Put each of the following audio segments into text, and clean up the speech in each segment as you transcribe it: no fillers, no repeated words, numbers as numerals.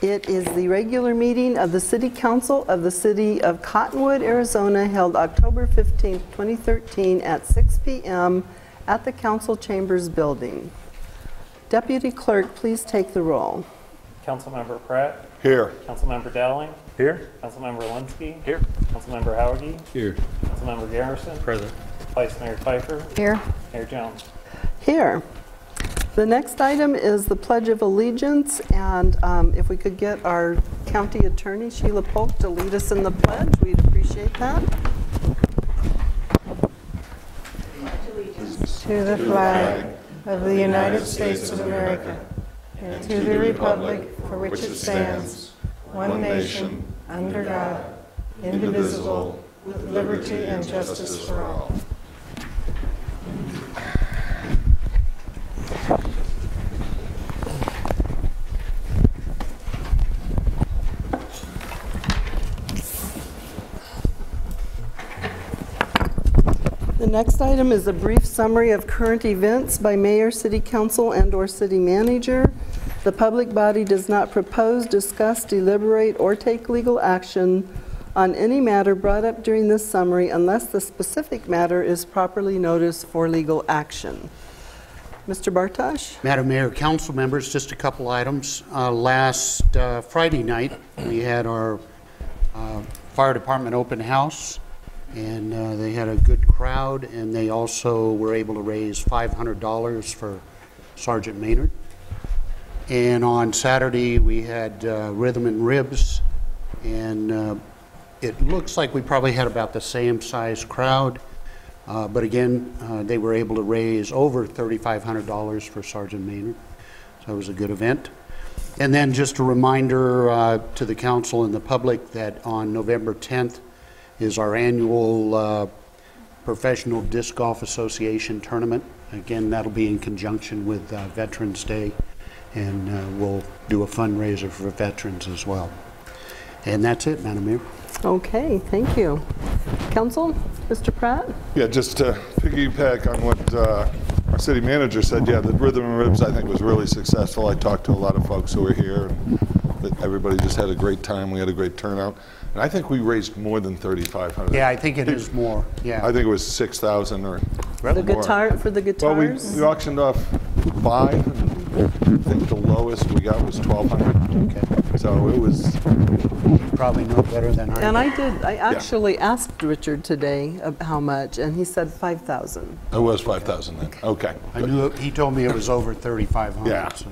It is the regular meeting of the City Council of the City of Cottonwood, Arizona, held October 15, 2013 at 6 p.m. at the Council Chambers building. Deputy Clerk, please take the roll. Councilmember Pratt. Here. Councilmember Dowling. Here. Councilmember Linsky. Here. Councilmember Howgie. Here. Councilmember Garrison. Present. Vice Mayor Pfeiffer. Here. Mayor Jones. Here. The next item is the Pledge of Allegiance, and if we could get our County Attorney, Sheila Polk, to lead us in the pledge, we'd appreciate that. To the flag of the United States of America, and to the republic for which it stands, one nation, under God, indivisible, with liberty and justice for all. The next item is a brief summary of current events by Mayor, City Council, and/or City Manager. The public body does not propose, discuss, deliberate, or take legal action on any matter brought up during this summary unless the specific matter is properly noticed for legal action. Mr. Bartosh? Madam Mayor, council members, just a couple items. Last Friday night, we had our fire department open house, and they had a good crowd, and they also were able to raise $500 for Sergeant Maynard. And on Saturday, we had Rhythm and Ribs, and it looks like we probably had about the same size crowd, but again, they were able to raise over $3,500 for Sergeant Maynard, so it was a good event. And then just a reminder to the council and the public that on November 10th is our annual Professional Disc Golf Association tournament. Again, that'll be in conjunction with Veterans Day, and we'll do a fundraiser for veterans as well. And that's it, Madam Mayor. Okay, thank you. Council, Mr. Pratt? Yeah, just to piggyback on what our city manager said, yeah, the Rhythm and Ribs I think was really successful. I talked to a lot of folks who were here, and everybody just had a great time. We had a great turnout. And I think we raised more than $3,500. Yeah, I think it is more. Yeah, I think it was 6,000 or The guitar for the guitars? Well, we auctioned off 5, and I think the lowest we got was 1,200. Okay. So it was. You probably know better than I. And I actually asked Richard today how much, and he said 5,000. It was 5,000 then. Okay. I knew he told me it was over 3,500. Yeah. So.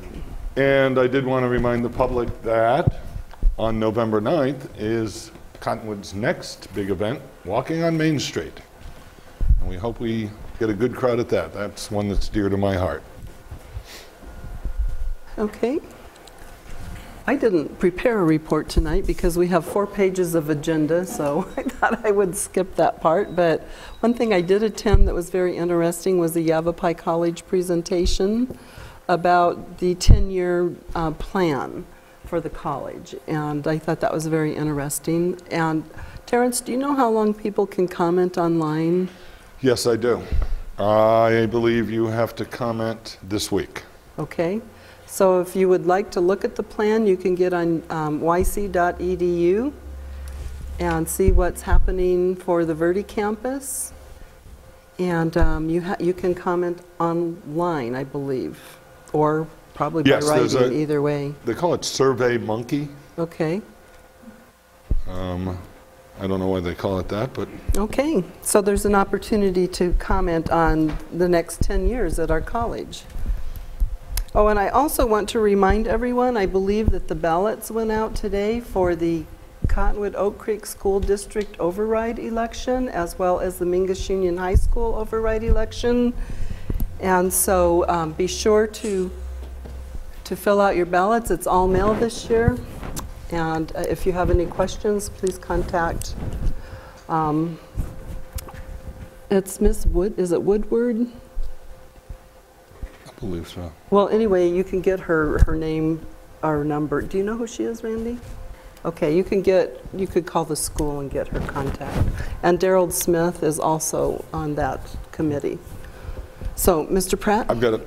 And I did want to remind the public that on November 9th is Cottonwood's next big event, Walking on Main Street. And we hope we get a good crowd at that. That's one that's dear to my heart. Okay. I didn't prepare a report tonight because we have 4 pages of agenda, so I thought I would skip that part. But one thing I did attend that was very interesting was the Yavapai College presentation about the 10-year plan for the college, and I thought that was very interesting. And Terrence, do you know how long people can comment online? Yes, I do. I believe you have to comment this week. Okay. So if you would like to look at the plan, you can get on yc.edu and see what's happening for the Verde campus. And you can comment online, I believe, or probably by writing, either way. They call it Survey Monkey. Okay. I don't know why they call it that, but. Okay, so there's an opportunity to comment on the next 10 years at our college. Oh, and I also want to remind everyone, I believe that the ballots went out today for the Cottonwood Oak Creek School District override election, as well as the Mingus Union High School override election. And so be sure to fill out your ballots. It's all mail this year. And if you have any questions, please contact, it's Miss Wood, is it Woodward? I believe so. Well, anyway, you can get her name or number. Do you know who she is, Randy? Okay, you could call the school and get her contact. And Daryl Smith is also on that committee. So, Mr. Pratt? I've got a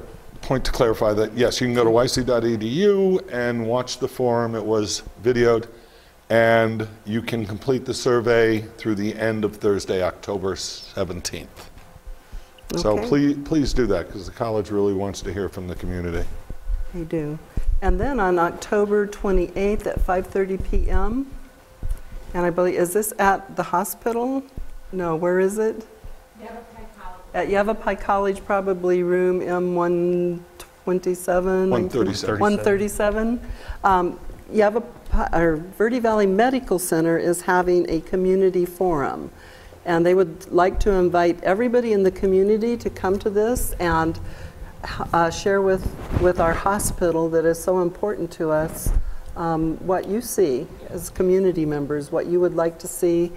point to clarify that, yes, you can go to yc.edu and watch the forum. It was videoed. And you can complete the survey through the end of Thursday, October 17th. So Okay. please do that, because the college really wants to hear from the community. We do. And then on October 28th at 5:30 p.m., and I believe, is this at the hospital? No, where is it? At Yavapai College, probably room M127. 137. 137. Verde Valley Medical Center is having a community forum. And they would like to invite everybody in the community to come to this and share with our hospital that is so important to us what you see as community members, what you would like to see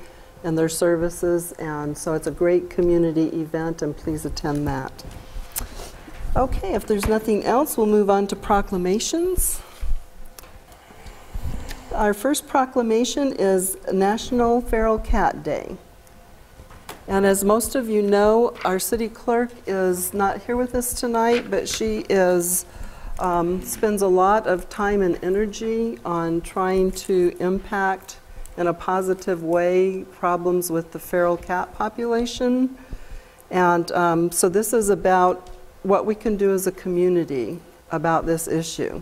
in their services. And so it's a great community event, and please attend that. Okay, if there's nothing else, we'll move on to proclamations. Our first proclamation is National Feral Cat Day. And as most of you know, our city clerk is not here with us tonight, but she spends a lot of time and energy on trying to impact in a positive way problems with the feral cat population. And so this is about what we can do as a community about this issue.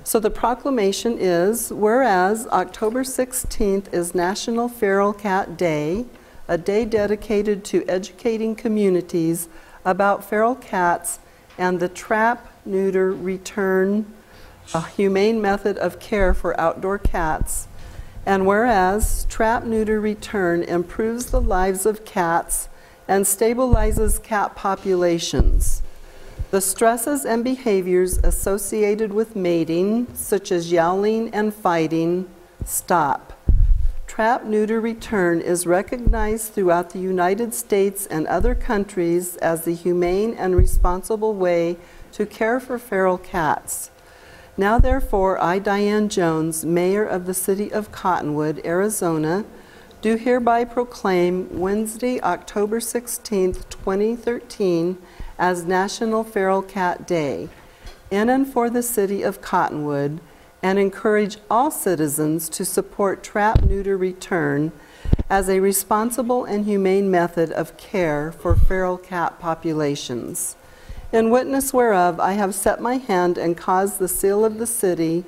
So the proclamation is, whereas October 16th is National Feral Cat Day, a day dedicated to educating communities about feral cats and the trap, neuter, return, a humane method of care for outdoor cats. And whereas trap, neuter, return improves the lives of cats and stabilizes cat populations. The stresses and behaviors associated with mating, such as yowling and fighting, stop. Trap, neuter, return is recognized throughout the United States and other countries as the humane and responsible way to care for feral cats. Now therefore, I, Diane Jones, Mayor of the City of Cottonwood, Arizona, do hereby proclaim Wednesday, October 16th, 2013, as National Feral Cat Day, in and for the City of Cottonwood, and encourage all citizens to support trap, neuter, return as a responsible and humane method of care for feral cat populations. In witness whereof, I have set my hand and caused the seal of the City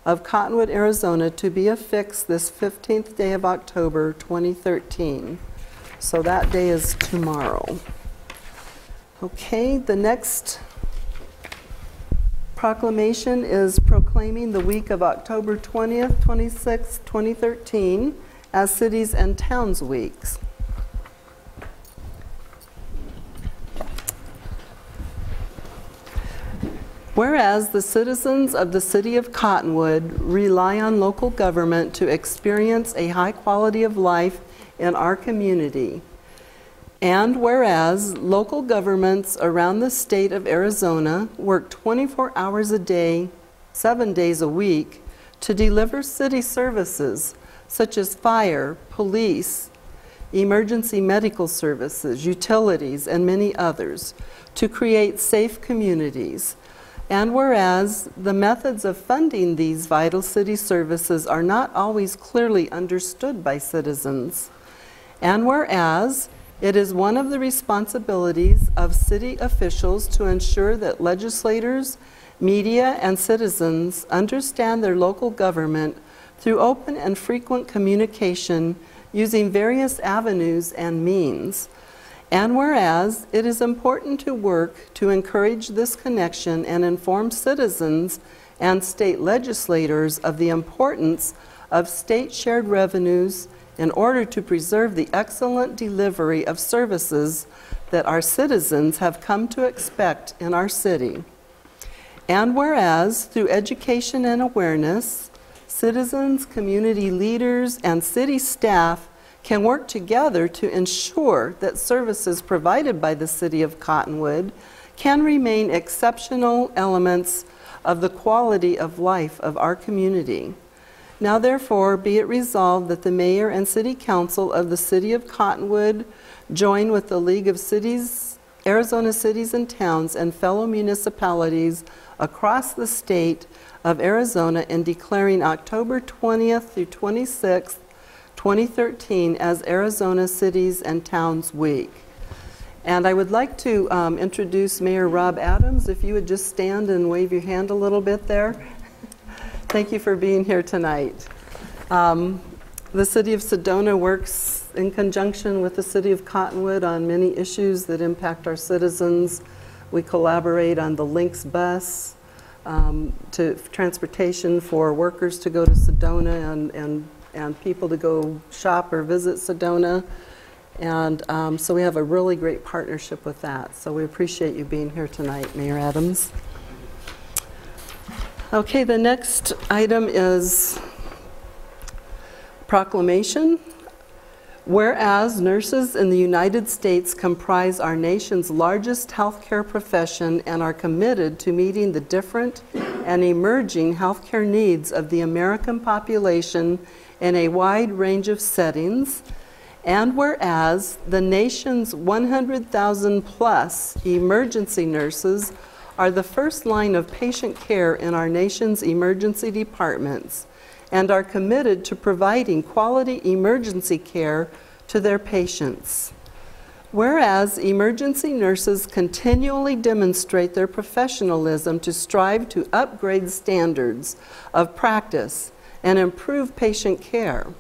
of Cottonwood, Arizona, to be affixed this 15th day of October, 2013. So that day is tomorrow. Okay, the next proclamation is proclaiming the week of October 20th, 26th, 2013 as Cities and Towns Weeks. Whereas the citizens of the City of Cottonwood rely on local government to experience a high quality of life in our community. And whereas local governments around the state of Arizona work 24 hours a day, 7 days a week, to deliver city services such as fire, police, emergency medical services, utilities, and many others, to create safe communities. And whereas the methods of funding these vital city services are not always clearly understood by citizens. And whereas it is one of the responsibilities of city officials to ensure that legislators, media, and citizens understand their local government through open and frequent communication using various avenues and means. And whereas it is important to work to encourage this connection and inform citizens and state legislators of the importance of state shared revenues in order to preserve the excellent delivery of services that our citizens have come to expect in our city. And whereas through education and awareness, citizens, community leaders, and city staff can work together to ensure that services provided by the City of Cottonwood can remain exceptional elements of the quality of life of our community. Now therefore, be it resolved that the Mayor and City Council of the City of Cottonwood join with the League of Cities Arizona cities and towns and fellow municipalities across the state of Arizona in declaring October 20th through 26th, 2013 as Arizona Cities and Towns Week. And I would like to introduce Mayor Rob Adams. If you would just stand and wave your hand a little bit there. Thank you for being here tonight. The City of Sedona works in conjunction with the City of Cottonwood on many issues that impact our citizens. We collaborate on the Lynx bus, to transportation for workers to go to Sedona and people to go shop or visit Sedona. And so we have a really great partnership with that. So we appreciate you being here tonight, Mayor Adams. Okay, the next item is proclamation. Whereas nurses in the United States comprise our nation's largest healthcare profession and are committed to meeting the different and emerging healthcare needs of the American population in a wide range of settings, and whereas the nation's 100,000 plus emergency nurses are the first line of patient care in our nation's emergency departments and are committed to providing quality emergency care to their patients. Whereas emergency nurses continually demonstrate their professionalism to strive to upgrade standards of practice and improve patient care.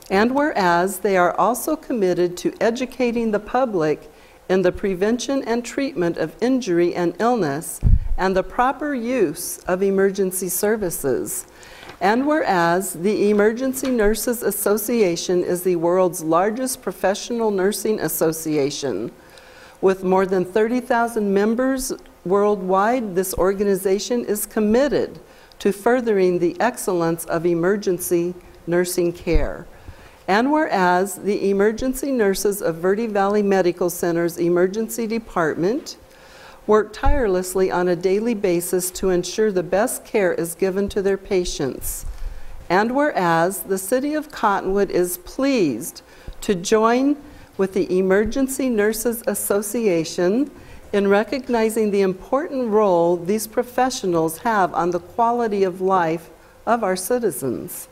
And whereas they are also committed to educating the public in the prevention and treatment of injury and illness and the proper use of emergency services. And whereas the Emergency Nurses Association is the world's largest professional nursing association. With more than 30,000 members worldwide, this organization is committed to furthering the excellence of emergency nursing care. And whereas the emergency nurses of Verde Valley Medical Center's emergency department work tirelessly on a daily basis to ensure the best care is given to their patients. And whereas the City of Cottonwood is pleased to join with the Emergency Nurses Association in recognizing the important role these professionals have on the quality of life of our citizens.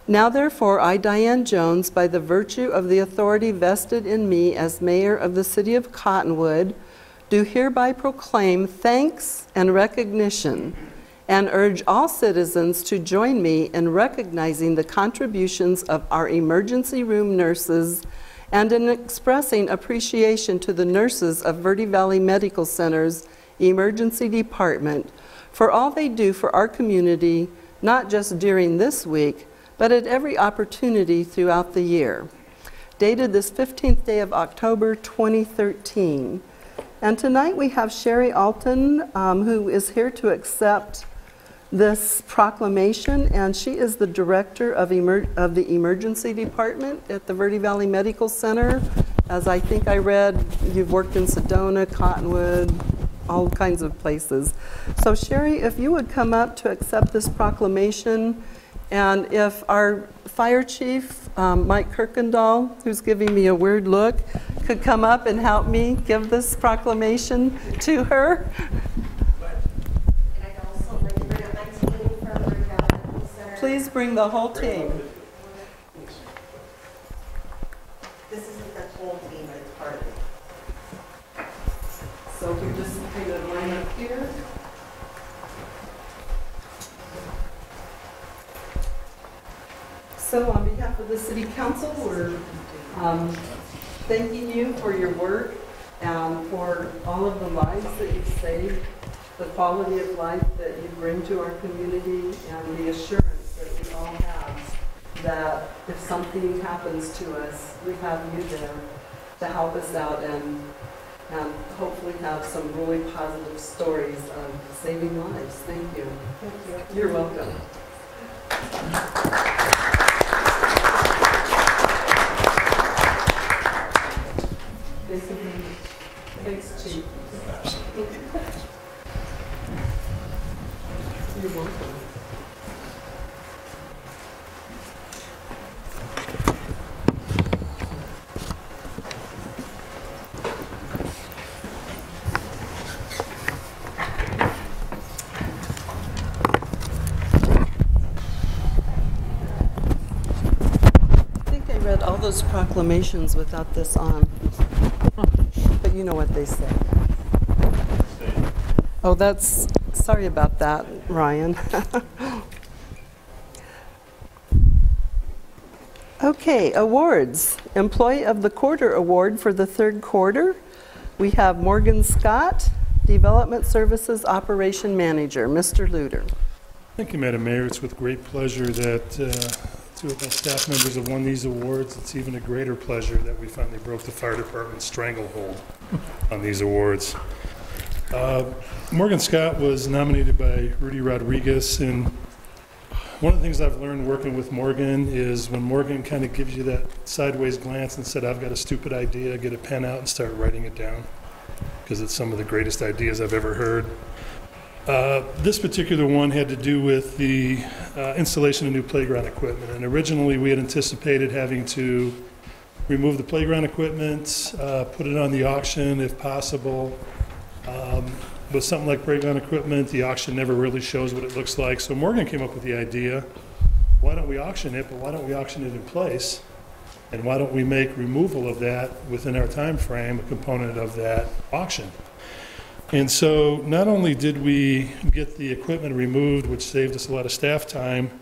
Now therefore, I, Diane Jones, by the virtue of the authority vested in me as mayor of the City of Cottonwood, do hereby proclaim thanks and recognition and urge all citizens to join me in recognizing the contributions of our emergency room nurses and in expressing appreciation to the nurses of Verde Valley Medical Center's emergency department for all they do for our community, not just during this week, but at every opportunity throughout the year. Dated this 15th day of October 2013. And tonight we have Sherry Alton, who is here to accept this proclamation, and she is the director of the emergency department at the Verde Valley Medical Center. As I think I read, you've worked in Sedona, Cottonwood, all kinds of places. So Sherry, if you would come up to accept this proclamation, and if our fire chief, Mike Kirkendall, who's giving me a weird look, could come up and help me give this proclamation to her. And I'd also like to bring up my team from Verde Valley Medical Center. Please bring the whole team. This isn't the whole team, but it's part of it. So we just kind of line up here. So on behalf of the City Council, we're thanking you for your work and for all of the lives that you've saved, the quality of life that you bring to our community, and the assurance that we all have that if something happens to us, we have you there to help us out and hopefully have some really positive stories of saving lives. Thank you. Thank you. You're welcome. Thanks, Chief. You're welcome. those proclamations without this on. But you know what they say. Oh, that's, sorry about that, Ryan. Okay, awards. Employee of the Quarter Award for the third quarter. We have Morgan Scott, Development Services Operation Manager. Mr. Luter. Thank you, Madam Mayor. It's with great pleasure that two of my staff members have won these awards. It's even a greater pleasure that we finally broke the fire department's stranglehold on these awards. Morgan Scott was nominated by Rudy Rodriguez, and one of the things I've learned working with Morgan is when Morgan kind of gives you that sideways glance and said, I've got a stupid idea, get a pen out and start writing it down, because it's some of the greatest ideas I've ever heard. This particular one had to do with the installation of new playground equipment. And originally we had anticipated having to remove the playground equipment, put it on the auction if possible. With something like playground equipment, the auction never really shows what it looks like. So Morgan came up with the idea, why don't we auction it, but why don't we auction it in place? And why don't we make removal of that within our time frame a component of that auction? And so not only did we get the equipment removed, which saved us a lot of staff time,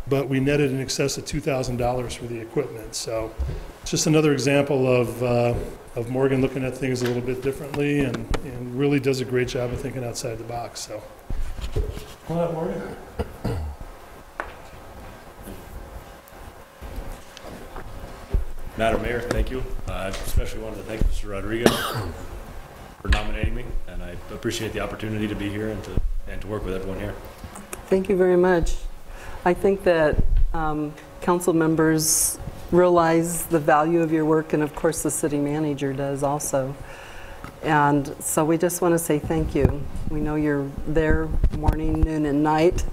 but we netted in excess of $2,000 for the equipment. So it's just another example of Morgan looking at things a little bit differently and really does a great job of thinking outside the box. So, come on up, Morgan. Madam Mayor, thank you. I especially wanted to thank Mr. Rodriguez for nominating me, and I appreciate the opportunity to be here and to work with everyone here. Thank you very much. I think that council members realize the value of your work, and of course the city manager does also. And so we just want to say thank you. We know you're there morning, noon, and night,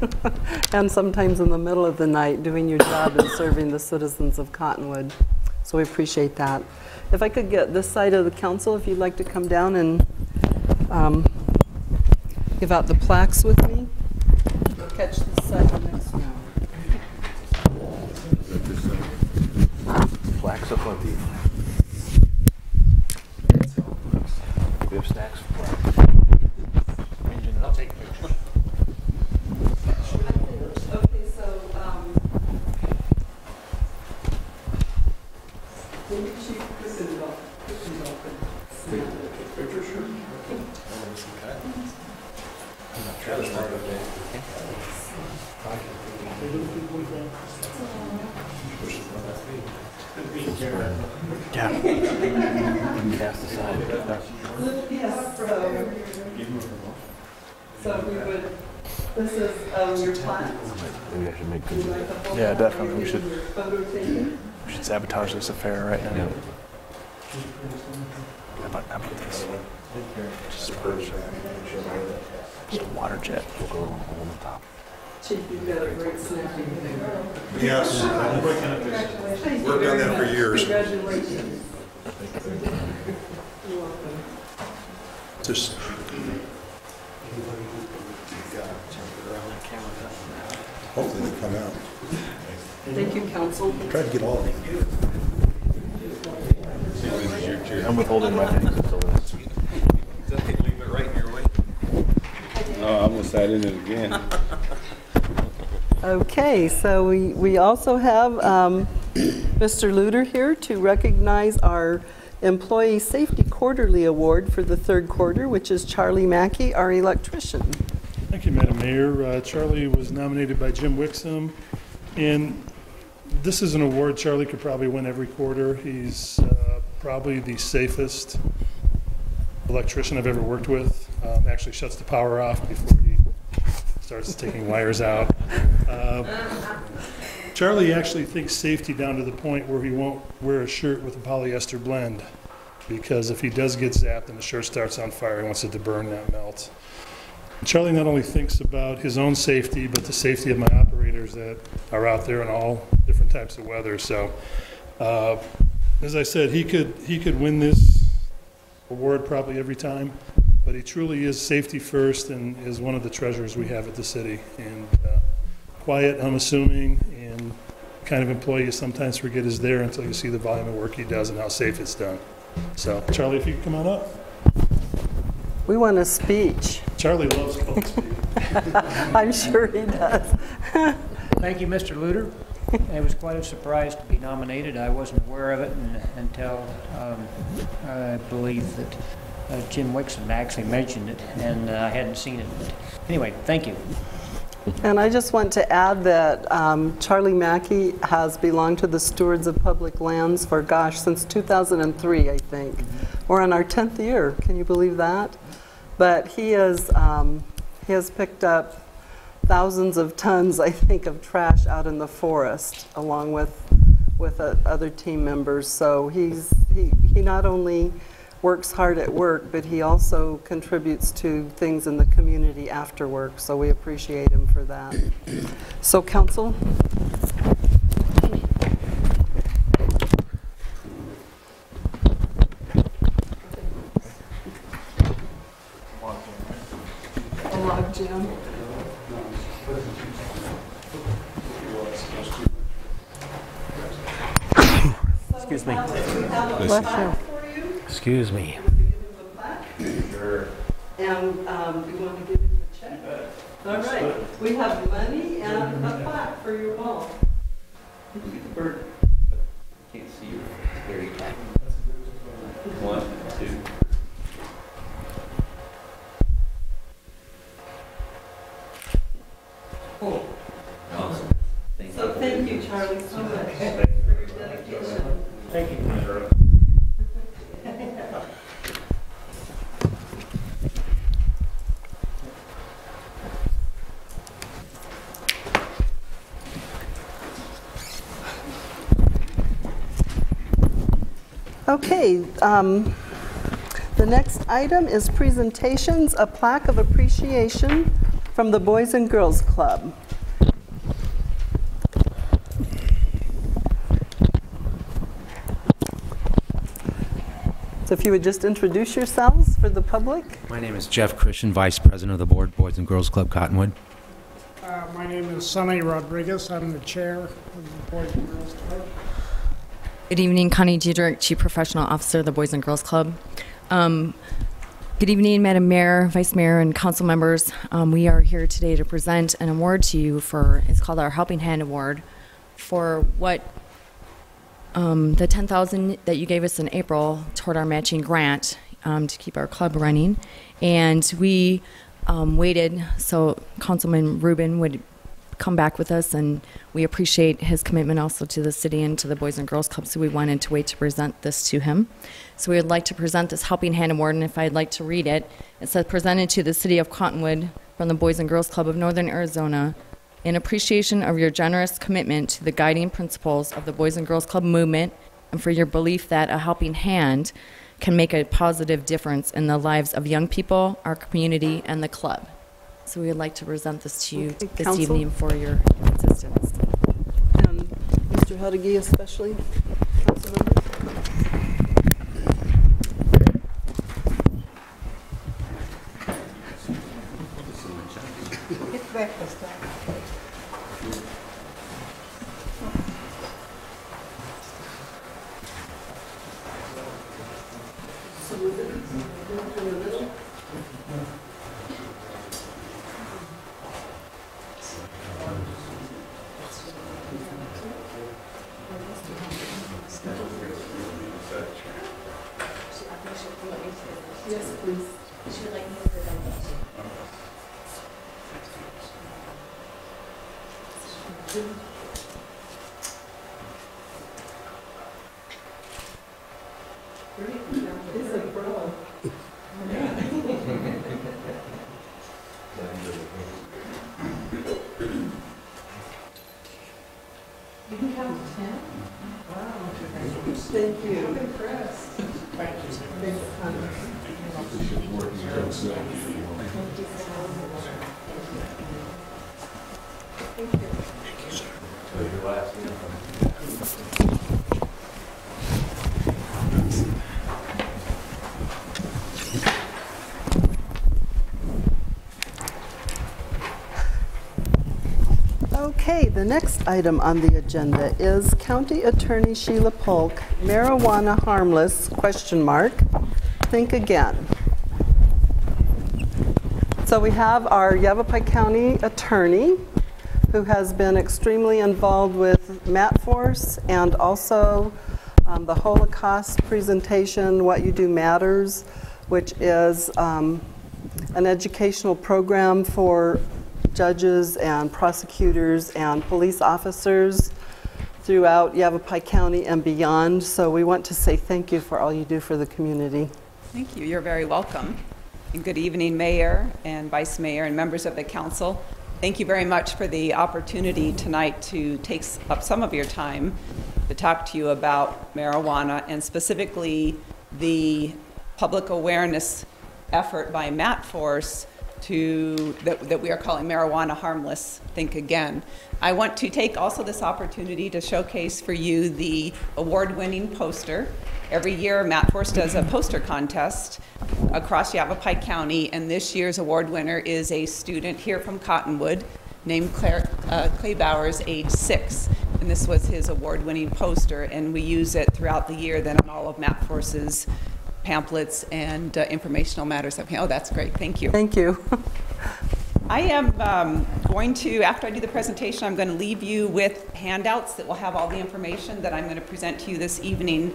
and sometimes in the middle of the night doing your job and serving the citizens of Cottonwood. So we appreciate that. If I could get this side of the council, if you'd like to come down and give out the plaques with me. Catch this side the next round. Plaques up on the. We have snacks. I'll take pictures. Okay, so maybe she pictures. Yeah. Cast aside. Yes, so we would, this is your plaque. Maybe I should make good. Yeah, definitely. We should Photo taken. sabotage this affair right now. Yeah. How about this? Just a water jet. We'll go on the top. Chief, you've got a great snapping thing. Yes, worked on that for years. Congratulations. You're welcome. Just hopefully they come out. Thank you, council. Try to get all of them. I'm withholding my things until this. Leave it right in your way. Oh, I'm gonna side in it again. Okay, so we also have Mr. Luter here to recognize our Employee Safety Quarterly Award for the third quarter, which is Charlie Mackey, our electrician. Thank you, Madam Mayor. Charlie was nominated by Jim Wixom, and this is an award Charlie could probably win every quarter. He's probably the safest electrician I've ever worked with. Actually shuts the power off before he starts taking wires out. Charlie actually thinks safety down to the point where he won't wear a shirt with a polyester blend, because if he does get zapped and the shirt starts on fire, he wants it to burn, not melt. Charlie not only thinks about his own safety, but the safety of my operators that are out there in all different types of weather. So, as I said, he could win this award probably every time, but he truly is safety first and is one of the treasures we have at the city. And quiet, unassuming, and kind of employee you sometimes forget is there until you see the volume of work he does and how safe it's done. So, Charlie, if you could come on up. We want a speech. Charlie loves public speaking. I'm sure he does. Thank you, Mr. Luter. It was quite a surprise to be nominated. I wasn't aware of it until I believe that Jim Wixon actually mentioned it, and I hadn't seen it. But anyway, thank you. And I just want to add that Charlie Mackey has belonged to the Stewards of Public Lands for, gosh, since 2003, I think. We're on our 10th year. Can you believe that? But he has picked up thousands of tons, I think, of trash out in the forest, along with other team members. So he not only works hard at work, but he also contributes to things in the community after work. So we appreciate him for that. So, Council. Jim. Excuse me. Bless you. Excuse me. Sure. And we want to give him a check. All right. We have money and a plaque for your wall. Bird. Can't see you. There you go. 1, 2. Cool. Awesome. So thank you, Charlie, so much for your dedication. Thank you. Okay, the next item is presentations, a plaque of appreciation from the Boys and Girls Club. So if you would just introduce yourselves for the public. My name is Jeff Christian, Vice President of the Board, Boys and Girls Club, Cottonwood. My name is Sonny Rodriguez. I'm the chair of the Boys and Girls Club. Good evening, Connie Diedrich, Chief Professional Officer of the Boys and Girls Club. Good evening, Madam Mayor, Vice Mayor, and council members. We are here today to present an award to you for, it's called our Helping Hand Award, for what the $10,000 that you gave us in April toward our matching grant to keep our club running. And we waited so Councilman Rubin would come back with us, and we appreciate his commitment also to the city and to the Boys and Girls Club, so we wanted to wait to present this to him. So we would like to present this Helping Hand Award, and if I'd like to read it, it says, presented to the city of Cottonwood from the Boys and Girls Club of Northern Arizona in appreciation of your generous commitment to the guiding principles of the Boys and Girls Club movement and for your belief that a helping hand can make a positive difference in the lives of young people, our community, and the club. So we would like to present this to you this Council? evening for your assistance. And Mr. Hudegi especially, council members. It's breakfast time. Yes, please. She would like me to present this. He's a pro. You can count to 10? Wow. Thank you. I'm impressed. Thank you. Thanks, Connie. Thank you. Okay, the next item on the agenda is County Attorney Sheila Polk, marijuana harmless, ? Think again. So we have our Yavapai County attorney who has been extremely involved with MatForce and also the Holocaust presentation, What You Do Matters, which is an educational program for judges and prosecutors and police officers throughout Yavapai County and beyond. So we want to say thank you for all you do for the community. Thank you. You're very welcome. And good evening, Mayor and Vice Mayor and members of the council. Thank you very much for the opportunity tonight to take up some of your time to talk to you about marijuana and specifically the public awareness effort by MatForce that we are calling Marijuana Harmless, Think Again. I want to take also this opportunity to showcase for you the award-winning poster. Every year, MatForce does a poster contest across Yavapai County, and this year's award winner is a student here from Cottonwood named Clay Bowers, age 6. And this was his award-winning poster, and we use it throughout the year then on all of MatForce's pamphlets and informational matters. Oh, that's great. Thank you. Thank you. I am going to, after I do the presentation, I'm going to leave you with handouts that will have all the information that I'm going to present to you this evening.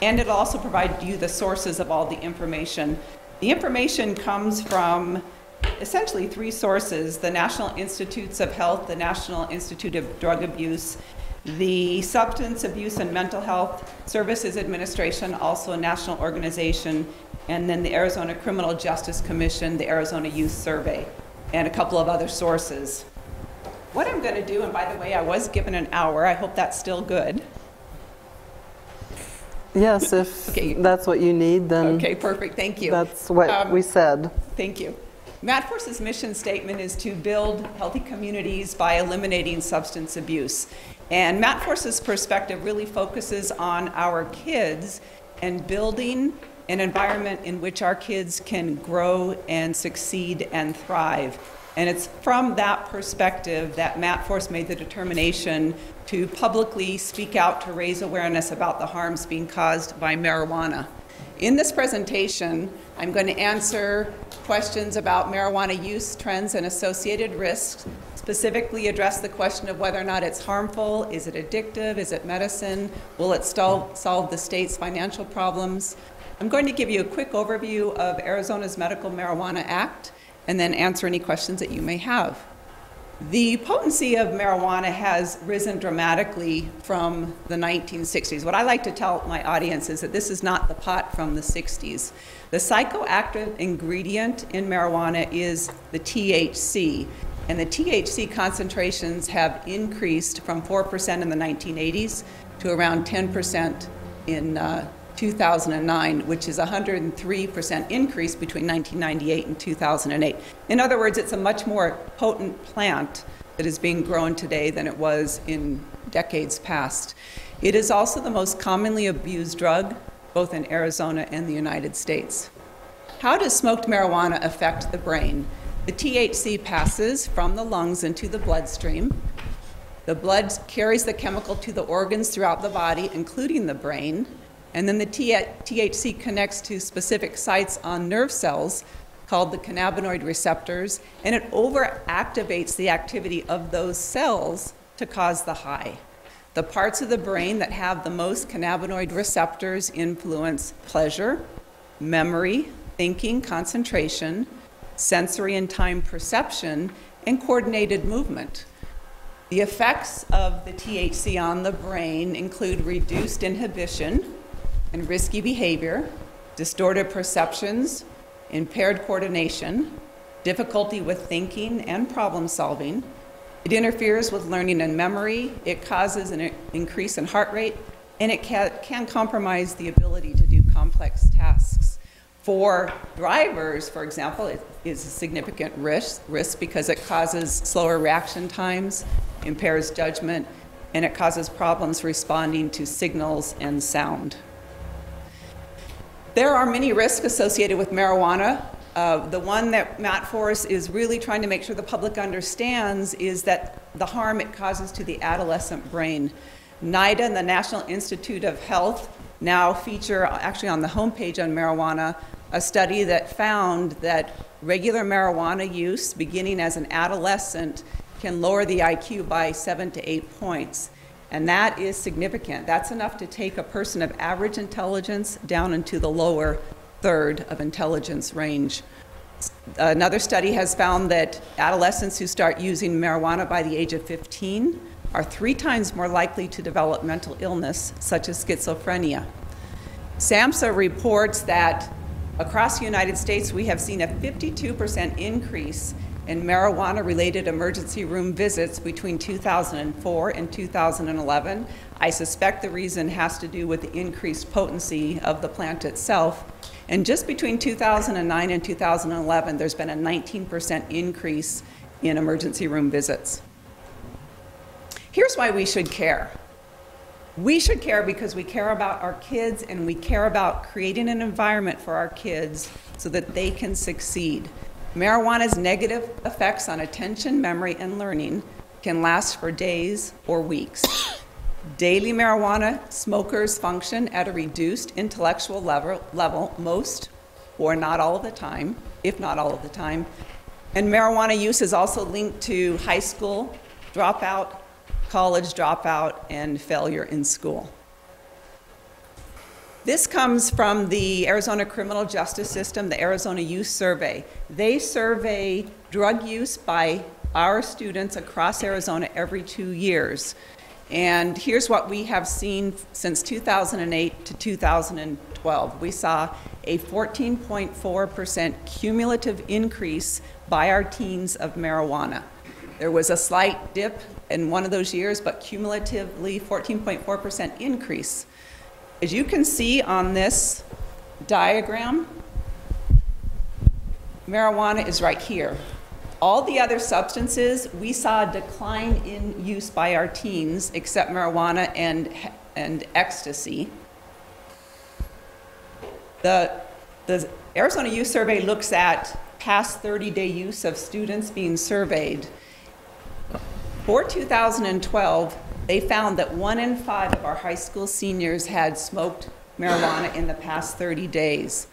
And it'll also provide you the sources of all the information. The information comes from essentially 3 sources: the National Institutes of Health, the National Institute of Drug Abuse, the Substance Abuse and Mental Health Services Administration, also a national organization, and then the Arizona Criminal Justice Commission, the Arizona Youth Survey, and a couple of other sources. What I'm going to do, and by the way, I was given an hour. I hope that's still good. Yes, if that's what you need, then okay, perfect. Thank you. That's what we said. Thank you. MatForce's mission statement is to build healthy communities by eliminating substance abuse. And MatForce's perspective really focuses on our kids and building an environment in which our kids can grow and succeed and thrive. And it's from that perspective that MatForce made the determination to publicly speak out to raise awareness about the harms being caused by marijuana. In this presentation, I'm going to answer questions about marijuana use trends and associated risks, specifically address the question of whether or not it's harmful, is it addictive, is it medicine, will it solve the state's financial problems. I'm going to give you a quick overview of Arizona's Medical Marijuana Act and then answer any questions that you may have. The potency of marijuana has risen dramatically from the 1960s. What I like to tell my audience is that this is not the pot from the 60s. The psychoactive ingredient in marijuana is the THC, and the THC concentrations have increased from 4% in the 1980s to around 10% in 2009, which is a 103% increase between 1998 and 2008. In other words, it's a much more potent plant that is being grown today than it was in decades past. It is also the most commonly abused drug, both in Arizona and the United States. How does smoked marijuana affect the brain? The THC passes from the lungs into the bloodstream. The blood carries the chemical to the organs throughout the body, including the brain. And then the THC connects to specific sites on nerve cells called the cannabinoid receptors, and it overactivates the activity of those cells to cause the high. The parts of the brain that have the most cannabinoid receptors influence pleasure, memory, thinking, concentration, sensory and time perception, and coordinated movement. The effects of the THC on the brain include reduced inhibition and risky behavior, distorted perceptions, impaired coordination, difficulty with thinking and problem solving. It interferes with learning and memory. It causes an increase in heart rate, and it can compromise the ability to do complex tasks. For drivers, for example, it is a significant risk because it causes slower reaction times, impairs judgment, and it causes problems responding to signals and sound. There are many risks associated with marijuana. The one that Matt Forrest is really trying to make sure the public understands is that the harm it causes to the adolescent brain. NIDA and the National Institute of Health now feature, actually on the homepage on marijuana, a study that found that regular marijuana use, beginning as an adolescent, can lower the IQ by 7 to 8 points. And that is significant. That's enough to take a person of average intelligence down into the lower third of intelligence range. Another study has found that adolescents who start using marijuana by the age of 15 are 3 times more likely to develop mental illness, such as schizophrenia. SAMHSA reports that across the United States, we have seen a 52% increase in marijuana-related emergency room visits between 2004 and 2011. I suspect the reason has to do with the increased potency of the plant itself. And just between 2009 and 2011, there's been a 19% increase in emergency room visits. Here's why we should care. We should care because we care about our kids and we care about creating an environment for our kids so that they can succeed. Marijuana's negative effects on attention, memory, and learning can last for days or weeks. Daily marijuana smokers function at a reduced intellectual level most or not all of the time, if not all of the time. And marijuana use is also linked to high school dropout, college dropout, and failure in school. This comes from the Arizona Criminal Justice System, the Arizona Youth Survey. They survey drug use by our students across Arizona every 2 years. And here's what we have seen since 2008 to 2012. We saw a 14.4% cumulative increase by our teens of marijuana. There was a slight dip in one of those years, but cumulatively 14.4% increase. As you can see on this diagram, marijuana is right here. All the other substances, we saw a decline in use by our teens, except marijuana and ecstasy. The Arizona Youth Survey looks at past 30-day use of students being surveyed. For 2012, they found that 1 in 5 of our high school seniors had smoked marijuana in the past 30 days.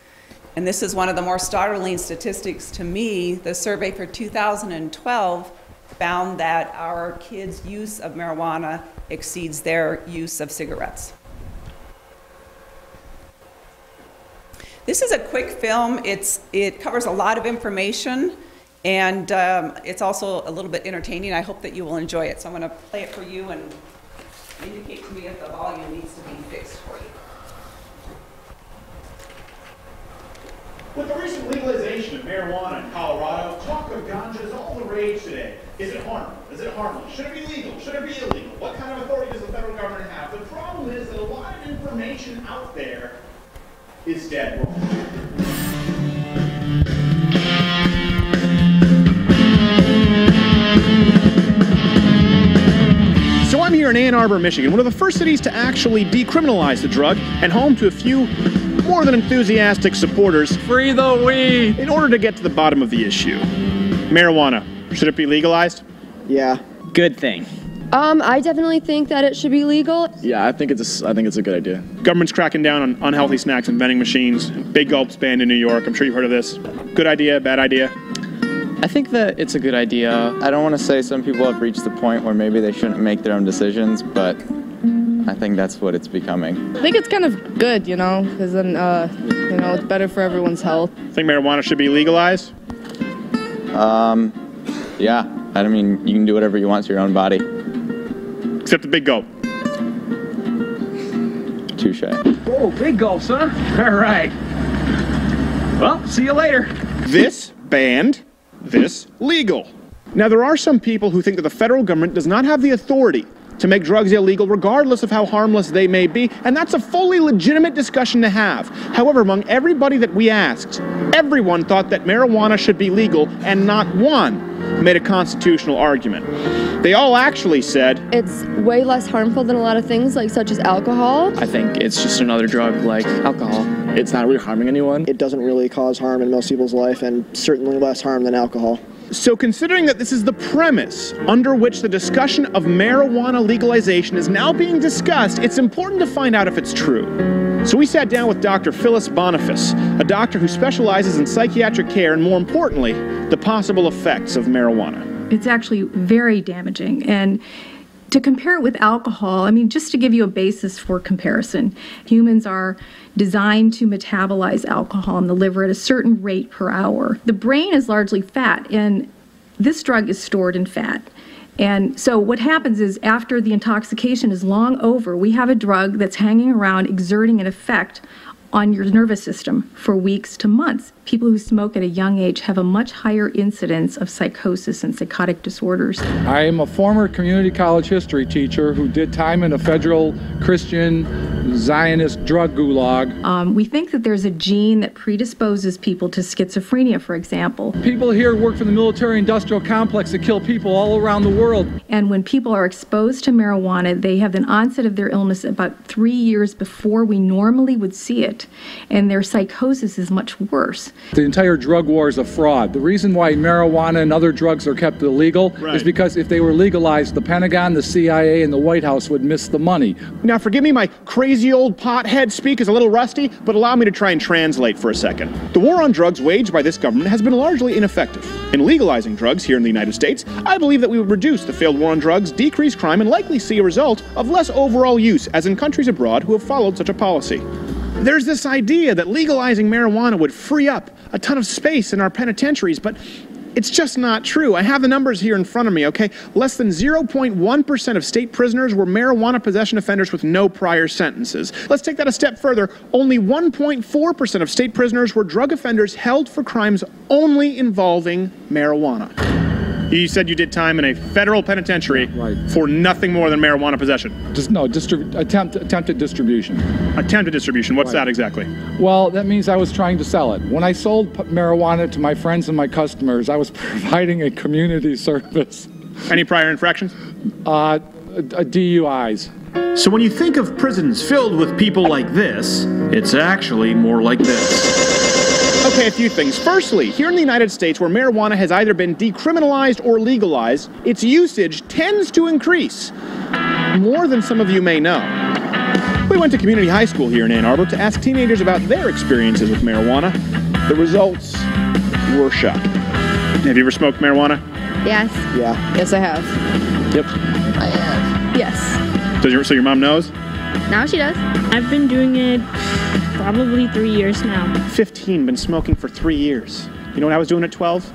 And this is one of the more startling statistics to me. The survey for 2012 found that our kids' use of marijuana exceeds their use of cigarettes. This is a quick film. It covers a lot of information, and it's also a little bit entertaining. I hope that you will enjoy it. So I'm going to play it for you and indicate to me if the volume needs to be fixed for you. With the recent legalization of marijuana in Colorado, talk of ganja is all the rage today. Is it harmful? Is it harmless? Should it be legal? Should it be illegal? What kind of authority does the federal government have? The problem is that a lot of information out there is dead wrong. So I'm here in Ann Arbor, Michigan, one of the first cities to actually decriminalize the drug and home to a few more than enthusiastic supporters. Free the weed! In order to get to the bottom of the issue. Marijuana, should it be legalized? Yeah. Good thing. I definitely think that it should be legal. Yeah, I think it's a good idea. Government's cracking down on unhealthy snacks and vending machines. Big gulps banned in New York. I'm sure you've heard of this. Good idea, bad idea? I think that it's a good idea. I don't want to say some people have reached the point where maybe they shouldn't make their own decisions, but I think that's what it's becoming. I think it's kind of good, you know, because then, it's better for everyone's health. Think marijuana should be legalized? Yeah. I mean, you can do whatever you want to your own body. Except the big gulp. Touche. Oh, big gulps, huh? All right. Well, see you later. This banned, this legal. Now, there are some people who think that the federal government does not have the authority to make drugs illegal regardless of how harmless they may be, and that's a fully legitimate discussion to have. However, among everybody that we asked, everyone thought that marijuana should be legal, and not one made a constitutional argument. They all actually said It's way less harmful than a lot of things, like such as alcohol. I think it's just another drug like alcohol. it's not really harming anyone. It doesn't really cause harm in most people's life, and certainly less harm than alcohol. So considering that this is the premise under which the discussion of marijuana legalization is now being discussed, it's important to find out if it's true. So we sat down with Dr. Phyllis Boniface, a doctor who specializes in psychiatric care and, more importantly, the possible effects of marijuana. It's actually very damaging. And to compare it with alcohol, I mean, just to give you a basis for comparison, humans are designed to metabolize alcohol in the liver at a certain rate per hour. The brain is largely fat, and this drug is stored in fat. And so what happens is after the intoxication is long over, we have a drug that's hanging around exerting an effect on your nervous system for weeks to months. People who smoke at a young age have a much higher incidence of psychosis and psychotic disorders. I am a former community college history teacher who did time in a federal Christian Zionist drug gulag. We think that there's a gene that predisposes people to schizophrenia, for example. People here work for the military-industrial complex that kill people all around the world. And when people are exposed to marijuana, they have an onset of their illness about 3 years before we normally would see it, and their psychosis is much worse. The entire drug war is a fraud. The reason why marijuana and other drugs are kept illegal is because if they were legalized, the Pentagon, the CIA, and the White House would miss the money. Now, forgive me, my crazy old pothead speak is a little rusty, but allow me to try and translate for a second. The war on drugs waged by this government has been largely ineffective. In legalizing drugs here in the United States, I believe that we would reduce the failed war on drugs, decrease crime, and likely see a result of less overall use, as in countries abroad who have followed such a policy. There's this idea that legalizing marijuana would free up a ton of space in our penitentiaries, but it's just not true. I have the numbers here in front of me, okay? Less than 0.1% of state prisoners were marijuana possession offenders with no prior sentences. Let's take that a step further. Only 1.4% of state prisoners were drug offenders held for crimes only involving marijuana. You said you did time in a federal penitentiary for nothing more than marijuana possession. Attempted distribution. Attempted distribution. What's that exactly? Well, that means I was trying to sell it. When I sold marijuana to my friends and my customers, I was providing a community service. Any prior infractions? DUIs. So when you think of prisons filled with people like this, it's actually more like this. Okay, a few things. Firstly, here in the United States, where marijuana has either been decriminalized or legalized, its usage tends to increase, more than some of you may know. We went to community high school here in Ann Arbor to ask teenagers about their experiences with marijuana. The results were shocking. Have you ever smoked marijuana? Yes. Yeah. Yes, I have. Yep. I have. Yes. So your mom knows? Now she does. I've been doing it probably 3 years now. 15, been smoking for 3 years. You know what I was doing at 12?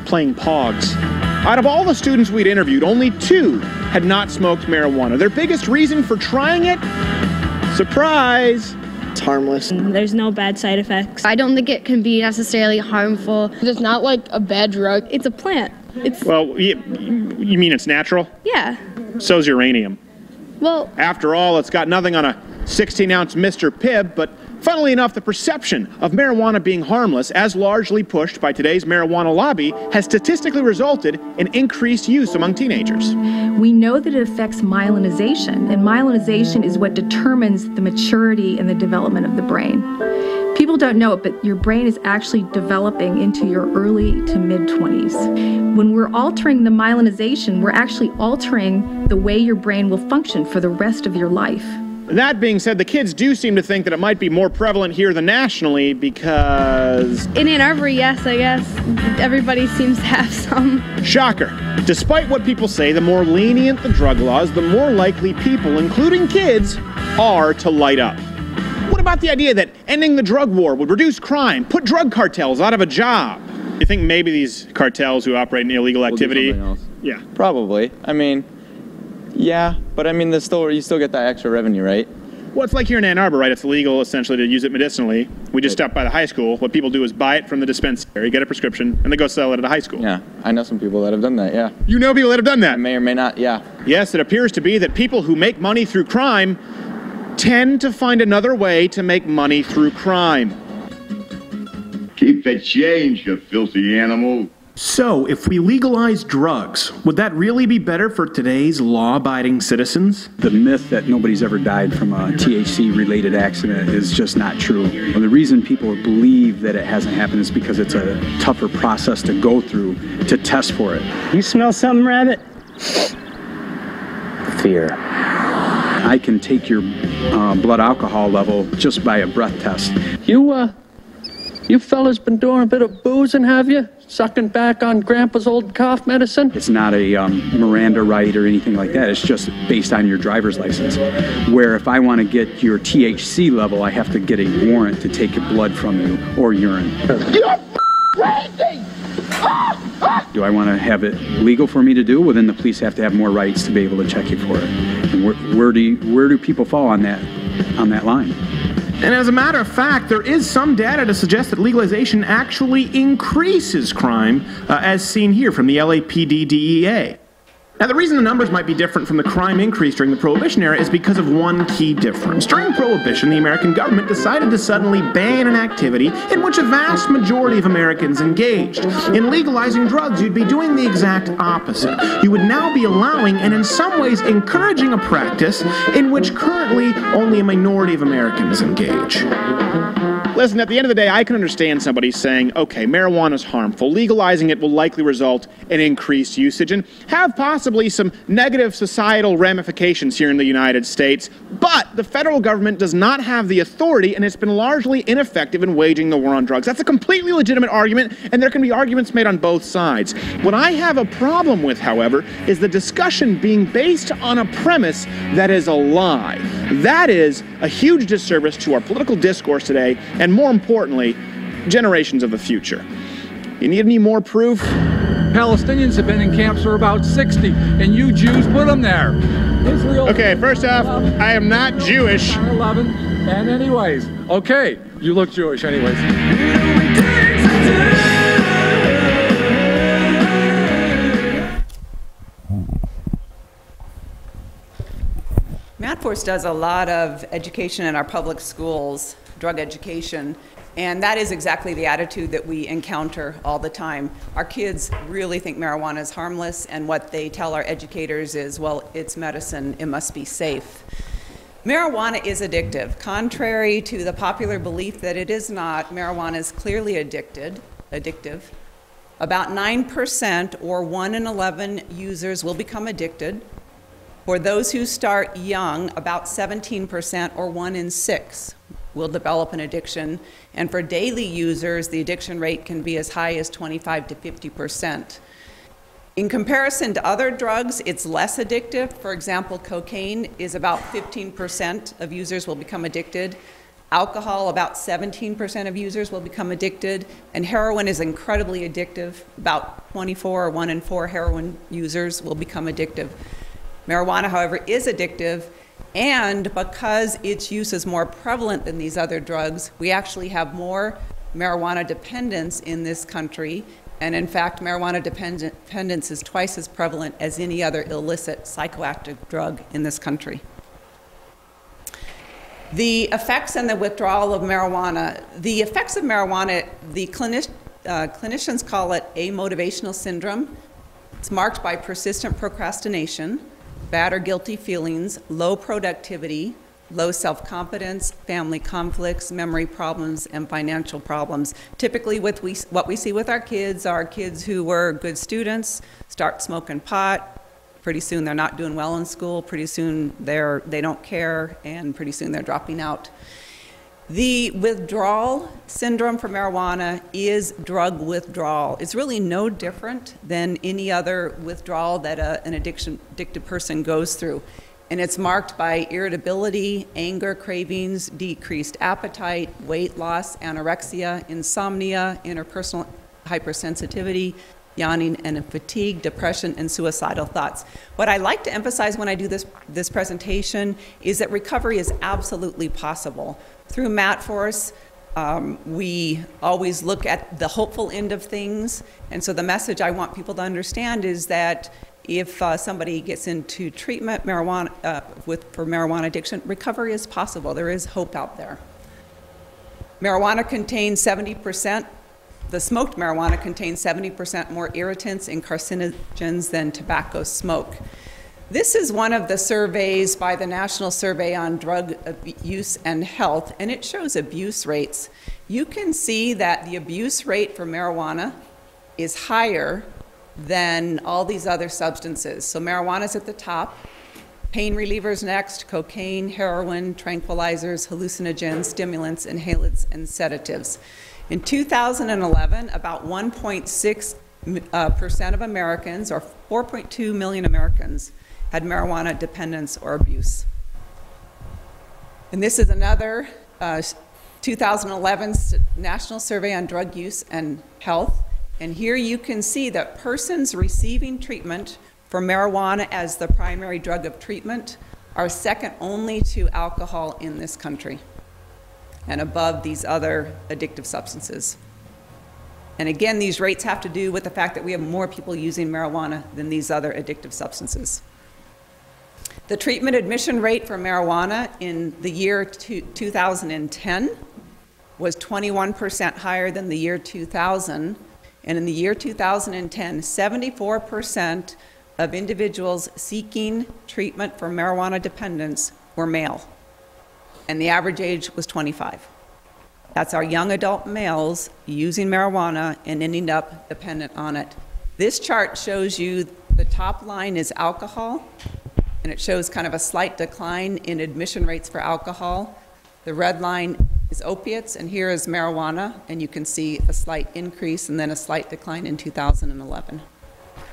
Playing Pogs. Out of all the students we'd interviewed, only 2 had not smoked marijuana. Their biggest reason for trying it? Surprise! It's harmless. There's no bad side effects. I don't think it can be necessarily harmful. It's not like a bad drug. It's a plant. Well, you mean it's natural? Yeah. So's uranium. Well, after all, it's got nothing on a 16-ounce Mr. Pibb, but funnily enough, the perception of marijuana being harmless, as largely pushed by today's marijuana lobby, has statistically resulted in increased use among teenagers. We know that it affects myelinization, and myelinization is what determines the maturity and the development of the brain. People don't know it, but your brain is actually developing into your early to mid-20s. When we're altering the myelinization, we're actually altering the way your brain will function for the rest of your life. That being said, the kids do seem to think that it might be more prevalent here than nationally because... In Ann Arbor, yes, I guess. Everybody seems to have some. Shocker. Despite what people say, the more lenient the drug laws, the more likely people, including kids, are to light up. What about the idea that ending the drug war would reduce crime, put drug cartels out of a job? You think maybe these cartels who operate in illegal activity... Yeah. Probably. I mean... Yeah, but I mean, you still get that extra revenue, right? Well, it's like here in Ann Arbor, right? It's illegal, essentially, to use it medicinally. We just stopped by the high school. What people do is buy it from the dispensary, get a prescription, and they go sell it at a high school. Yeah, I know some people that have done that, yeah. You know people that have done that? I may or may not, yeah. Yes, it appears to be that people who make money through crime tend to find another way to make money through crime. Keep the change, you filthy animal. So, if we legalize drugs, would that really be better for today's law-abiding citizens? The myth that nobody's ever died from a THC-related accident is just not true. Well, the reason people believe that it hasn't happened is because it's a tougher process to go through to test for it. You smell something, Rabbit? Fear. I can take your blood alcohol level just by a breath test. You fellas been doing a bit of boozing, have you? Sucking back on Grandpa's old cough medicine? It's not a Miranda right or anything like that. It's just based on your driver's license. Where if I want to get your THC level, I have to get a warrant to take your blood from you or urine. You're crazy! Do I want to have it legal for me to do? Well, then the police have to have more rights to be able to check you for it. And where do people fall on that line? And as a matter of fact, there is some data to suggest that legalization actually increases crime, as seen here from the LAPD DEA. Now, the reason the numbers might be different from the crime increase during the Prohibition era is because of one key difference. During Prohibition, the American government decided to suddenly ban an activity in which a vast majority of Americans engaged. In legalizing drugs, you'd be doing the exact opposite. You would now be allowing and in some ways encouraging a practice in which currently only a minority of Americans engage. Listen, at the end of the day, I can understand somebody saying, okay, marijuana is harmful. Legalizing it will likely result in increased usage and have possibly some negative societal ramifications here in the United States. But the federal government does not have the authority, and it's been largely ineffective in waging the war on drugs. That's a completely legitimate argument, and there can be arguments made on both sides. What I have a problem with, however, is the discussion being based on a premise that is a lie. That is a huge disservice to our political discourse today, and more importantly, generations of the future. You need any more proof? Palestinians have been in camps for about 60, and you Jews put them there. Israel. Okay, first off, I am not Jewish. 11, and anyways, okay, you look Jewish anyways. MatForce does a lot of education in our public schools, drug education, and that is exactly the attitude that we encounter all the time. Our kids really think marijuana is harmless, and what they tell our educators is, well, it's medicine, it must be safe. Marijuana is addictive. Contrary to the popular belief that it is not, marijuana is clearly addictive. About 9% or 1 in 11 users will become addicted. For those who start young, about 17% or 1 in 6 will develop an addiction. And for daily users, the addiction rate can be as high as 25 to 50%. In comparison to other drugs, it's less addictive. For example, cocaine is about 15% of users will become addicted. Alcohol, about 17% of users will become addicted. And heroin is incredibly addictive. About 24 or 1 in 4 heroin users will become addictive. Marijuana, however, is addictive, and because its use is more prevalent than these other drugs, we actually have more marijuana dependence in this country, and in fact, marijuana dependence is twice as prevalent as any other illicit psychoactive drug in this country. The effects and the withdrawal of marijuana. The effects of marijuana, the clinicians call it amotivational syndrome. It's marked by persistent procrastination, bad or guilty feelings, low productivity, low self-confidence, family conflicts, memory problems, and financial problems. Typically what we see with our kids are kids who were good students, start smoking pot, pretty soon they're not doing well in school, pretty soon they don't care, and pretty soon they're dropping out. The withdrawal syndrome for marijuana is drug withdrawal. It's really no different than any other withdrawal that an addicted person goes through. And it's marked by irritability, anger, cravings, decreased appetite, weight loss, anorexia, insomnia, interpersonal hypersensitivity, yawning and fatigue, depression, and suicidal thoughts. What I like to emphasize when I do this presentation is that recovery is absolutely possible. Through MatForce, we always look at the hopeful end of things, and so the message I want people to understand is that if somebody gets into treatment for marijuana addiction, recovery is possible. There is hope out there. Marijuana contains 70% the smoked marijuana contains 70% more irritants and carcinogens than tobacco smoke. This is one of the surveys by the National Survey on Drug Use and Health, and it shows abuse rates. You can see that the abuse rate for marijuana is higher than all these other substances. So marijuana's at the top, pain relievers next, cocaine, heroin, tranquilizers, hallucinogens, stimulants, inhalants, and sedatives. In 2011, about 1.6% of Americans, or 4.2 million Americans, had marijuana dependence or abuse. And this is another 2011 National Survey on Drug Use and Health. And here you can see that persons receiving treatment for marijuana as the primary drug of treatment are second only to alcohol in this country and above these other addictive substances. And again, these rates have to do with the fact that we have more people using marijuana than these other addictive substances. The treatment admission rate for marijuana in the year 2010 was 21% higher than the year 2000. And in the year 2010, 74% of individuals seeking treatment for marijuana dependence were male. And the average age was 25. That's our young adult males using marijuana and ending up dependent on it. This chart shows you the top line is alcohol, and it shows kind of a slight decline in admission rates for alcohol. The red line is opiates, and here is marijuana, and you can see a slight increase and then a slight decline in 2011.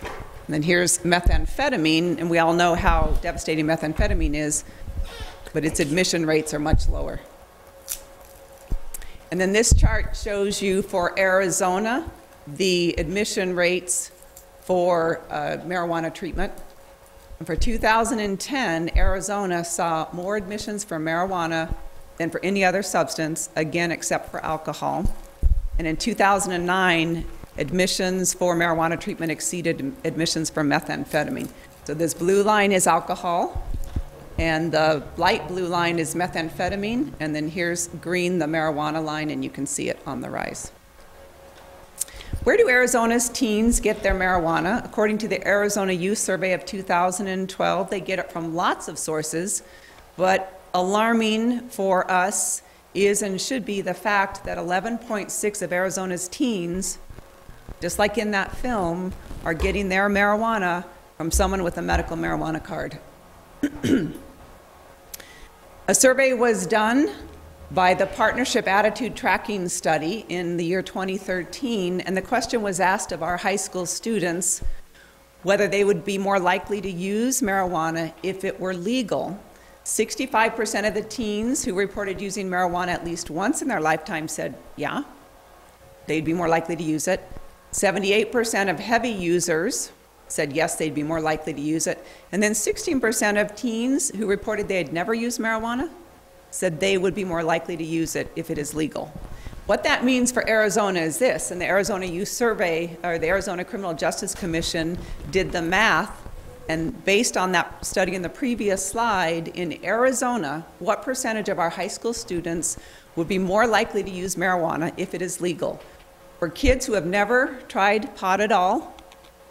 And then here's methamphetamine, and we all know how devastating methamphetamine is, but its admission rates are much lower. And then this chart shows you for Arizona the admission rates for marijuana treatment. And for 2010, Arizona saw more admissions for marijuana than for any other substance, again, except for alcohol. And in 2009, admissions for marijuana treatment exceeded admissions for methamphetamine. So this blue line is alcohol, and the light blue line is methamphetamine, and then here's green, the marijuana line, and you can see it on the rise. Where do Arizona's teens get their marijuana? According to the Arizona Youth Survey of 2012, they get it from lots of sources, but alarming for us is and should be the fact that 11.6 of Arizona's teens, just like in that film, are getting their marijuana from someone with a medical marijuana card. A survey was done by the Partnership Attitude Tracking Study in the year 2013, and the question was asked of our high school students whether they would be more likely to use marijuana if it were legal. 65% of the teens who reported using marijuana at least once in their lifetime said, yeah, they'd be more likely to use it. 78% of heavy users said yes, they'd be more likely to use it. And then 16% of teens who reported they had never used marijuana said they would be more likely to use it if it is legal. What that means for Arizona is this, and the Arizona Youth Survey, or the Arizona Criminal Justice Commission did the math, and based on that study in the previous slide, in Arizona, what percentage of our high school students would be more likely to use marijuana if it is legal? For kids who have never tried pot at all,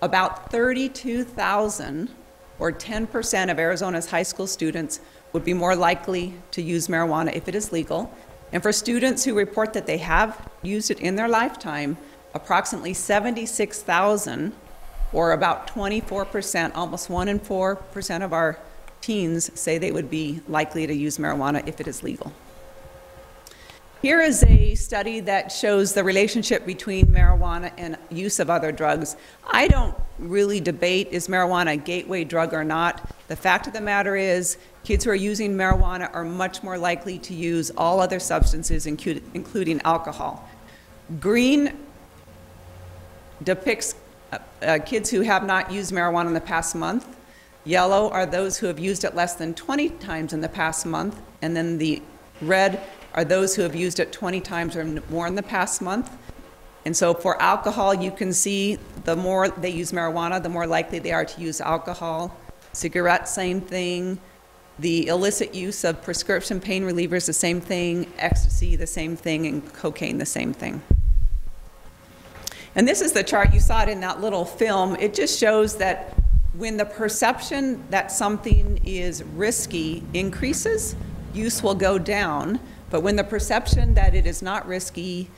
about 32,000, or 10% of Arizona's high school students, would be more likely to use marijuana if it is legal. And for students who report that they have used it in their lifetime, approximately 76,000, or about 24%, almost 1 in 4% of our teens say they would be likely to use marijuana if it is legal. Here is a study that shows the relationship between marijuana and use of other drugs. I don't really debate is marijuana a gateway drug or not. The fact of the matter is kids who are using marijuana are much more likely to use all other substances, including alcohol. Green depicts kids who have not used marijuana in the past month. Yellow are those who have used it less than 20 times in the past month. And then the red are those who have used it 20 times or more in the past month. And so for alcohol, you can see the more they use marijuana, the more likely they are to use alcohol. Cigarettes, same thing. The illicit use of prescription pain relievers, the same thing. Ecstasy, the same thing. And cocaine, the same thing. And this is the chart, you saw it in that little film. It just shows that when the perception that something is risky increases, use will go down. But when the perception that it is not risky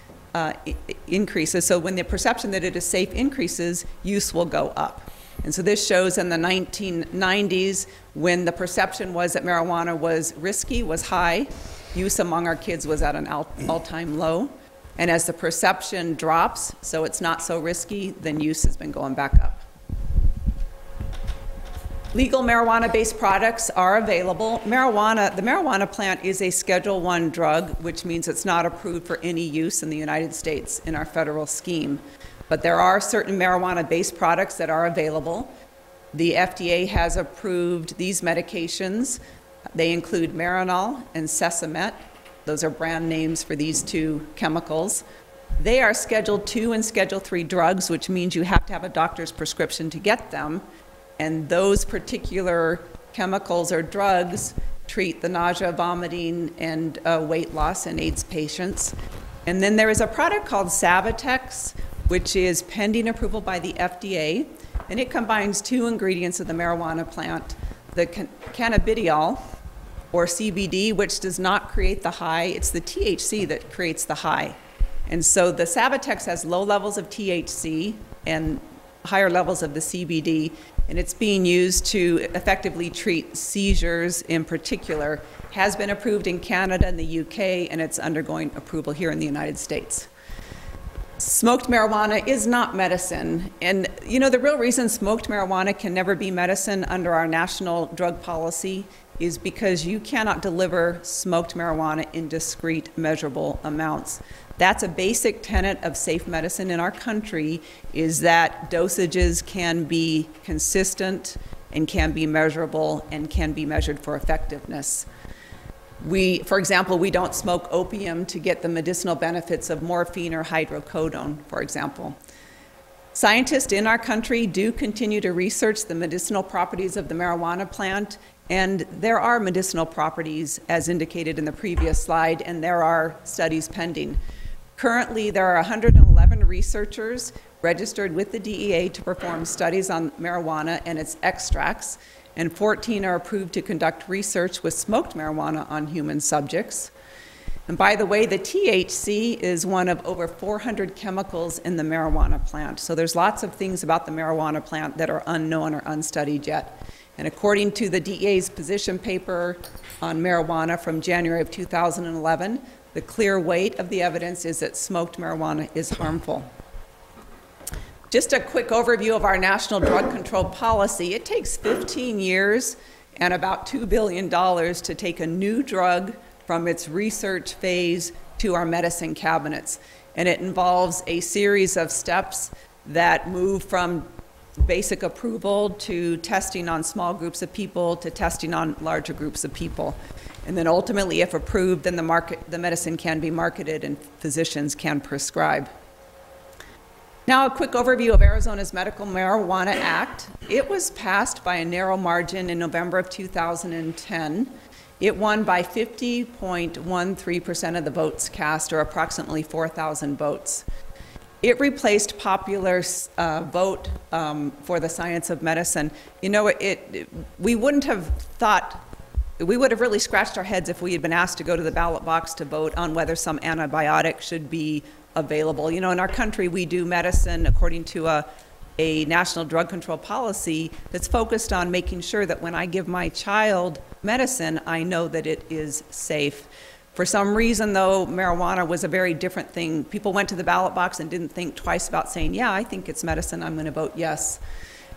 increases, so when the perception that it is safe increases, use will go up. And so this shows in the 1990s, when the perception was that marijuana was risky, was high, use among our kids was at an all-time low. And as the perception drops, so it's not so risky, then use has been going back up. Legal marijuana-based products are available. The marijuana plant is a Schedule I drug, which means it's not approved for any use in the United States in our federal scheme. But there are certain marijuana-based products that are available. The FDA has approved these medications. They include Marinol and Sesamet. Those are brand names for these two chemicals. They are Schedule II and Schedule III drugs, which means you have to have a doctor's prescription to get them. And those particular chemicals or drugs treat the nausea, vomiting, and weight loss in AIDS patients. And then there is a product called Savitex, which is pending approval by the FDA, and it combines two ingredients of the marijuana plant, the cannabidiol, or CBD, which does not create the high. It's the THC that creates the high. And so the Savitex has low levels of THC and higher levels of the CBD, and it's being used to effectively treat seizures in particular. Has been approved in Canada and the UK, and it's undergoing approval here in the United States. Smoked marijuana is not medicine. And you know, the real reason smoked marijuana can never be medicine under our national drug policy is because you cannot deliver smoked marijuana in discrete, measurable amounts. That's a basic tenet of safe medicine in our country, is that dosages can be consistent and can be measurable and can be measured for effectiveness. For example, we don't smoke opium to get the medicinal benefits of morphine or hydrocodone, for example. Scientists in our country do continue to research the medicinal properties of the marijuana plant, and there are medicinal properties as indicated in the previous slide, and there are studies pending. Currently, there are 111 researchers registered with the DEA to perform studies on marijuana and its extracts, and 14 are approved to conduct research with smoked marijuana on human subjects. And by the way, the THC is one of over 400 chemicals in the marijuana plant. So there's lots of things about the marijuana plant that are unknown or unstudied yet. And according to the DEA's position paper on marijuana from January of 2011, the clear weight of the evidence is that smoked marijuana is harmful. Just a quick overview of our national drug control policy. It takes 15 years and about $2 billion to take a new drug from its research phase to our medicine cabinets. And it involves a series of steps that move from basic approval to testing on small groups of people to testing on larger groups of people. And then ultimately, if approved, then the medicine can be marketed and physicians can prescribe. Now, a quick overview of Arizona's Medical Marijuana Act. It was passed by a narrow margin in November of 2010. It won by 50.13% of the votes cast, or approximately 4,000 votes. It replaced popular vote for the science of medicine. You know, we wouldn't have thought, we would have really scratched our heads if we had been asked to go to the ballot box to vote on whether some antibiotic should be available. You know, in our country, we do medicine according to a national drug control policy that's focused on making sure that when I give my child medicine, I know that it is safe. For some reason, though, marijuana was a very different thing. People went to the ballot box and didn't think twice about saying, yeah, I think it's medicine, I'm going to vote yes.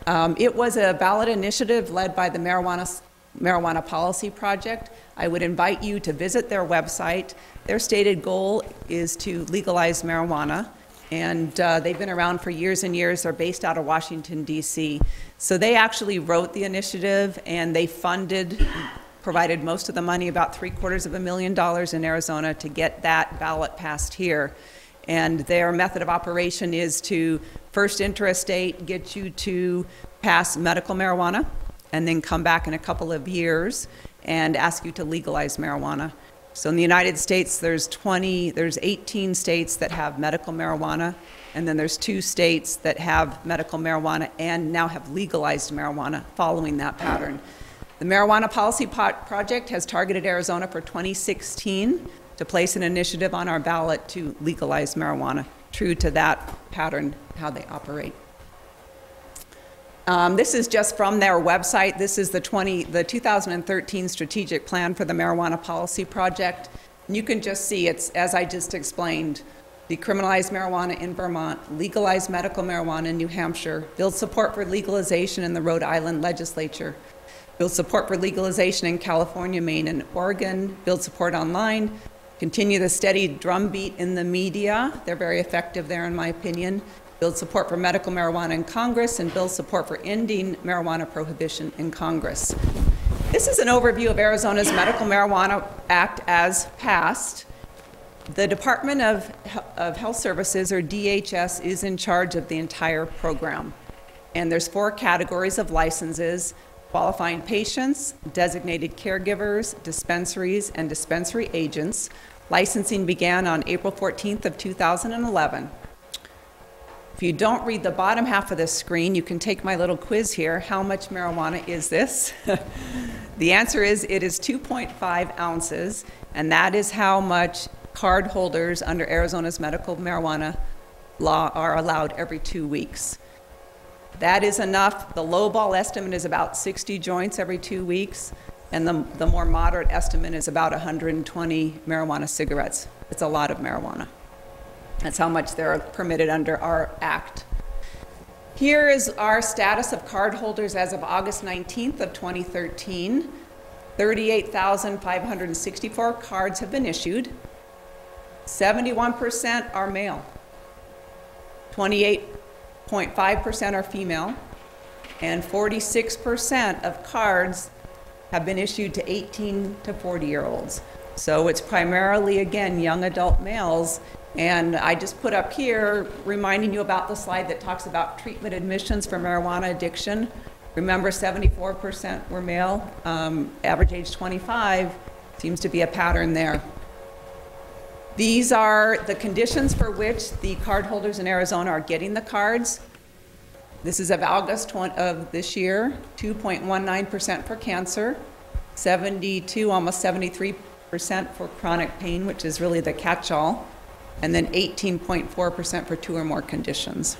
It was a ballot initiative led by the Marijuana Policy Project. I would invite you to visit their website. Their stated goal is to legalize marijuana, and they've been around for years and years. They're based out of Washington, D.C. So they actually wrote the initiative, and they provided most of the money, about $750,000 in Arizona, to get that ballot passed here. And their method of operation is to first enter a state, get you to pass medical marijuana, and then come back in a couple of years and ask you to legalize marijuana. So in the United States, there's 18 states that have medical marijuana, And then there's 2 states that have medical marijuana and now have legalized marijuana following that pattern. The Marijuana Policy Project has targeted Arizona for 2016 to place an initiative on our ballot to legalize marijuana, true to that pattern, how they operate. This is just from their website. This is the 2013 strategic plan for the Marijuana Policy Project. And you can just see it's, as I just explained, decriminalize marijuana in Vermont, legalize medical marijuana in New Hampshire, build support for legalization in the Rhode Island legislature, build support for legalization in California, Maine, and Oregon, build support online, continue the steady drumbeat in the media. They're very effective there, in my opinion. Build support for medical marijuana in Congress, and build support for ending marijuana prohibition in Congress. This is an overview of Arizona's Medical Marijuana Act as passed. The Department of Health Services, or DHS, is in charge of the entire program. And there's 4 categories of licenses: qualifying patients, designated caregivers, dispensaries, and dispensary agents. Licensing began on April 14th of 2011. If you don't read the bottom half of this screen, you can take my little quiz here. How much marijuana is this? The answer is it is 2.5 ounces, and that is how much card holders under Arizona's medical marijuana law are allowed every 2 weeks. That is enough. The lowball estimate is about 60 joints every 2 weeks, and the more moderate estimate is about 120 marijuana cigarettes. It's a lot of marijuana. That's how much they're permitted under our act. Here is our status of card holders as of August 19th of 2013. 38,564 cards have been issued. 71% are male. 28.5% are female. And 46% of cards have been issued to 18 to 40-year-olds. So it's primarily, again, young adult males. And I just put up here reminding you about the slide that talks about treatment admissions for marijuana addiction. Remember, 74% were male, average age 25, seems to be a pattern there. These are the conditions for which the card holders in Arizona are getting the cards. This is of August of this year, 2.19% for cancer, 72, almost 73% for chronic pain, which is really the catch-all, and then 18.4% for 2 or more conditions.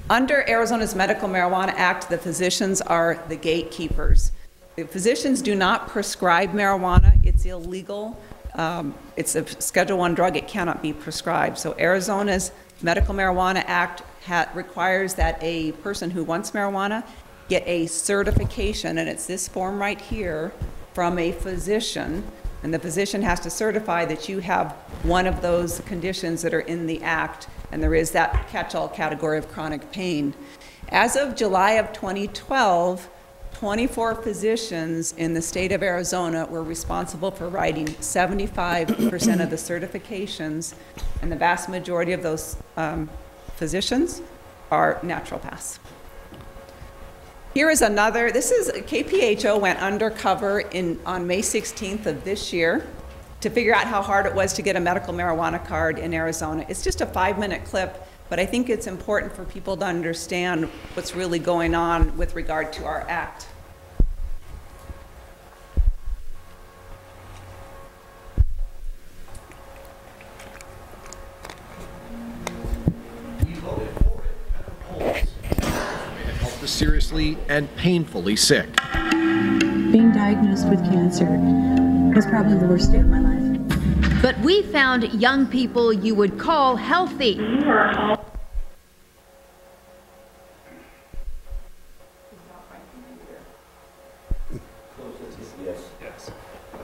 Under Arizona's Medical Marijuana Act, the physicians are the gatekeepers. The physicians do not prescribe marijuana. It's illegal. It's a Schedule I drug. It cannot be prescribed. So Arizona's Medical Marijuana Act requires that a person who wants marijuana get a certification, and it's this form right here, from a physician. And the physician has to certify that you have one of those conditions that are in the act, and there is that catch-all category of chronic pain. As of July of 2012, 24 physicians in the state of Arizona were responsible for writing 75% of the certifications, and the vast majority of those physicians are naturopaths. Here is another, this is, KPHO went undercover on May 16th of this year to figure out how hard it was to get a medical marijuana card in Arizona. It's just a 5-minute clip, but I think it's important for people to understand what's really going on with regard to our act. Seriously and painfully sick. Being diagnosed with cancer was probably the worst day of my life. But we found young people you would call healthy. Yes. Yes.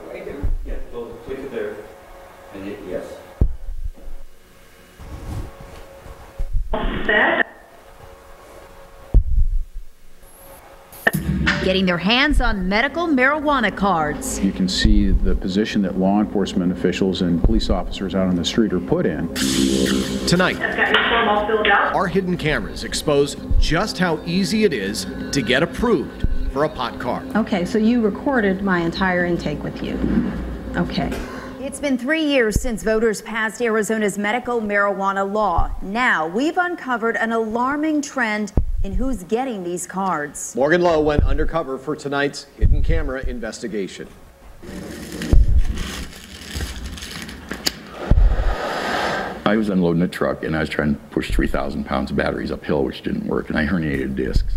Right there. Yeah, go click it there and hit yes. Getting their hands on medical marijuana cards. You can see the position that law enforcement officials and police officers out on the street are put in. Tonight, our hidden cameras expose just how easy it is to get approved for a pot card. Okay, so you recorded my entire intake with you. Okay. It's It's been 3 years since voters passed Arizona's medical marijuana law. Now, we've uncovered an alarming trend in who's getting these cards. Morgan Lowe went undercover for tonight's hidden camera investigation. I was unloading a truck and I was trying to push 3,000 pounds of batteries uphill, which didn't work, and I herniated discs.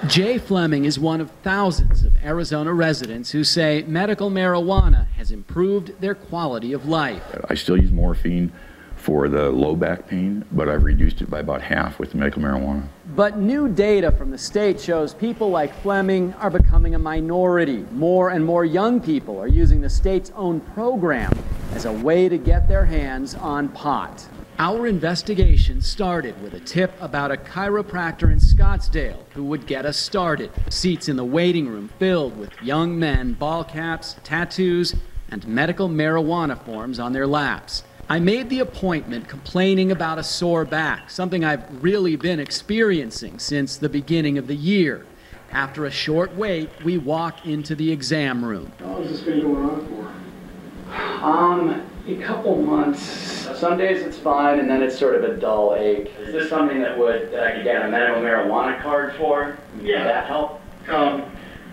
Jay Fleming is one of thousands of Arizona residents who say medical marijuana has improved their quality of life. I still use morphine for the low back pain, but I've reduced it by about half with the medical marijuana. But new data from the state shows people like Fleming are becoming a minority. More and more young people are using the state's own program as a way to get their hands on pot. Our investigation started with a tip about a chiropractor in Scottsdale who would get us started. Seats in the waiting room filled with young men, ball caps, tattoos, and medical marijuana forms on their laps. I made the appointment complaining about a sore back, something I've really been experiencing since the beginning of the year. After a short wait, we walk into the exam room. How long has this been going on for? A couple months. Some days it's fine, and then it's sort of a dull ache. Is this something that I could get a medical marijuana card for? Yeah. Would that help?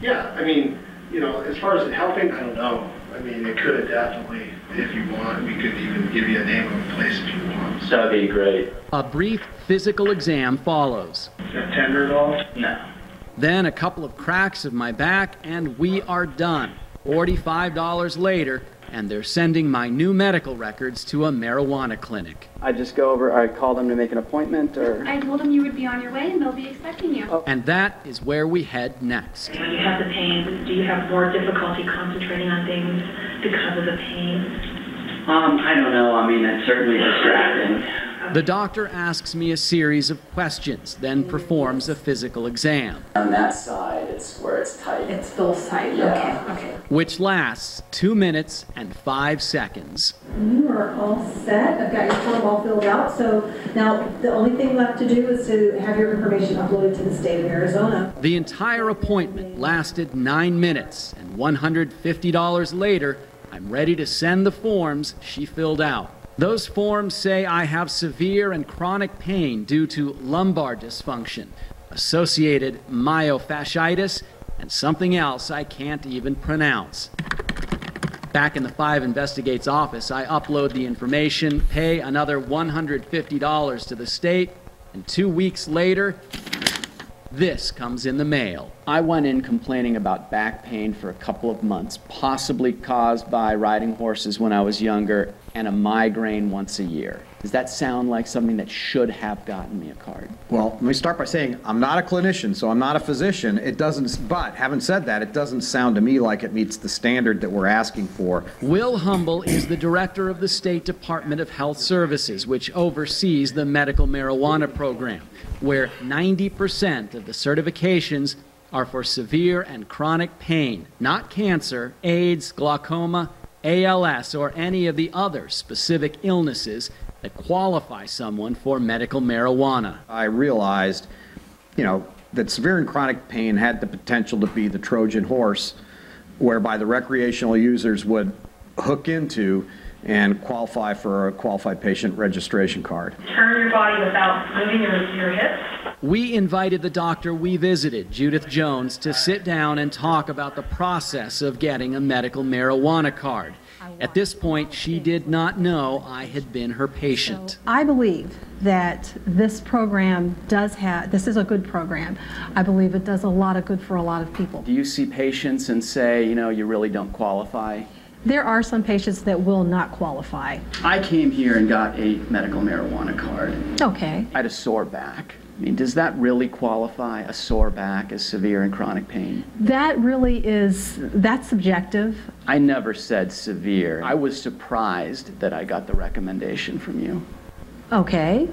Yeah, I mean, you know, as far as it helping, I don't know. I mean, it could definitely, if you want. We could even give you a name of a place if you want. That'd be great. A brief physical exam follows. Is that tender at all? No. Then a couple of cracks of my back, and we are done. $45 later, and they're sending my new medical records to a marijuana clinic. I just go over, I call them to make an appointment, or? I told them you would be on your way and they'll be expecting you. And that is where we head next. When you have the pain, do you have more difficulty concentrating on things because of the pain? I don't know. I mean, it's certainly distracting. The doctor asks me a series of questions, then performs a physical exam. On that side, it's where it's tight. It feels tight. Yeah. Okay. Which lasts 2 minutes and 5 seconds. You are all set. I've got your form all filled out. So now the only thing left to do is to have your information uploaded to the state of Arizona. The entire appointment lasted 9 minutes, and $150 later, I'm ready to send the forms she filled out. Those forms say I have severe and chronic pain due to lumbar dysfunction, associated myofasciitis, and something else I can't even pronounce. Back in the 5 Investigates office, I upload the information, pay another $150 to the state, and 2 weeks later, this comes in the mail. I went in complaining about back pain for a couple of months, possibly caused by riding horses when I was younger, and a migraine once a year. Does that sound like something that should have gotten me a card? Well, let me start by saying I'm not a clinician, so I'm not a physician. It doesn't, but having said that, it doesn't sound to me like it meets the standard that we're asking for. Will Humble is the director of the State Department of Health Services, which oversees the medical marijuana program, where 90% of the certifications are for severe and chronic pain, not cancer, AIDS, glaucoma, ALS, or any of the other specific illnesses that qualify someone for medical marijuana. I realized, that severe and chronic pain had the potential to be the Trojan horse, whereby the recreational users would hook into and qualify for a qualified patient registration card. Turn your body without moving your hips. We invited the doctor we visited, Judith Jones, to sit down and talk about the process of getting a medical marijuana card. At this point, she did not know I had been her patient. I believe that this program this is a good program. I believe it does a lot of good for a lot of people. Do you see patients and say, you really don't qualify? There are some patients that will not qualify. I came here and got a medical marijuana card. Okay. I had a sore back. Does that really qualify, a sore back, as severe and chronic pain? That really that's subjective. I never said severe. I was surprised that I got the recommendation from you. Okay.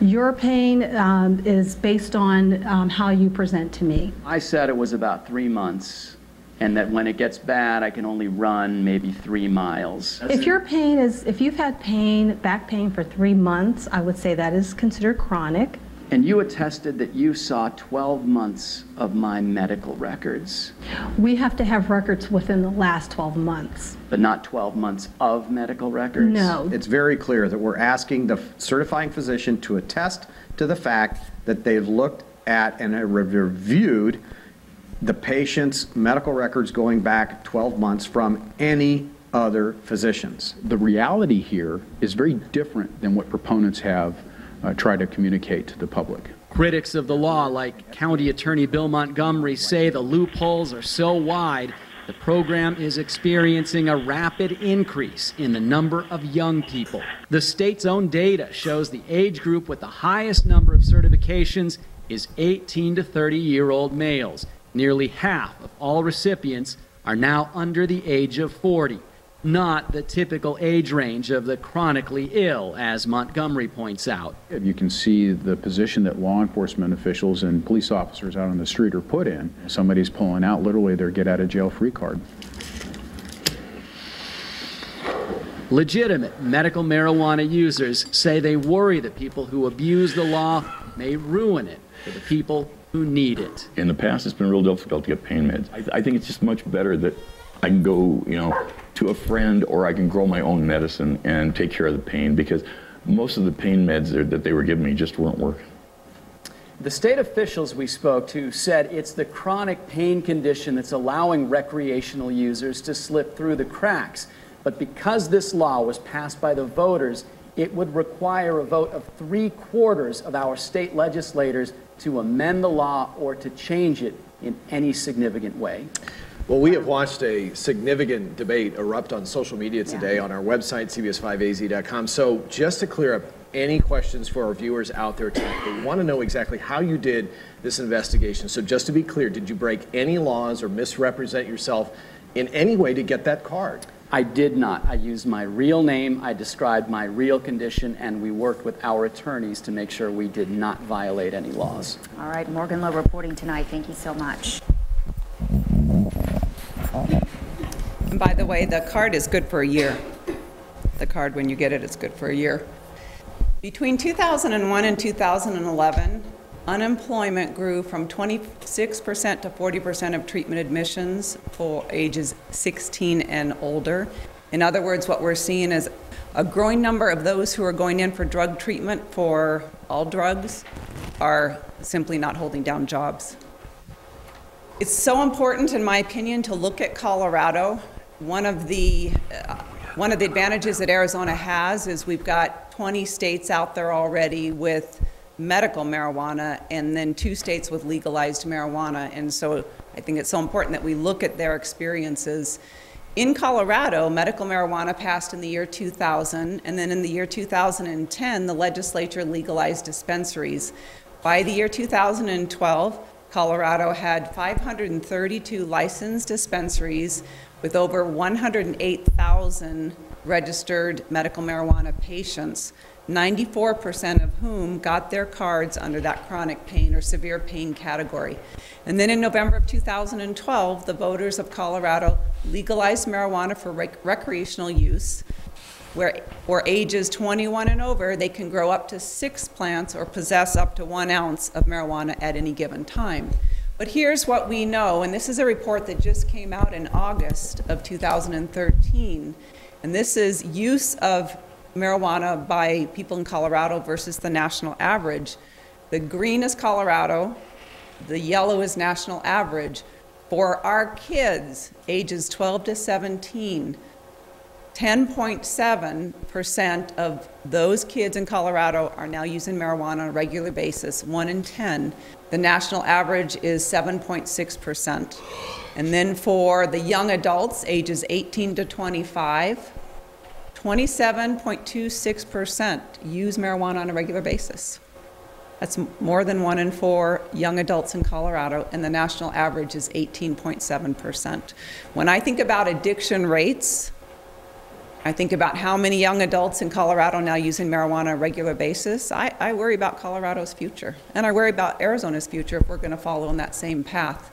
Your pain is based on how you present to me. I said it was about 3 months, and that when it gets bad, I can only run maybe 3 miles. If you've had back pain for 3 months, I would say that is considered chronic. And you attested that you saw 12 months of my medical records. We have to have records within the last 12 months. But not 12 months of medical records? No. It's very clear that we're asking the certifying physician to attest to the fact that they've looked at and have reviewed the patient's medical records going back 12 months from any other physicians. The reality here is very different than what proponents have tried to communicate to the public. Critics of the law, like County Attorney Bill Montgomery, say the loopholes are so wide, the program is experiencing a rapid increase in the number of young people. The state's own data shows the age group with the highest number of certifications is 18 to 30-year-old males. Nearly half of all recipients are now under the age of 40, not the typical age range of the chronically ill, as Montgomery points out. You can see the position that law enforcement officials and police officers out on the street are put in. Somebody's pulling out literally their get-out-of-jail-free card. Legitimate medical marijuana users say they worry that people who abuse the law may ruin it for the people who need it. In the past, it's been real difficult to get pain meds. I think it's just much better that I can go, to a friend, or I can grow my own medicine and take care of the pain, because most of the pain meds that they were giving me just weren't working. The state officials we spoke to said it's the chronic pain condition that's allowing recreational users to slip through the cracks. But because this law was passed by the voters, it would require a vote of 3/4 of our state legislators to amend the law or to change it in any significant way. Well, we have watched a significant debate erupt on social media today on our website, cbs5az.com. So just to clear up any questions for our viewers out there tonight, they want to know exactly how you did this investigation. So just to be clear, did you break any laws or misrepresent yourself in any way to get that card? I did not. I used my real name, I described my real condition, and we worked with our attorneys to make sure we did not violate any laws. All right, Morgan Lowe reporting tonight. Thank you so much. And by the way, the card is good for a year. The card, when you get it, it's good for a year. Between 2001 and 2011, unemployment grew from 26% to 40% of treatment admissions for ages 16 and older. In other words, what we're seeing is a growing number of those who are going in for drug treatment for all drugs are simply not holding down jobs. It's so important, in my opinion, to look at Colorado. One of the advantages that Arizona has is we've got 20 states out there already with medical marijuana, and then 2 states with legalized marijuana. And so I think it's so important that we look at their experiences. In Colorado, medical marijuana passed in the year 2000, and then in the year 2010, the legislature legalized dispensaries. By the year 2012, Colorado had 532 licensed dispensaries with over 108,000 registered medical marijuana patients, 94% of whom got their cards under that chronic pain or severe pain category. And then in November of 2012, the voters of Colorado legalized marijuana for recreational use, where for ages 21 and over, they can grow up to 6 plants or possess up to 1 ounce of marijuana at any given time. But here's what we know, and this is a report that just came out in August of 2013, and this is use of marijuana by people in Colorado versus the national average. The green is Colorado, the yellow is national average. For our kids, ages 12 to 17, 10.7% of those kids in Colorado are now using marijuana on a regular basis, 1 in 10. The national average is 7.6%. And then for the young adults, ages 18 to 25, 27.26% use marijuana on a regular basis. That's more than 1 in 4 young adults in Colorado, and the national average is 18.7%. When I think about addiction rates, I think about how many young adults in Colorado now using marijuana on a regular basis. I worry about Colorado's future, and I worry about Arizona's future if we're going to follow in that same path.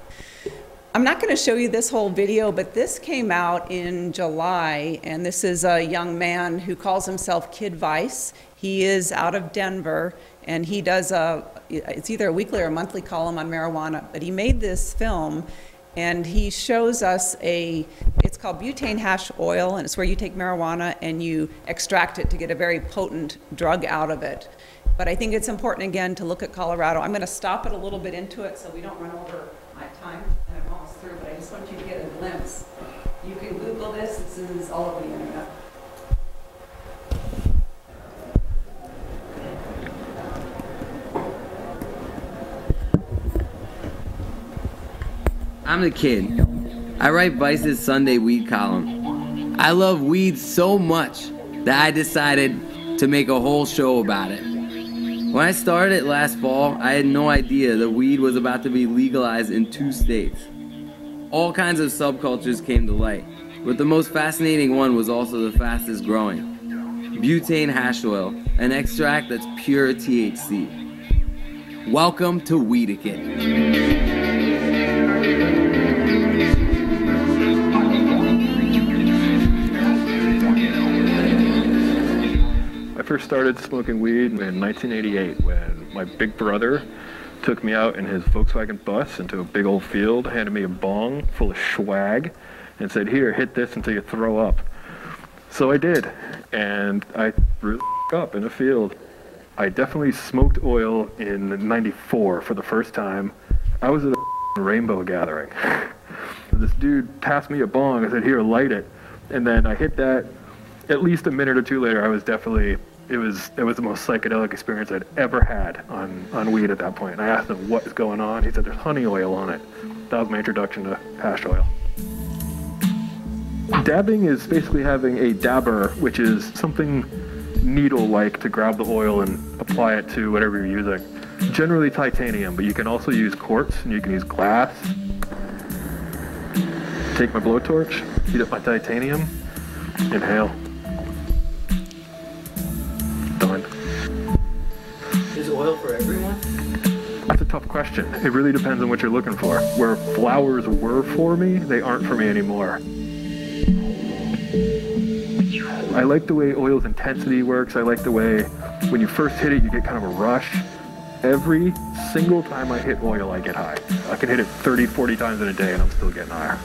I'm not going to show you this whole video, but this came out in July, and this is a young man who calls himself Kid Vice. He is out of Denver, and he does it's either a weekly or a monthly column on marijuana, but he made this film and he shows us it's called butane hash oil, and it's where you take marijuana and you extract it to get a very potent drug out of it. But I think it's important, again, to look at Colorado. I'm going to stop it a little bit into it so we don't run over my time, and I'm almost through, but I just want you to get a glimpse. You can Google this. This is all over the internet. I'm the kid. I write Vice's Sunday weed column. I love weed so much that I decided to make a whole show about it. When I started it last fall, I had no idea that weed was about to be legalized in 2 states. All kinds of subcultures came to light, but the most fascinating one was also the fastest growing. Butane hash oil, an extract that's pure THC. Welcome to Weedican. I first started smoking weed in 1988 when my big brother took me out in his Volkswagen bus into a big old field, handed me a bong full of swag, and said, "Here, hit this until you throw up." So I did, and I threw up in a field. I definitely smoked oil in '94 for the first time. I was at a rainbow gathering. This dude passed me a bong and said, "Here, light it." And then I hit that. At least a minute or two later, I was definitely, it was the most psychedelic experience I'd ever had on weed at that point. And I asked him, "What is going on?" He said, "There's honey oil on it." That was my introduction to hash oil. Dabbing is basically having a dabber, which is something needle-like to grab the oil and apply it to whatever you're using. Generally titanium, but you can also use quartz and you can use glass. Take my blowtorch, heat up my titanium, inhale. Done. Is oil for everyone? That's a tough question. It really depends on what you're looking for. Where flowers were for me, they aren't for me anymore. I like the way oil's intensity works. I like the way when you first hit it, you get kind of a rush. Every single time I hit oil, I get high. I can hit it 30, 40 times in a day and I'm still getting higher.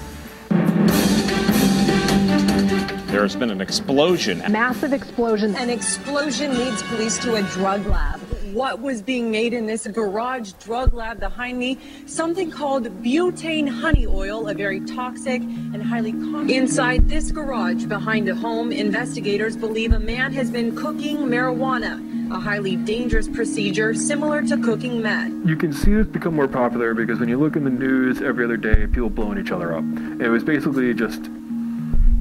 There has been an explosion. Massive explosion. An explosion leads police to a drug lab. What was being made in this garage drug lab behind me? Something called butane honey oil, a very toxic and highly concentrated. Inside this garage behind the home, investigators believe a man has been cooking marijuana, a highly dangerous procedure similar to cooking meth. You can see this become more popular because when you look in the news every other day, people blowing each other up. It was basically just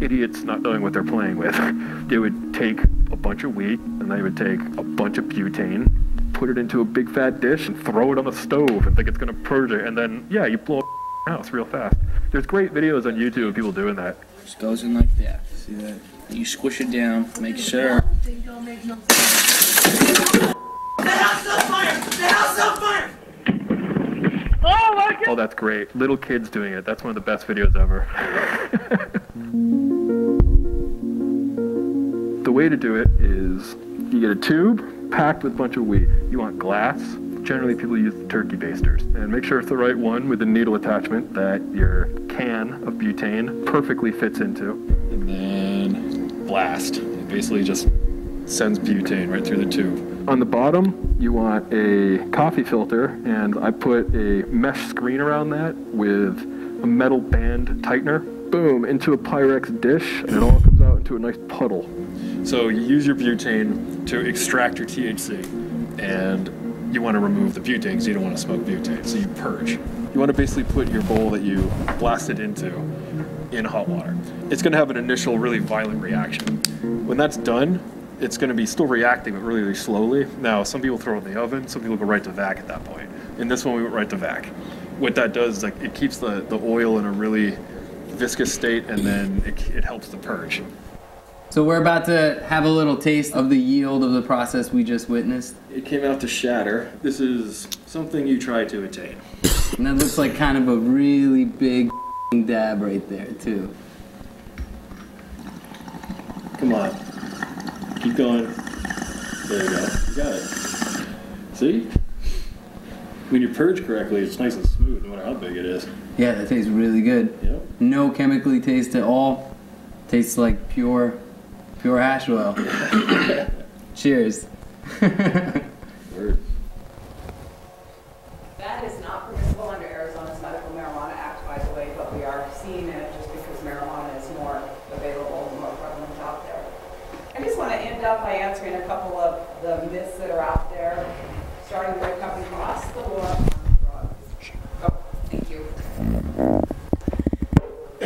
idiots not knowing what they're playing with. They would take a bunch of wheat and they would take a bunch of butane, put it into a big fat dish and throw it on the stove and think it's gonna purge it, and then yeah, you blow a house real fast. There's great videos on YouTube of people doing that. Just goes in like that. See that? You squish it down, make sure. Oh, that's great. Little kids doing it. That's one of the best videos ever. The way to do it is you get a tube packed with a bunch of weed. You want glass. Generally, people use the turkey basters. And make sure it's the right one with the needle attachment that your can of butane perfectly fits into. And then blast. It basically just sends butane right through the tube. On the bottom, you want a coffee filter, and I put a mesh screen around that with a metal band tightener. Boom, into a Pyrex dish, and it all comes out into a nice puddle. So you use your butane to extract your THC, and you want to remove the butane because you don't want to smoke butane, so you purge. You want to basically put your bowl that you blasted into in hot water. It's going to have an initial really violent reaction. When that's done, it's going to be still reacting, but really, really slowly. Now, some people throw it in the oven, some people go right to vac at that point. In this one, we went right to vac. What that does is like it keeps the oil in a really viscous state, and then it helps the purge. So we're about to have a little taste of the yield of the process we just witnessed. It came out to shatter. This is something you try to attain. And that looks like kind of a really big dab right there, too. Come on. Keep going. There you go. You got it. See? When you purge correctly, it's nice and smooth, no matter how big it is. Yeah, that tastes really good. Yep. No chemically taste at all. Tastes like pure hash oil. Cheers. Word. That is not permissible under Arizona's Medical Marijuana Act, by the way, but we are seeing it just because marijuana is more available and more prevalent out there. I just want to end up by answering a couple of the myths that are out there, starting with a company lost the war on drugs. Oh, thank you.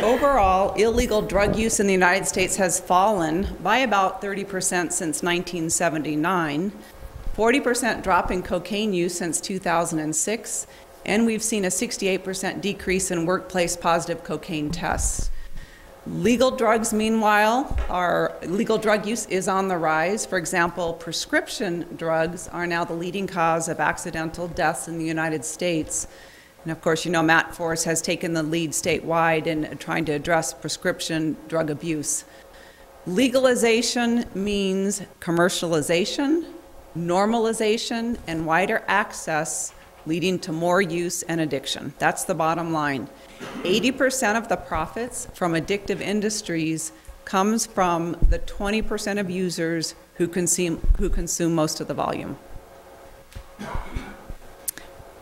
Overall, illegal drug use in the United States has fallen by about 30% since 1979, 40% drop in cocaine use since 2006, and we've seen a 68% decrease in workplace positive cocaine tests. Legal drugs, meanwhile, legal drug use is on the rise. For example, prescription drugs are now the leading cause of accidental deaths in the United States. And of course, you know, Matt Force has taken the lead statewide in trying to address prescription drug abuse. Legalization means commercialization, normalization, and wider access, leading to more use and addiction. That's the bottom line. 80% of the profits from addictive industries comes from the 20% of users who consume most of the volume.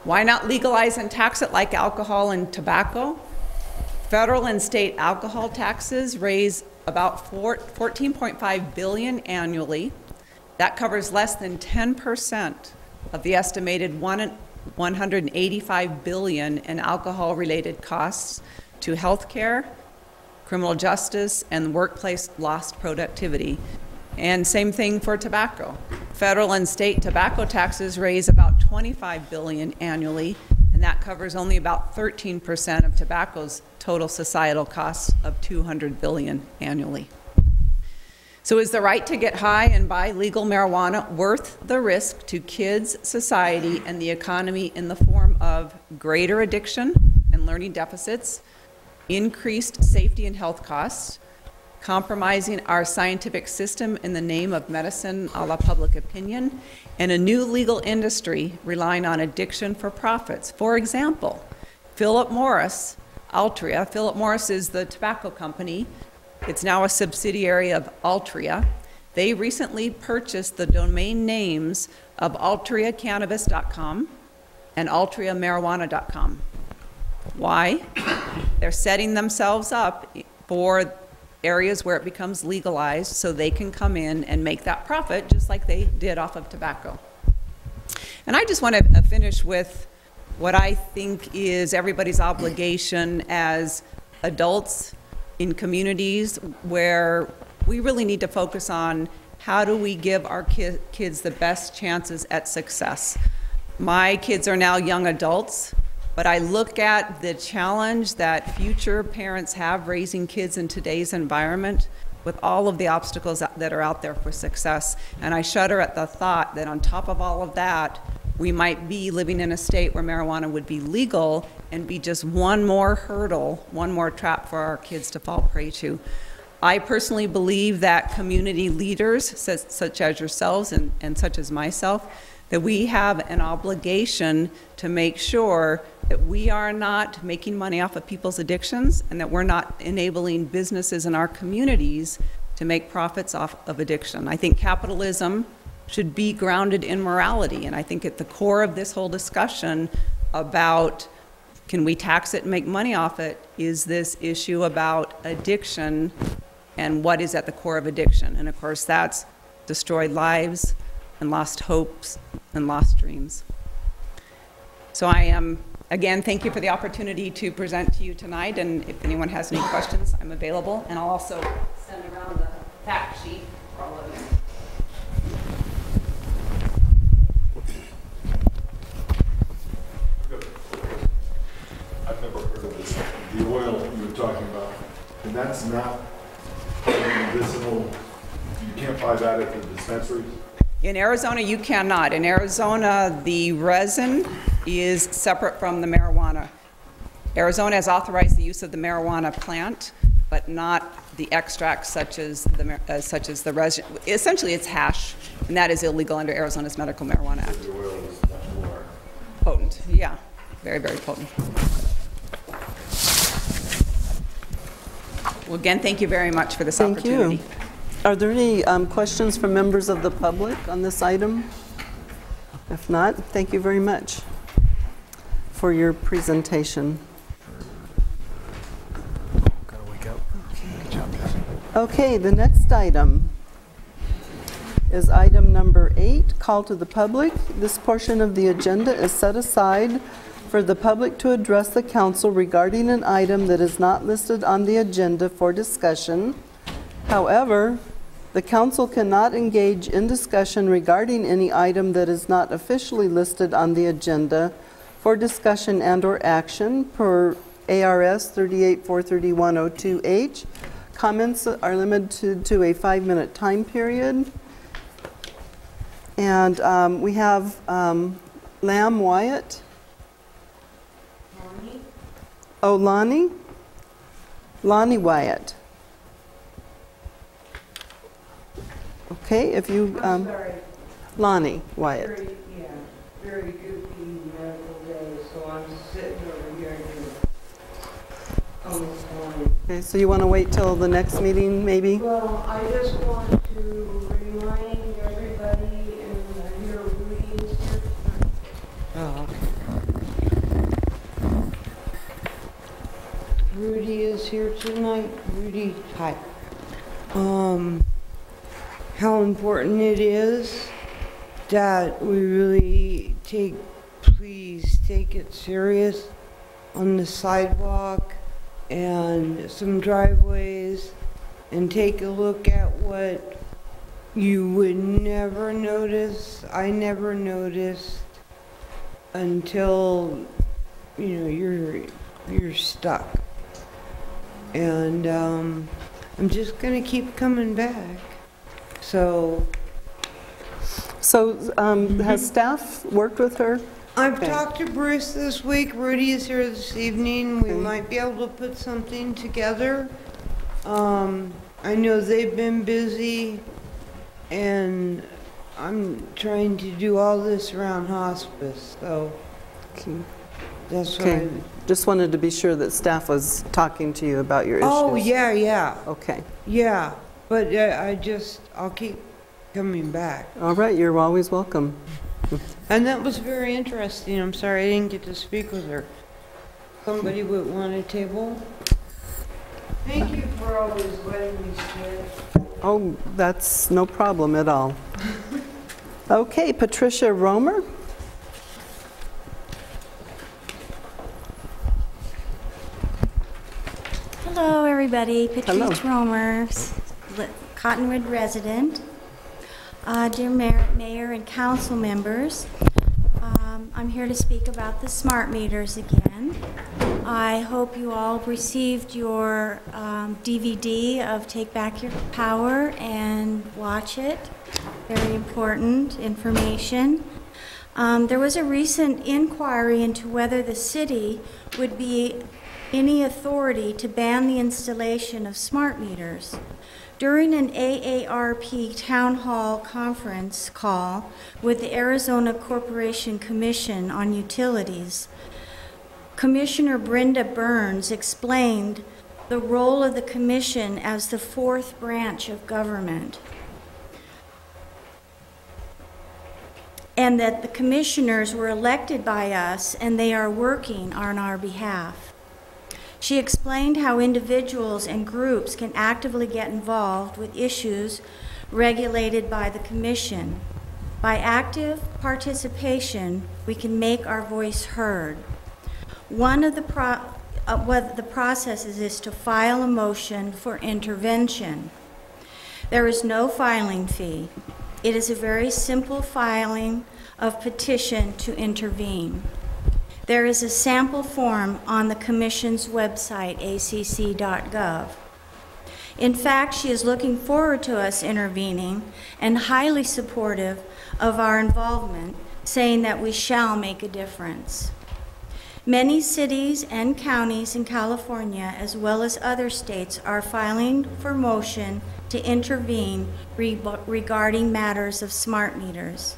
Why not legalize and tax it like alcohol and tobacco? Federal and state alcohol taxes raise about $14.5 billion annually. That covers less than 10% of the estimated $185 billion in alcohol-related costs to healthcare, criminal justice, and workplace lost productivity. And same thing for tobacco. Federal and state tobacco taxes raise about $25 billion annually, and that covers only about 13% of tobacco's total societal costs of $200 billion annually. So is the right to get high and buy legal marijuana worth the risk to kids, society, and the economy in the form of greater addiction and learning deficits, increased safety and health costs, compromising our scientific system in the name of medicine a la public opinion, and a new legal industry relying on addiction for profits? For example, Philip Morris, Altria. Philip Morris is the tobacco company. It's now a subsidiary of Altria. They recently purchased the domain names of altriacannabis.com and altriamarijuana.com. Why? They're setting themselves up for areas where it becomes legalized so they can come in and make that profit just like they did off of tobacco. And I just want to finish with what I think is everybody's obligation as adults in communities where we really need to focus on how do we give our kids the best chances at success. My kids are now young adults, but I look at the challenge that future parents have raising kids in today's environment with all of the obstacles that are out there for success. And I shudder at the thought that on top of all of that, we might be living in a state where marijuana would be legal and be just one more hurdle, one more trap for our kids to fall prey to. I personally believe that community leaders, such as yourselves and such as myself, that we have an obligation to make sure that we are not making money off of people's addictions and that we're not enabling businesses in our communities to make profits off of addiction. I think capitalism should be grounded in morality, and I think at the core of this whole discussion about can we tax it and make money off it is this issue about addiction and what is at the core of addiction. And of course that's destroyed lives and lost hopes and lost dreams. So I am, again, thank you for the opportunity to present to you tonight, and if anyone has any questions, I'm available, and I'll also send around the fact sheet for all of you. I've never heard of this, the oil you were talking about, and that's not medicinal, you can't buy that at the dispensaries? In Arizona, you cannot. In Arizona, the resin is separate from the marijuana. Arizona has authorized the use of the marijuana plant, but not the extracts such as the resin. Essentially, it's hash, and that is illegal under Arizona's Medical Marijuana Act. The oil is Yeah, very, very potent. Well, again, thank you very much for this opportunity. Thank you. Are there any questions from members of the public on this item? If not, thank you very much for your presentation. Okay, the next item is item number 8, call to the public. This portion of the agenda is set aside for the public to address the council regarding an item that is not listed on the agenda for discussion. However, the council cannot engage in discussion regarding any item that is not officially listed on the agenda for discussion and/or action per ARS 38-431-02H. Comments are limited to a 5-minute time period. And we have Lamb Wyatt. Oh, Lonnie? Lonnie Wyatt. Okay, if you, Lonnie Wyatt. Very goofy medical day, so I'm sitting over here almost morning. Okay, so you want to wait till the next meeting, maybe? Well, I just want to remind everybody, and I hear Rudy is here. Oh, Rudy is here tonight. Rudy, hi. How important it is that we really please take it serious on the sidewalk and some driveways, and take a look at what you would never notice. I never noticed until, you know, you're stuck. And I'm just gonna keep coming back. So has staff worked with her? I've talked to Bruce this week. Rudy is here this evening. We might be able to put something together. I know they've been busy, and I'm trying to do all this around hospice, so that's Okay. why. Just wanted to be sure that staff was talking to you about your issues. Oh, yeah. Okay. Yeah, but I'll keep coming back. All right, you're always welcome. And that was very interesting. I'm sorry I didn't get to speak with her. Somebody would want a table? Thank you for always letting me sit. Oh, that's no problem at all. Okay, Patricia Romer. Hello, everybody. Patrice Hello. Romer, Cottonwood resident. Dear Mayor and council members, I'm here to speak about the smart meters again. I hope you all received your DVD of Take Back Your Power and watch it. Very important information. There was a recent inquiry into whether the city would be any authority to ban the installation of smart meters. During an AARP Town Hall conference call with the Arizona Corporation Commission on Utilities, Commissioner Brenda Burns explained the role of the commission as the fourth branch of government, and that the commissioners were elected by us and they are working on our behalf. She explained how individuals and groups can actively get involved with issues regulated by the Commission. By active participation, we can make our voice heard. One of the processes is to file a motion for intervention. There is no filing fee. It is a very simple filing of petition to intervene. There is a sample form on the Commission's website, acc.gov. In fact, she is looking forward to us intervening and highly supportive of our involvement, saying that we shall make a difference. Many cities and counties in California, as well as other states, are filing for motion to intervene regarding matters of smart meters.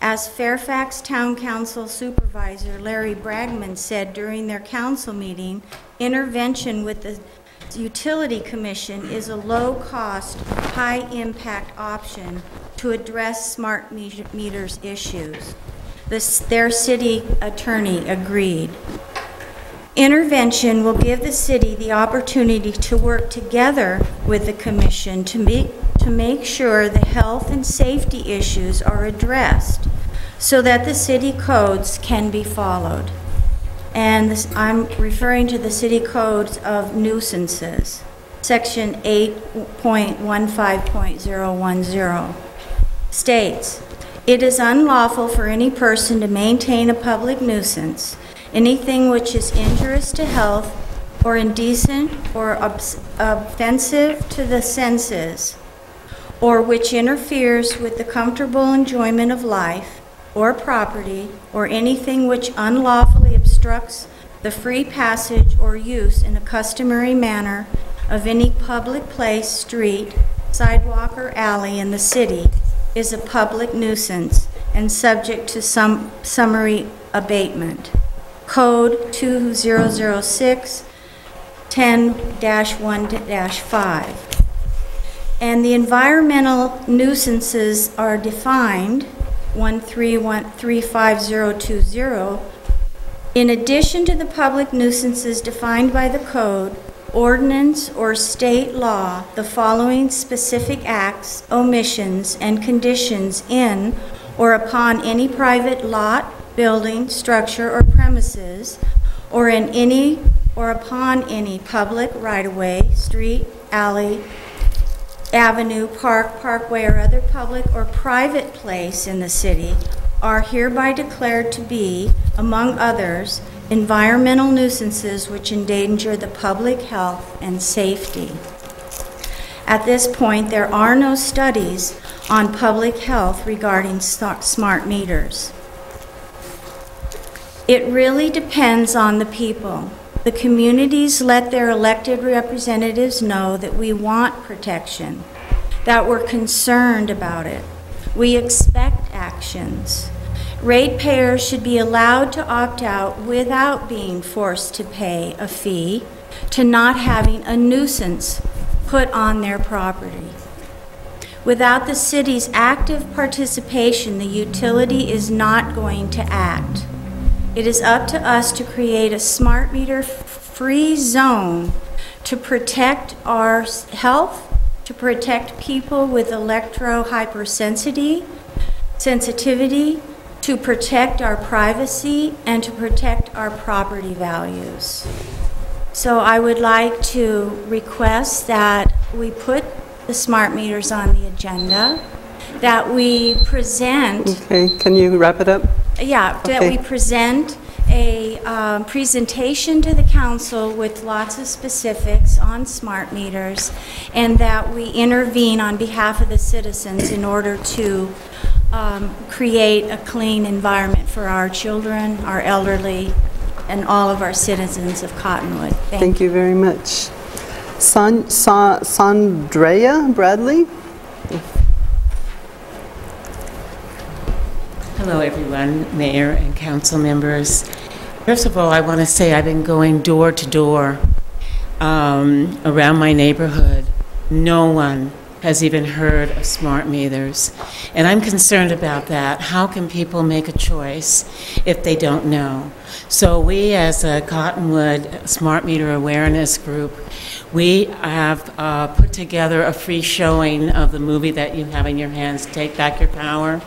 As Fairfax Town Council Supervisor Larry Bragman said during their council meeting, intervention with the Utility Commission is a low-cost, high-impact option to address smart meters issues. Their city attorney agreed. Intervention will give the city the opportunity to work together with the commission to make sure the health and safety issues are addressed so that the city codes can be followed. And I'm referring to the city codes of nuisances, section 8.15.010 states, it is unlawful for any person to maintain a public nuisance, anything which is injurious to health or indecent or offensive to the senses, or which interferes with the comfortable enjoyment of life or property, or anything which unlawfully obstructs the free passage or use in a customary manner of any public place, street, sidewalk, or alley in the city is a public nuisance and subject to some summary abatement. Code 2006 10-1-5. And the environmental nuisances are defined 131-35020. In addition to the public nuisances defined by the code, ordinance, or state law, the following specific acts, omissions, and conditions in or upon any private lot, building, structure, or premises, or in any or upon any public right-of-way, street, alley, avenue, park, parkway, or other public or private place in the city are hereby declared to be, among others, environmental nuisances which endanger the public health and safety. At this point, there are no studies on public health regarding smart meters. It really depends on the people. The communities let their elected representatives know that we want protection, that we're concerned about it. We expect actions. Ratepayers should be allowed to opt out without being forced to pay a fee to not having a nuisance put on their property. Without the city's active participation, the utility is not going to act. It is up to us to create a smart meter free zone to protect our health, to protect people with sensitivity, to protect our privacy, and to protect our property values. So I would like to request that we put the smart meters on the agenda, that we present. Okay, can you wrap it up? Yeah, okay. That we present a presentation to the council with lots of specifics on smart meters, and that we intervene on behalf of the citizens in order to create a clean environment for our children, our elderly, and all of our citizens of Cottonwood. Thank you very much. Sandrea Bradley. Hello everyone, Mayor and council members. First of all, I want to say I've been going door to door around my neighborhood. No one has even heard of smart meters. And I'm concerned about that. How can people make a choice if they don't know? So we, as a Cottonwood Smart Meter Awareness Group, we have put together a free showing of the movie that you have in your hands, Take Back Your Power.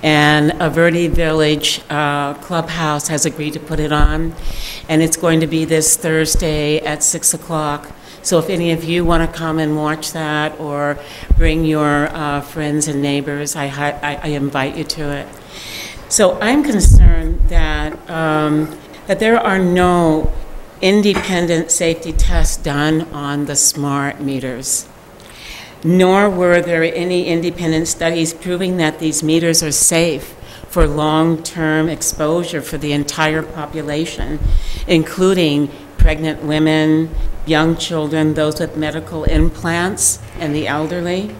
And a Verde Village Clubhouse has agreed to put it on. And it's going to be this Thursday at 6 o'clock. So if any of you want to come and watch that or bring your friends and neighbors, I invite you to it. So I'm concerned that, that there are no independent safety tests done on the smart meters, nor were there any independent studies proving that these meters are safe for long-term exposure for the entire population, including pregnant women, young children, those with medical implants, and the elderly.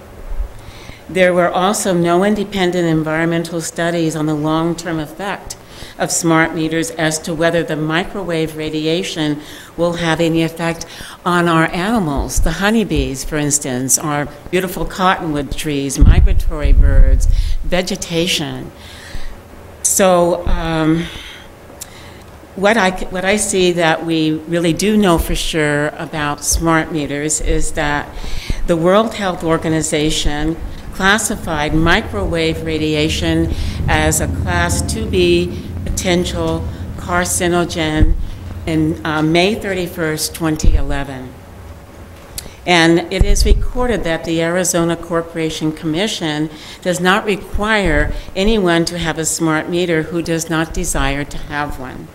There were also no independent environmental studies on the long-term effect of smart meters as to whether the microwave radiation will have any effect on our animals, the honeybees, for instance, our beautiful cottonwood trees, migratory birds, vegetation. So what I see that we really do know for sure about smart meters is that the World Health Organization classified microwave radiation as a class 2B potential carcinogen in May 31st, 2011. And it is recorded that the Arizona Corporation Commission does not require anyone to have a smart meter who does not desire to have one.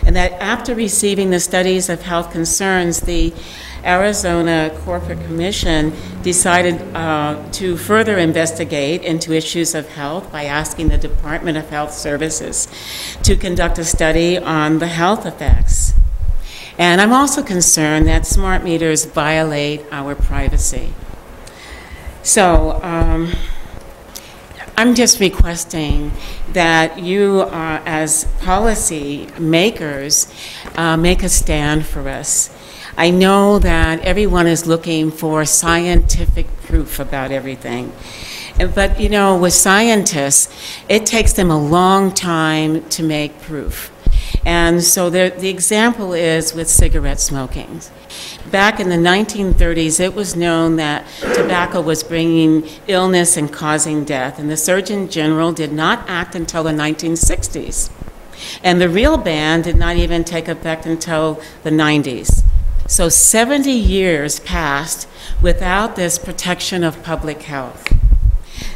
And that after receiving the studies of health concerns, the Arizona Corporate Commission decided to further investigate into issues of health by asking the Department of Health Services to conduct a study on the health effects. And I'm also concerned that smart meters violate our privacy. So I'm just requesting that you, as policy makers, make a stand for us. I know that everyone is looking for scientific proof about everything. But, you know, with scientists, it takes them a long time to make proof. And so the example is with cigarette smoking. Back in the 1930s, it was known that tobacco was bringing illness and causing death, and the Surgeon General did not act until the 1960s. And the real ban did not even take effect until the 90s. So 70 years passed without this protection of public health.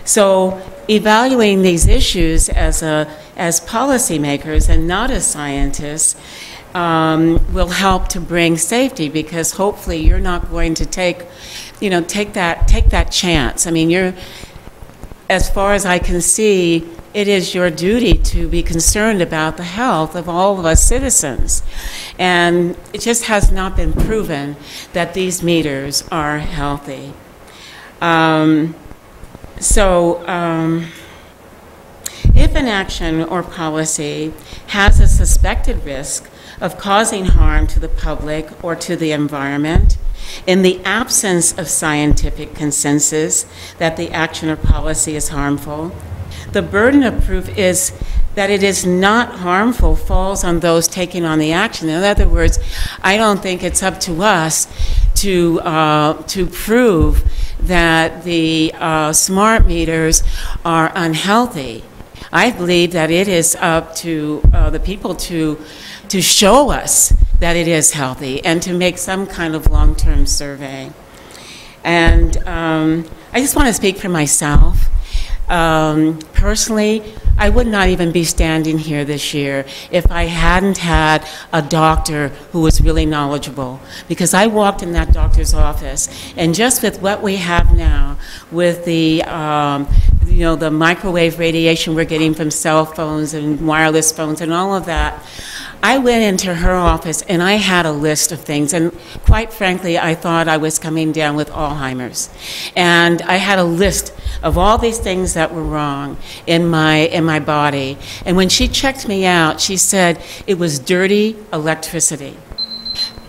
So evaluating these issues as policymakers and not as scientists will help to bring safety, because hopefully you're not going to take that chance. I mean, as far as I can see, it is your duty to be concerned about the health of all of us citizens. And it just has not been proven that these meters are healthy. If an action or policy has a suspected risk of causing harm to the public or to the environment, in the absence of scientific consensus that the action or policy is harmful, the burden of proof is that it is not harmful falls on those taking on the action. In other words, I don't think it's up to us to prove that the smart meters are unhealthy. I believe that it is up to the people to show us that it is healthy and to make some kind of long-term survey. And I just want to speak for myself. Personally, I would not even be standing here this year if I hadn't had a doctor who was really knowledgeable, because I walked in that doctor's office, and just with what we have now, with the the microwave radiation we're getting from cell phones and wireless phones and all of that, I went into her office and I had a list of things, and quite frankly, I thought I was coming down with Alzheimer's. And I had a list of all these things that were wrong in my body. And when she checked me out, she said it was dirty electricity.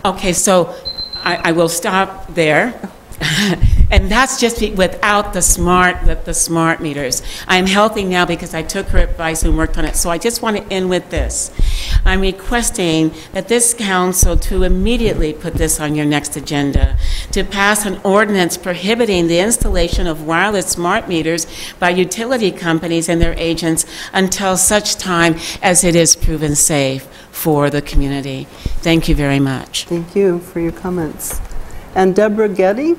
Okay, so I will stop there. And that's just without the smart meters. I'm healthy now because I took her advice and worked on it. So I just want to end with this. I'm requesting that this council to immediately put this on your next agenda, to pass an ordinance prohibiting the installation of wireless smart meters by utility companies and their agents until such time as it is proven safe for the community. Thank you very much. Thank you for your comments. And Deborah Getty?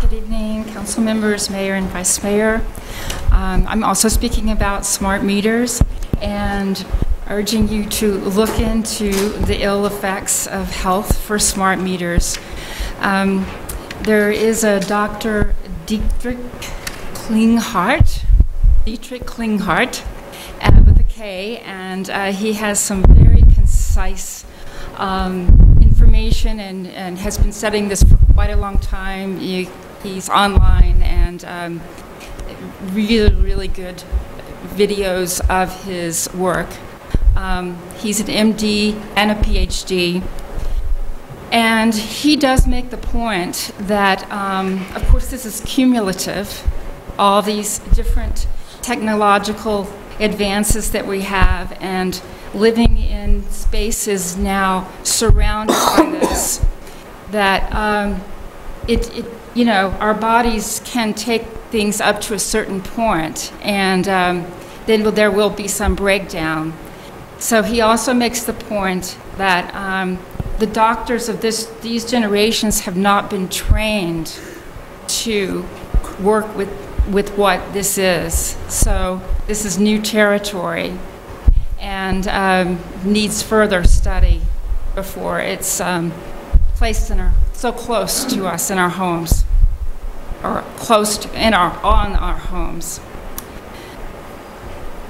Good evening, council members, mayor and vice mayor. I'm also speaking about smart meters and urging you to look into the ill effects of health for smart meters. There is a Dr. Dietrich Klinghardt with a K, and he has some very concise information and has been studying this for quite a long time. He's online and really, really good videos of his work. He's an MD and a PhD. And he does make the point that, of course, this is cumulative, all these different technological advances that we have, and living in spaces now surrounded by this, that you know, our bodies can take things up to a certain point, and then there will be some breakdown. So he also makes the point that the doctors of these generations have not been trained to work with what this is. So this is new territory and needs further study before it's placed so close to us in our homes, or on our homes.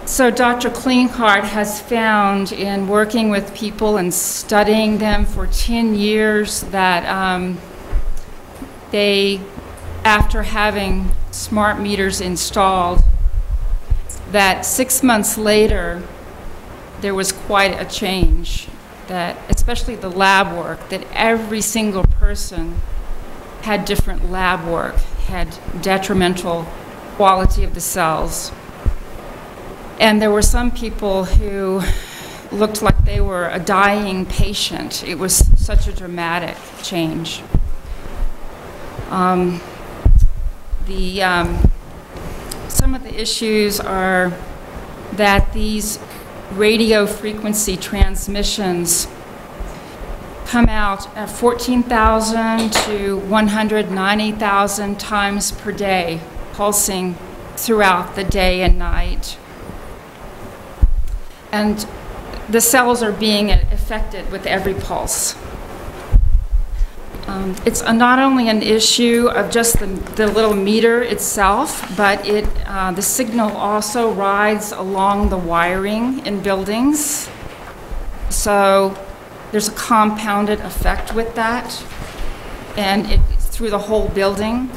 So Dr. Klinghardt has found in working with people and studying them for 10 years that they, after having smart meters installed, that 6 months later, there was quite a change, that especially the lab work, that every single person had different lab work, had detrimental quality of the cells. And there were some people who looked like they were a dying patient. It was such a dramatic change. Some of the issues are that these radio frequency transmissions come out at 14,000 to 190,000 times per day, pulsing throughout the day and night. And the cells are being affected with every pulse. It's not only an issue of just the little meter itself, but the signal also rides along the wiring in buildings. So there's a compounded effect with that, and it's through the whole building.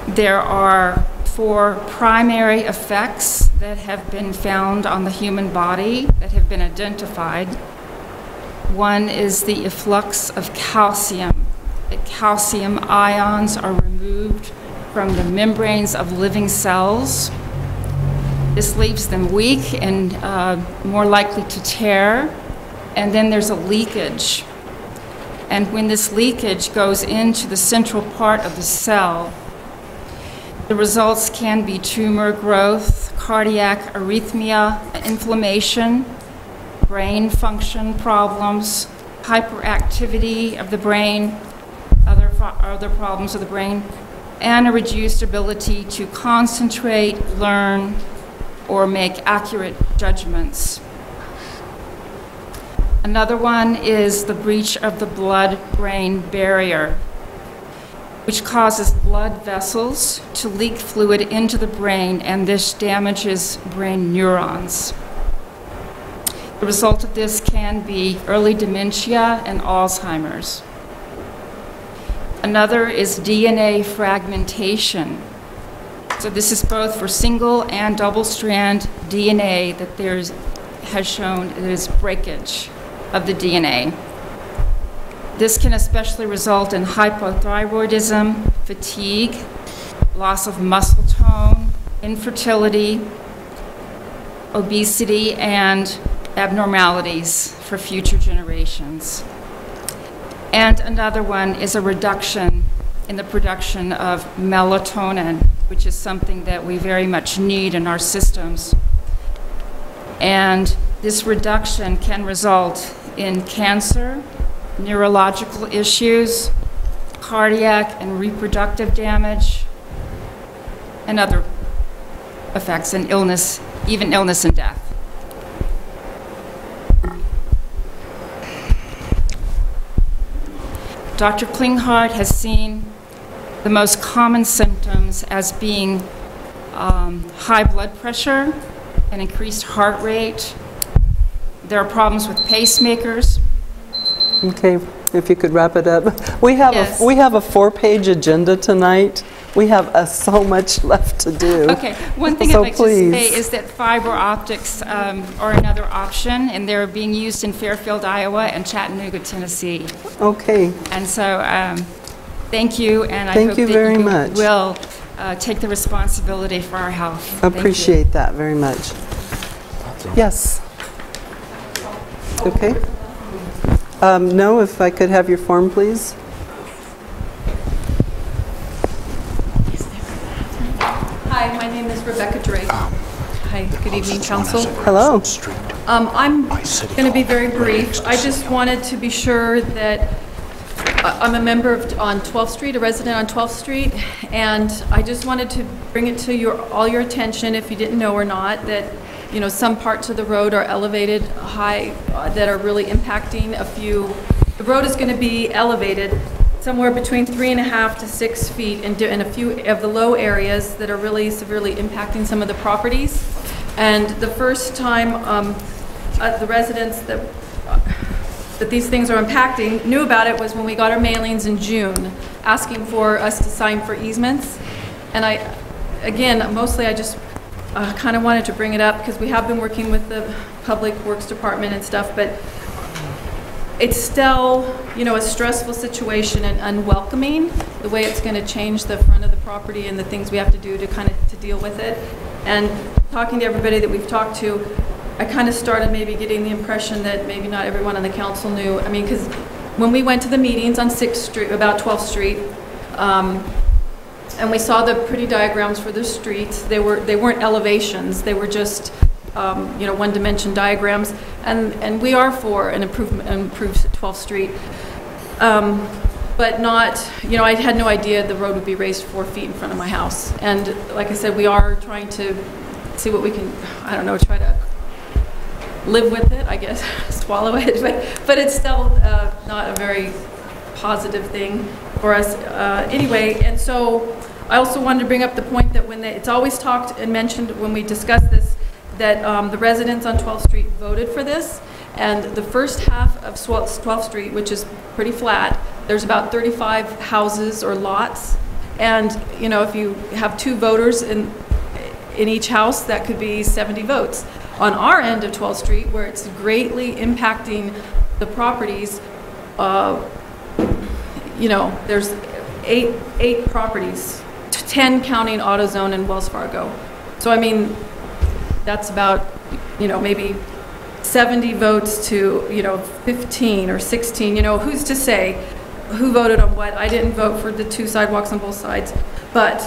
There are 4 primary effects that have been found on the human body that have been identified. One is the efflux of calcium. The calcium ions are removed from the membranes of living cells. This leaves them weak and more likely to tear. And then there's a leakage. And when this leakage goes into the central part of the cell, the results can be tumor growth, cardiac arrhythmia, inflammation, brain function problems, hyperactivity of the brain, other problems of the brain, and a reduced ability to concentrate, learn, or make accurate judgments. Another one is the breach of the blood-brain barrier, which causes blood vessels to leak fluid into the brain, and this damages brain neurons. The result of this can be early dementia and Alzheimer's. Another is DNA fragmentation. So this is both for single and double-strand DNA that has shown there is breakage of the DNA. This can especially result in hypothyroidism, fatigue, loss of muscle tone, infertility, obesity, and abnormalities for future generations. And another one is a reduction in the production of melatonin, which is something that we very much need in our systems. And this reduction can result in cancer, neurological issues, cardiac and reproductive damage, and other effects, and illness, even illness and death. Dr. Klinghardt has seen the most common symptoms as being high blood pressure, an increased heart rate, There are problems with pacemakers. Okay, if you could wrap it up. We have Yes. a 4-page agenda tonight. We have so much left to do. Okay, one thing So I'd like please. to say is that fiber optics are another option, and they're being used in Fairfield, Iowa, and Chattanooga, Tennessee. Okay. And so, thank you, and I Thank hope you that very you much. will take the responsibility for our health. Thank you. Appreciate that very much. Yes. Okay. No, if I could have your form, please. Hi, my name is Rebecca Drake. Hi, good evening, Council. Hello. I'm going to be very brief. I just wanted to be sure that I'm a member on 12th Street, a resident on 12th Street, and I just wanted to bring it to all your attention, if you didn't know or not, that some parts of the road are elevated high that are really impacting a few. The road is going to be elevated somewhere between 3.5 to 6 feet in a few of the low areas that are really severely impacting some of the properties. And the first time the residents that these things are impacting knew about it was when we got our mailings in June asking for us to sign for easements. And mostly I just kind of wanted to bring it up because we have been working with the Public Works Department and stuff, but it's still, a stressful situation and unwelcoming, the way it's going to change the front of the property and the things we have to do to to deal with it. And talking to everybody that we've talked to, I kind of started maybe getting the impression that maybe not everyone on the council knew. I mean, because when we went to the meetings on 6th Street, about 12th Street, and we saw the pretty diagrams for the streets, they weren't elevations, they were just one-dimension diagrams, and we are for an improved 12th Street, but not, I had no idea the road would be raised 4 feet in front of my house. And like I said, we are trying to see what we can, try to live with it, I guess, swallow it, but it's still not a very positive thing for us anyway. And so I also wanted to bring up the point that it's always talked and mentioned when we discuss this, that the residents on 12th Street voted for this, and the first half of 12th Street, which is pretty flat, there's about 35 houses or lots, and if you have 2 voters in each house, that could be 70 votes. On our end of 12th Street, where it's greatly impacting the properties, there's eight properties, 10 counting AutoZone and Wells Fargo. So I mean, that's about, maybe 70 votes to, 15 or 16, who's to say who voted on what? I didn't vote for the 2 sidewalks on both sides, but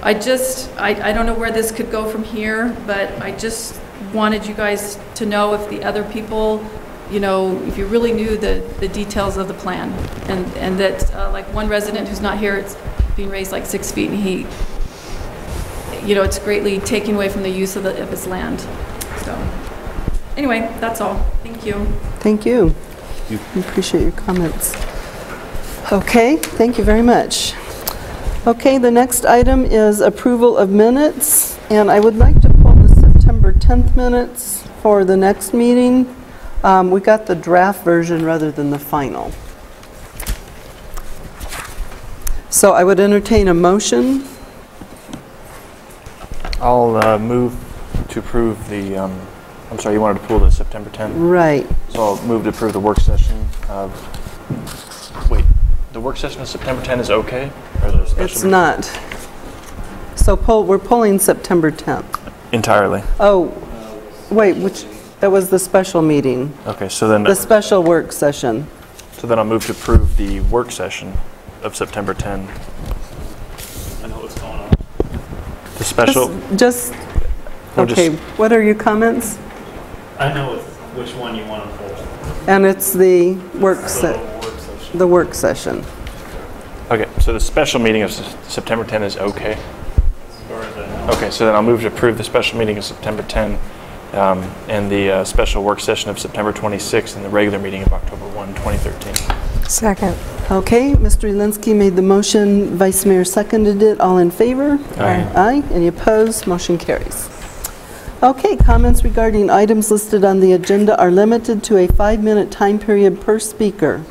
I don't know where this could go from here, but I just wanted you guys to know if the other people, if you really knew the details of the plan, and that like one resident who's not here, it's being raised like 6 feet, and he, it's greatly taking away from the use of his land. So anyway, that's all. Thank you. Thank you. We appreciate your comments. Okay, thank you very much. Okay, the next item is approval of minutes, and I would like to pull the September 10th minutes for the next meeting. We got the draft version rather than the final. So I would entertain a motion. I'll move to approve the, I'm sorry, you wanted to pull the September 10th? Right. So I'll move to approve the work session of, wait, the work session of September 10 is okay? Or the special It's meeting? not. So we're pulling September 10th. Entirely. Oh, wait, that was the special meeting. Okay, so then. The special work session. So then I'll move to approve the work session of September 10. I know what's going on. The special. Okay, what are your comments? I know which one you want to pull. And it's the work session. Okay, so the special meeting of September 10 is okay? Okay, so then I'll move to approve the special meeting of September 10 and the special work session of September 26 and the regular meeting of October 1, 2013. Second. Okay, Mr. Elinsky made the motion, Vice Mayor seconded it. All in favor? Aye. Aye. Any opposed? Motion carries. Okay, comments regarding items listed on the agenda are limited to a 5-minute time period per speaker.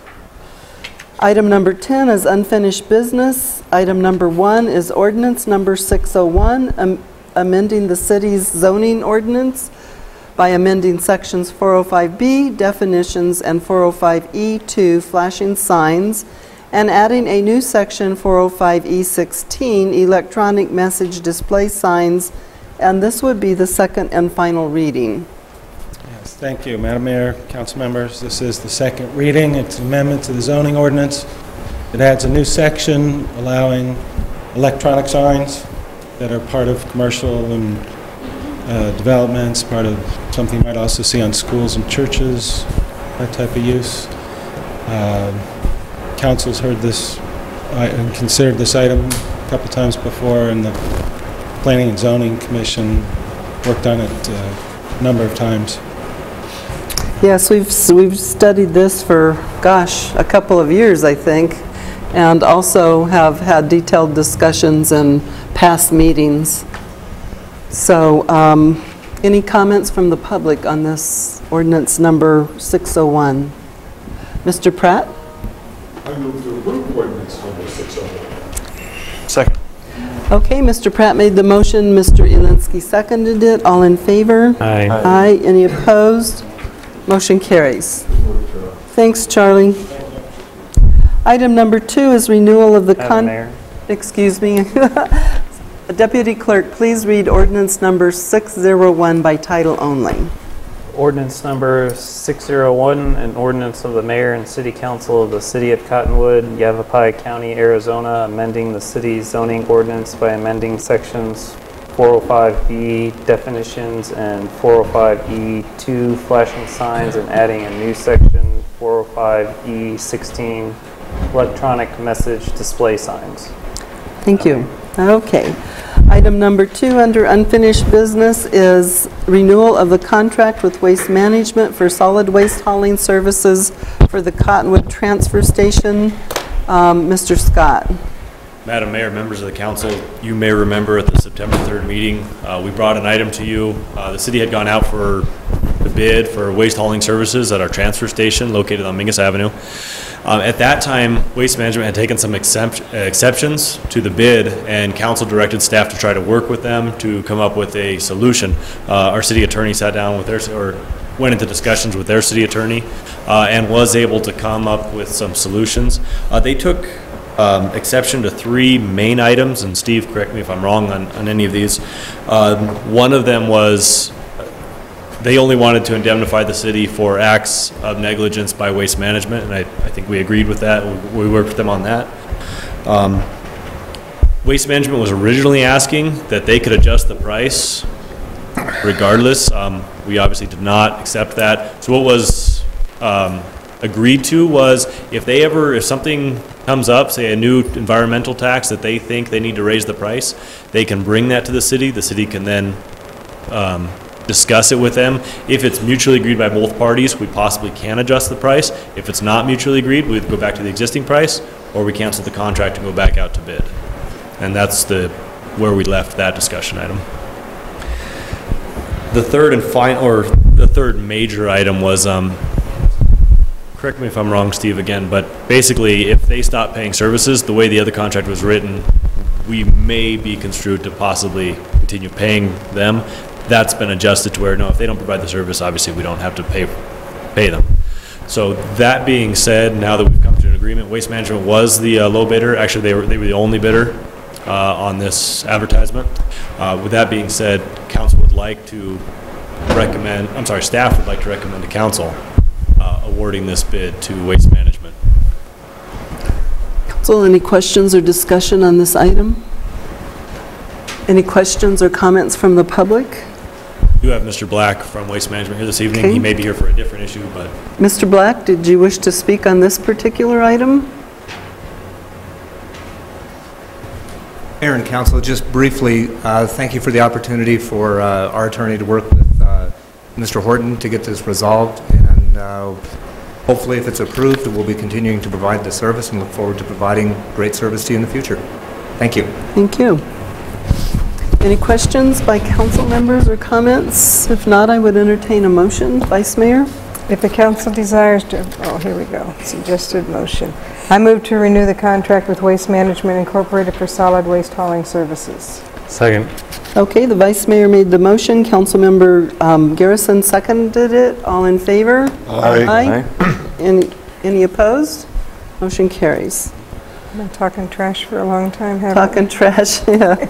Item number 10 is unfinished business. Item number 1 is ordinance number 601, amending the city's zoning ordinance by amending sections 405B, definitions, and 405E2, flashing signs, and adding a new section 405E16, electronic message display signs, and this would be the second and final reading. Yes, thank you, Madam Mayor, council members. This is the second reading. It's an amendment to the zoning ordinance. It adds a new section allowing electronic signs that are part of commercial and developments, part of something you might also see on schools and churches, that type of use. Council's heard this and considered this item a couple times before, and the Planning and Zoning Commission worked on it a number of times. Yes, we've studied this for, gosh, a couple of years, I think, and also have had detailed discussions in past meetings. So, any comments from the public on this ordinance number 601? Mr. Pratt? I move to approve ordinance number 601. Second. Okay, Mr. Pratt made the motion, Mr. Elinsky seconded it. All in favor? Aye. Aye. Any opposed? Motion carries. Thanks, Charlie. Item number 2 is renewal of the Excuse me. Deputy Clerk, please read ordinance number 601 by title only. Ordinance number 601, an ordinance of the Mayor and City Council of the City of Cottonwood, Yavapai County, Arizona, amending the city's zoning ordinance by amending sections 405B, definitions, and 405E2, flashing signs, and adding a new section 405E16, electronic message display signs. Thank you. Okay. Item number 2 under unfinished business is renewal of the contract with Waste Management for solid waste hauling services for the Cottonwood Transfer Station. Mr. Scott. Madam Mayor, members of the council, you may remember at the September 3rd meeting, we brought an item to you. The city had gone out for the bid for waste hauling services at our transfer station located on Mingus Avenue. At that time, Waste Management had taken some exceptions to the bid, and council directed staff to try to work with them to come up with a solution. Our city attorney sat down with went into discussions with their city attorney and was able to come up with some solutions. They took exception to 3 main items, and Steve, correct me if I'm wrong on any of these. One of them was they only wanted to indemnify the city for acts of negligence by Waste Management, and I think we agreed with that. We worked with them on that. Waste Management was originally asking that they could adjust the price regardless. We obviously did not accept that. So what was agreed to was if something comes up, say a new environmental tax that they think they need to raise the price, they can bring that to the city. The city can then discuss it with them. If it's mutually agreed by both parties, we possibly can adjust the price. If it's not mutually agreed, we'd go back to the existing price, or we cancel the contract and go back out to bid. And that's where we left that discussion item. The third major item was, correct me if I'm wrong, Steve, again, but basically if they stop paying services, the way the other contract was written, we may be construed to possibly continue paying them. That's been adjusted to where, no, if they don't provide the service, obviously we don't have to pay them. So that being said, now that we've come to an agreement, Waste Management was the low bidder. Actually, they were the only bidder on this advertisement. With that being said, council would like to recommend, staff would like to recommend to council awarding this bid to Waste Management. Council, any questions or discussion on this item? Any questions or comments from the public? You have Mr. Black from Waste Management here this evening. Okay. He may be here for a different issue, but... Mr. Black, did you wish to speak on this particular item? Mayor and Council, just briefly, thank you for the opportunity for our attorney to work with Mr. Horton to get this resolved, and hopefully if it's approved, we'll be continuing to provide the service and look forward to providing great service to you in the future. Thank you. Thank you. Any questions by council members or comments? If not, I would entertain a motion. Vice Mayor? If the council desires to, oh, here we go, suggested motion. I move to renew the contract with Waste Management Incorporated for solid waste hauling services. Second. Okay, the Vice Mayor made the motion. Councilmember Garrison seconded it. All in favor? Aye. Any opposed? Motion carries. I've been talking trash for a long time, haven't Talking trash, yeah.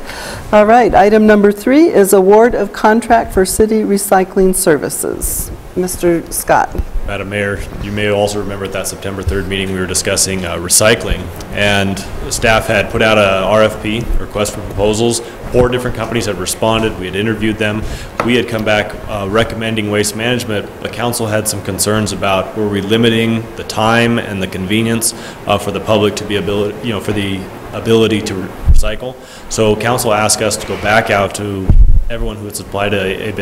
All right, item number 3 is award of contract for city recycling services. Mr. Scott. Madam Mayor, you may also remember at that September 3rd meeting, we were discussing recycling, and staff had put out a RFP, request for proposals. 4 different companies had responded. We had interviewed them. We had come back recommending Waste Management. The council had some concerns about, were we limiting the time and the convenience for the public to be for the ability to recycle. So council asked us to go back out to everyone who had supplied a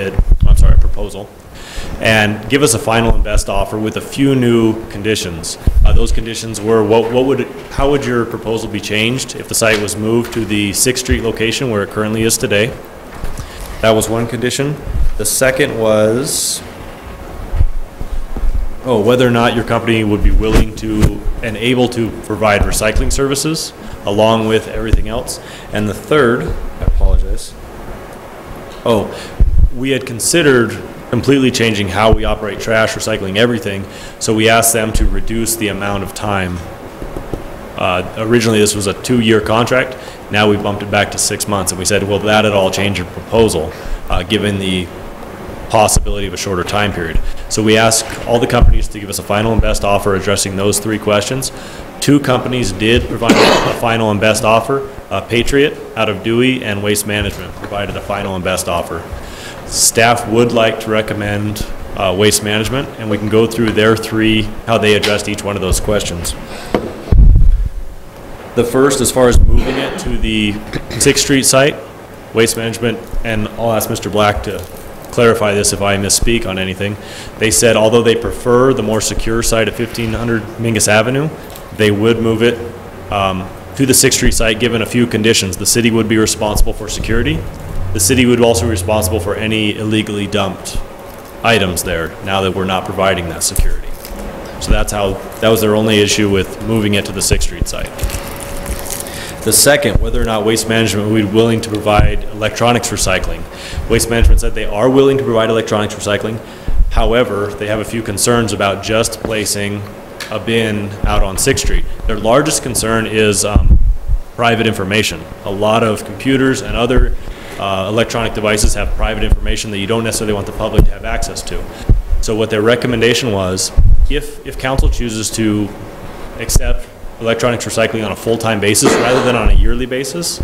proposal, and give us a final and best offer with a few new conditions. Those conditions were, how would your proposal be changed if the site was moved to the 6th Street location where it currently is today? That was one condition. The second was, whether or not your company would be willing to and able to provide recycling services along with everything else. And the third, I apologize. We had considered completely changing how we operate trash, recycling, everything. So we asked them to reduce the amount of time. Originally this was a 2-year contract. Now we bumped it back to 6 months, and we said, will that at all change your proposal, given the possibility of a shorter time period? So we asked all the companies to give us a final and best offer addressing those 3 questions. 2 companies did provide a final and best offer. Patriot out of Dewey and Waste Management provided a final and best offer. Staff would like to recommend Waste Management, and we can go through their 3, how they addressed each one of those questions. The first, as far as moving it to the 6th Street site, Waste Management, and I'll ask Mr. Black to clarify this if I misspeak on anything. They said although they prefer the more secure site at 1500 Mingus Avenue, they would move it to the 6th Street site given a few conditions. The city would be responsible for security. The city would also be responsible for any illegally dumped items there now that we're not providing that security. So that was their only issue with moving it to the 6th Street site. The second, whether or not Waste Management would be willing to provide electronics recycling. Waste Management said they are willing to provide electronics recycling. However, they have a few concerns about just placing a bin out on 6th Street. Their largest concern is private information. A lot of computers and other electronic devices have private information that you don't necessarily want the public to have access to. So what their recommendation was, if council chooses to accept electronics recycling on a full-time basis rather than on a yearly basis,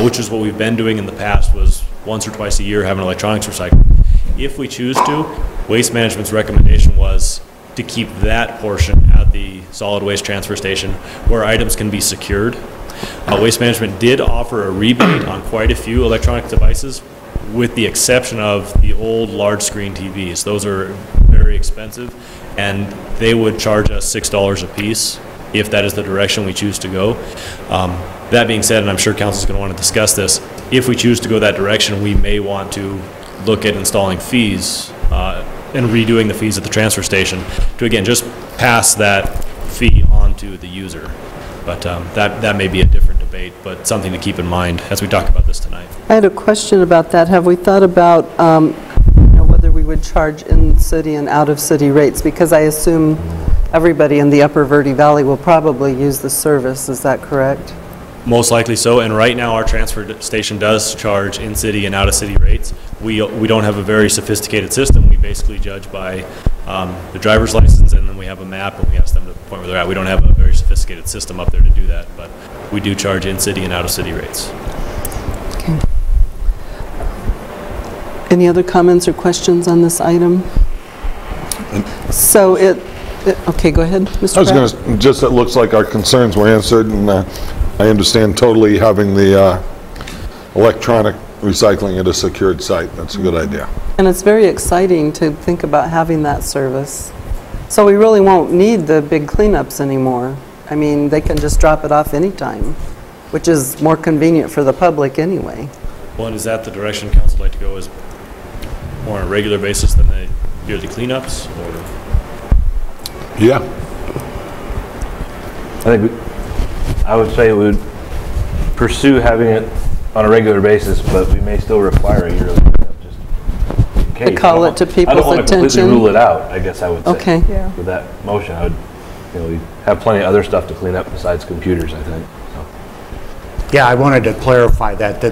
which is what we've been doing in the past, was once or twice a year having electronics recycling. If we choose to, Waste Management's recommendation was to keep that portion at the solid waste transfer station where items can be secured. Waste Management did offer a rebate on quite a few electronic devices, with the exception of the old large screen TVs. Those are very expensive, and they would charge us $6 a piece if that is the direction we choose to go. That being said, and I'm sure council's going to want to discuss this, if we choose to go that direction, we may want to look at installing fees and redoing the fees at the transfer station to, again, just pass that fee on to the user. But that may be a different debate, but something to keep in mind as we talk about this tonight. I had a question about that. Have we thought about whether we would charge in-city and out-of-city rates? Because I assume everybody in the Upper Verde Valley will probably use the service. Is that correct? Most likely so, and right now our transfer station does charge in-city and out-of-city rates. We don't have a very sophisticated system. We basically judge by the driver's license, and then we have a map and we ask them to point where they're at. We don't have a very sophisticated system up there to do that, but we do charge in-city and out-of-city rates. Okay. Any other comments or questions on this item? So okay, go ahead, Mr. I was going to, it looks like our concerns were answered, and I understand totally having the electronic recycling at a secured site. That's a good idea. And it's very exciting to think about having that service. So we really won't need the big cleanups anymore. I mean, they can just drop it off anytime, which is more convenient for the public anyway. One, is that the direction council would like to go, is more on a regular basis than the yearly cleanups, or? Yeah. I would say we would pursue having it on a regular basis, but we may still require a yearly cleanup just in case. To call it to people's I don't want to completely attention. rule it out, I guess I would say. Okay. Yeah. With that motion, I would, we have plenty of other stuff to clean up besides computers, I think. So. Yeah, I wanted to clarify that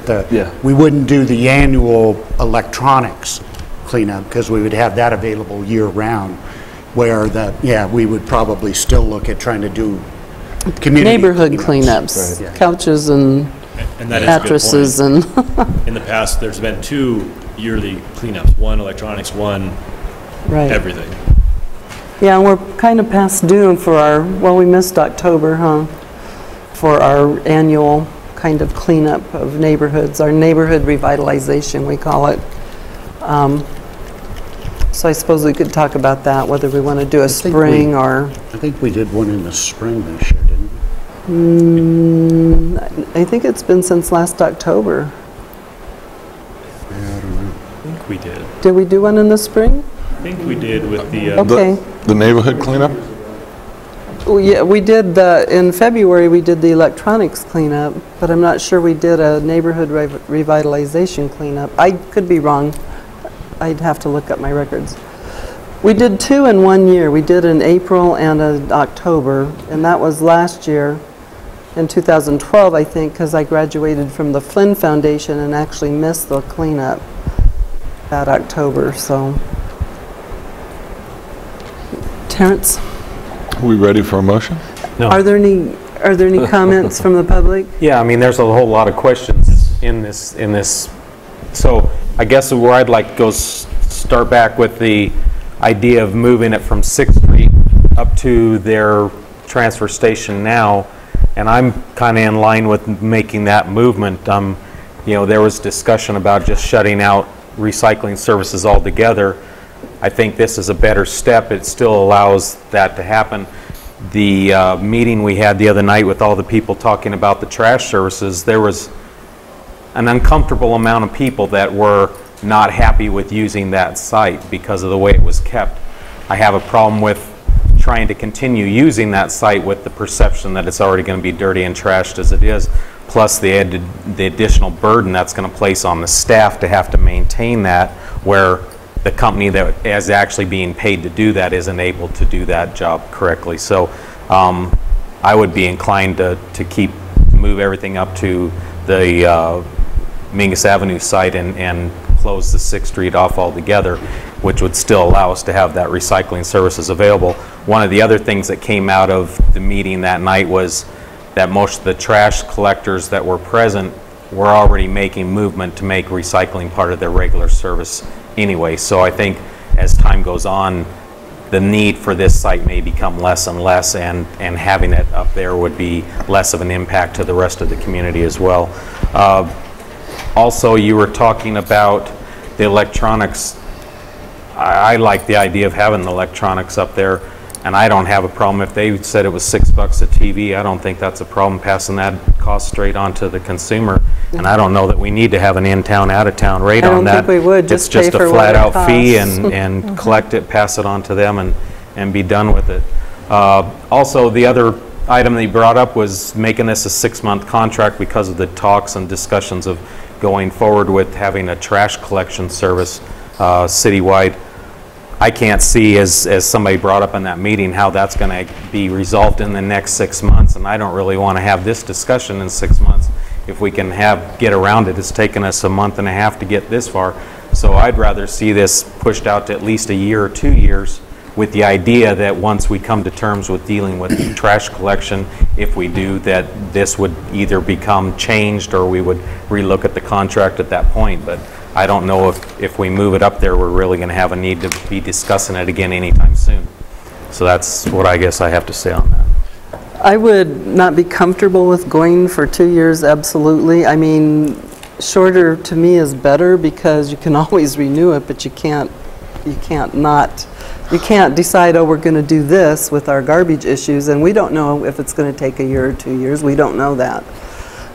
we wouldn't do the annual electronics cleanup because we would have that available year-round, where we would probably still look at trying to do community neighborhood cleanups, Right. couches and that is mattresses a and. good point. In the past, there's been 2 yearly cleanups, one electronics, one Right. everything. Yeah, and we're kind of past due for we missed October, huh? For our annual kind of cleanup of neighborhoods, our neighborhood revitalization, we call it. So I suppose we could talk about that, whether we want to do a spring or... I think we did one in the spring this year, didn't we? I think it's been since last October. Yeah, I don't know. I think we did. Did we do one in the spring? I think we did with the... Okay. The neighborhood cleanup? Oh, yeah, we did in February, we did the electronics cleanup, but I'm not sure we did a neighborhood revitalization cleanup. I could be wrong. I'd have to look up my records. We did 2 in 1 year. We did in April and in October, and that was last year in 2012, I think, because I graduated from the Flynn Foundation and actually missed the cleanup that October, so. Terrence? Are we ready for a motion? No. Are there any comments from the public? Yeah, I mean, there's a whole lot of questions in this. So I guess where I'd like to go start back with the idea of moving it from 6th Street up to their transfer station now, and I'm kind of in line with making that movement. There was discussion about just shutting out recycling services altogether. I think this is a better step. It still allows that to happen. The meeting we had the other night with all the people talking about the trash services, there was an uncomfortable amount of people that were not happy with using that site because of the way it was kept. I have a problem with trying to continue using that site with the perception that it's already going to be dirty and trashed as it is, plus the additional burden that's going to place on the staff to have to maintain that, where the company that is actually being paid to do that isn't able to do that job correctly. So I would be inclined to move everything up to the Mingus Avenue site and close the 6th Street off altogether, which would still allow us to have that recycling services available. One of the other things that came out of the meeting that night was that most of the trash collectors that were present were already making movement to make recycling part of their regular service anyway. So I think as time goes on, the need for this site may become less and less, and having it up there would be less of an impact to the rest of the community as well. Also, you were talking about the electronics. I like the idea of having the electronics up there, and I don't have a problem. If they said it was $6 a TV, I don't think that's a problem passing that cost straight on to the consumer. And I don't know that we need to have an in-town, out-of-town rate on that. I don't think we would. It's just just pay a for what it flat-out fee costs. and collect it, pass it on to them, and be done with it. Also, the other item they brought up was making this a 6-month contract because of the talks and discussions of going forward with having a trash collection service citywide. I can't see, as somebody brought up in that meeting, how that's going to be resolved in the next 6 months, and I don't really want to have this discussion in 6 months. If we can get around it, it's taken us a month and a half to get this far. So I'd rather see this pushed out to at least a year or 2 years, with the idea that once we come to terms with dealing with trash collection, if we do, that this would either become changed or we would relook at the contract at that point. But I don't know if we move it up there, we're really going to have a need to be discussing it again anytime soon. So that's what I guess I have to say on that. I would not be comfortable with going for 2 years, absolutely. I mean, shorter to me is better because you can always renew it, but you can't decide, oh, we're going to do this with our garbage issues, and we don't know if it's going to take a year or 2 years. We don't know that.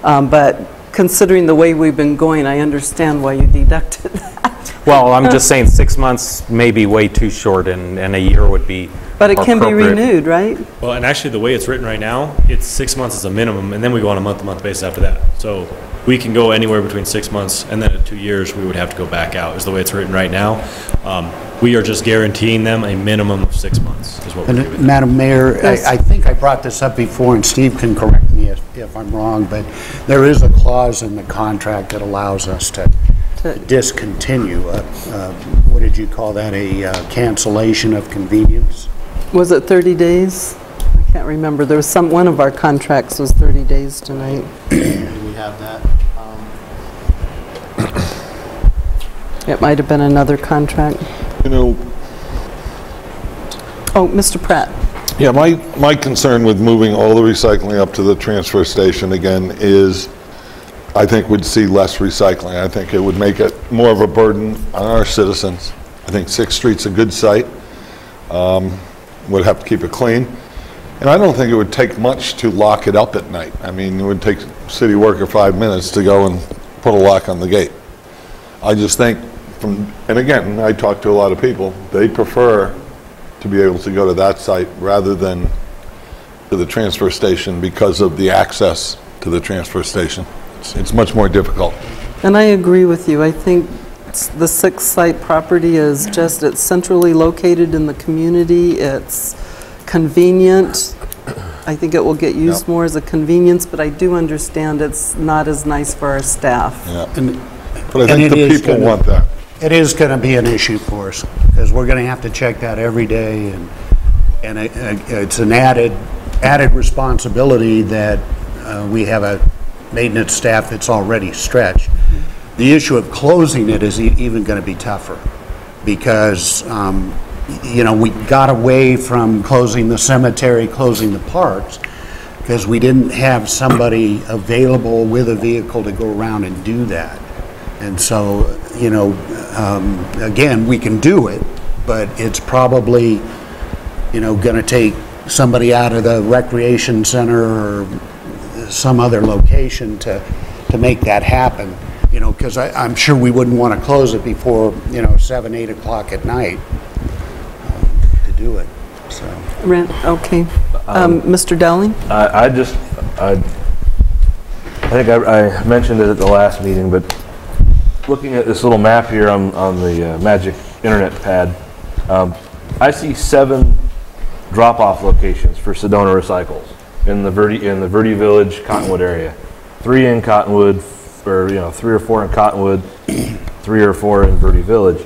But considering the way we've been going, I understand why you deducted that. Well, I'm just saying 6 months may be way too short, and a year would be But it more can be appropriate. renewed, right? Well, and actually, the way it's written right now, it's 6 months as a minimum, and then we go on a month-to-month basis after that. So we can go anywhere between 6 months, and then at 2 years, we would have to go back out, is the way it's written right now. We are just guaranteeing them a minimum of 6 months, is what we're And doing. Madam Mayor, I think I brought this up before, and Steve can correct me if I'm wrong, but there is a clause in the contract that allows us to discontinue. What did you call that? A cancellation of convenience? Was it 30 days? I can't remember. There was one of our contracts was 30 days tonight. Do we have that? It might have been another contract. You know, Oh, Mr. Pratt. yeah, my concern with moving all the recycling up to the transfer station again is I think we'd see less recycling. I think it would make it more of a burden on our citizens. I think 6th Street's a good site. Would have to keep it clean. And I don't think it would take much to lock it up at night. I mean, it would take city worker 5 minutes to go and put a lock on the gate. I just think and again, I talk to a lot of people, they prefer to be able to go to that site rather than to the transfer station because of the access to the transfer station. It's much more difficult. And I agree with you. I think the 6th site property is just, it's centrally located in the community. It's convenient. I think it will get used more as a convenience, but I do understand it's not as nice for our staff. Yeah. But I think the people want that. It is going to be an issue for us, because we're going to have to check that every day, and it's an added responsibility that we have a maintenance staff that's already stretched. The issue of closing it is even going to be tougher, because you know, we got away from closing the cemetery, closing the parks, because we didn't have somebody available with a vehicle to go around and do that. And so, you know, again, we can do it, but it's probably, you know, going to take somebody out of the recreation center or some other location to make that happen, you know, because I'm sure we wouldn't want to close it before, you know, 7, 8 o'clock at night to do it, so. Okay. Mr. Dowling? I think I mentioned it at the last meeting, but looking at this little map here on the Magic Internet pad, I see 7 drop-off locations for Sedona Recycles in the Verde Village, Cottonwood area. 3 in Cottonwood, or 3 or 4 in Cottonwood, 3 or 4 in Verde Village.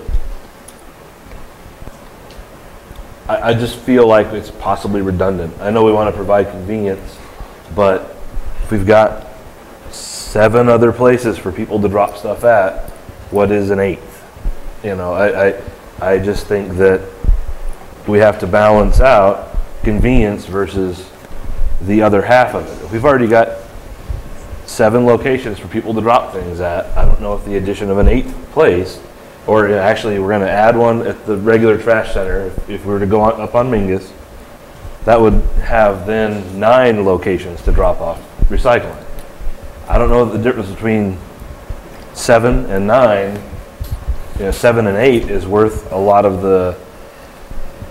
I just feel like it's possibly redundant. I know we want to provide convenience, but if we've got 7 other places for people to drop stuff at, what is an 8th? You know, I just think that we have to balance out convenience versus the other half of it. If we've already got 7 locations for people to drop things at, I don't know if the addition of an 8th place, or actually we're going to add one at the regular trash center, if we were to go up on Mingus, that would have then 9 locations to drop off recycling. I don't know the difference between 7 and 9. 7 and 8 is worth a lot of the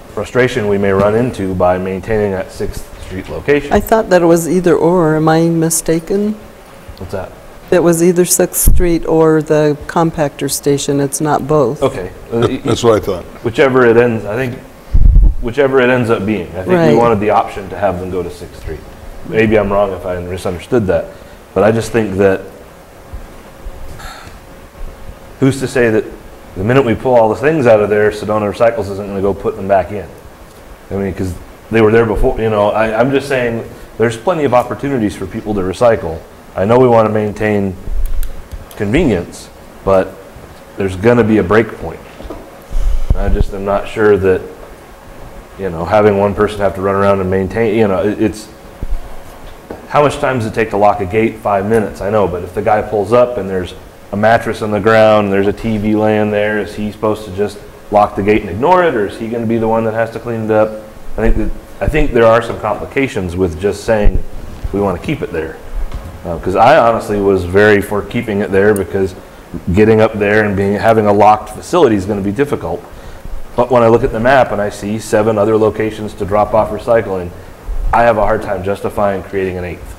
frustration we may run into by maintaining that 6th Street location. I thought that it was either or. Am I mistaken? What's that? It was either 6th Street or the compactor station. It's not both. Okay. That's what I thought. Whichever it ends up being. I think we wanted the option to have them go to 6th Street. Maybe I'm wrong if I misunderstood that. But I just think that who's to say that the minute we pull all the things out of there, Sedona Recycles isn't going to go put them back in? I mean, because they were there before. I'm just saying there's plenty of opportunities for people to recycle. I know we want to maintain convenience, but there's going to be a break point. I just am not sure that, having one person have to run around and maintain, it's, how much time does it take to lock a gate? 5 minutes, I know, but if the guy pulls up and there's a mattress on the ground, there's a TV laying there, is he supposed to just lock the gate and ignore it, or is he going to be the one that has to clean it up? I think there are some complications with just saying we want to keep it there. Because I honestly was very for keeping it there, because getting up there and having a locked facility is going to be difficult. But when I look at the map and I see 7 other locations to drop off recycling, I have a hard time justifying creating an 8th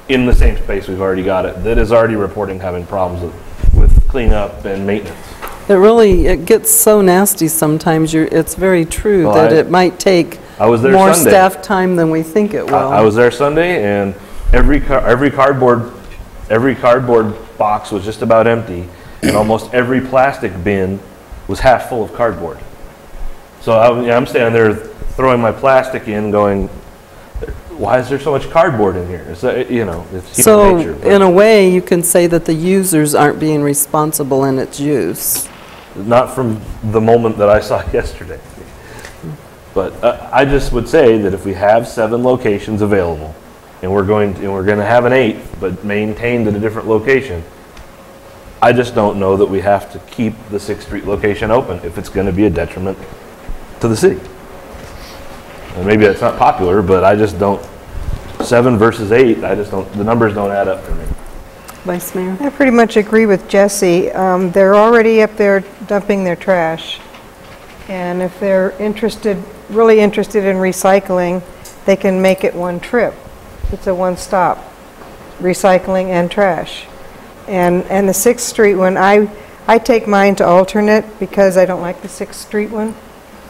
in the same space we've already got it, that is already reporting having problems with cleanup and maintenance. It gets so nasty sometimes. It's very true that it might take more staff time than we think it will. I was there Sunday, and every cardboard box was just about empty, and almost every plastic bin was half full of cardboard. So I'm standing there throwing my plastic in, going, why is there so much cardboard in here? It's human nature. So in a way, you can say that the users aren't being responsible in its use. Not from the moment that I saw it yesterday. But I just would say that if we have 7 locations available, and we're going to have an 8th, but maintained at a different location, I just don't know that we have to keep the 6th Street location open if it's going to be a detriment to the city. And maybe that's not popular, but I just don't. 7 versus 8, I just don't. The numbers don't add up for me. Vice Mayor? I pretty much agree with Jesse. They're already up there dumping their trash. And if they're really interested in recycling, they can make it one trip. It's a one-stop, recycling and trash. And the 6th Street one, I take mine to alternate because I don't like the 6th Street one.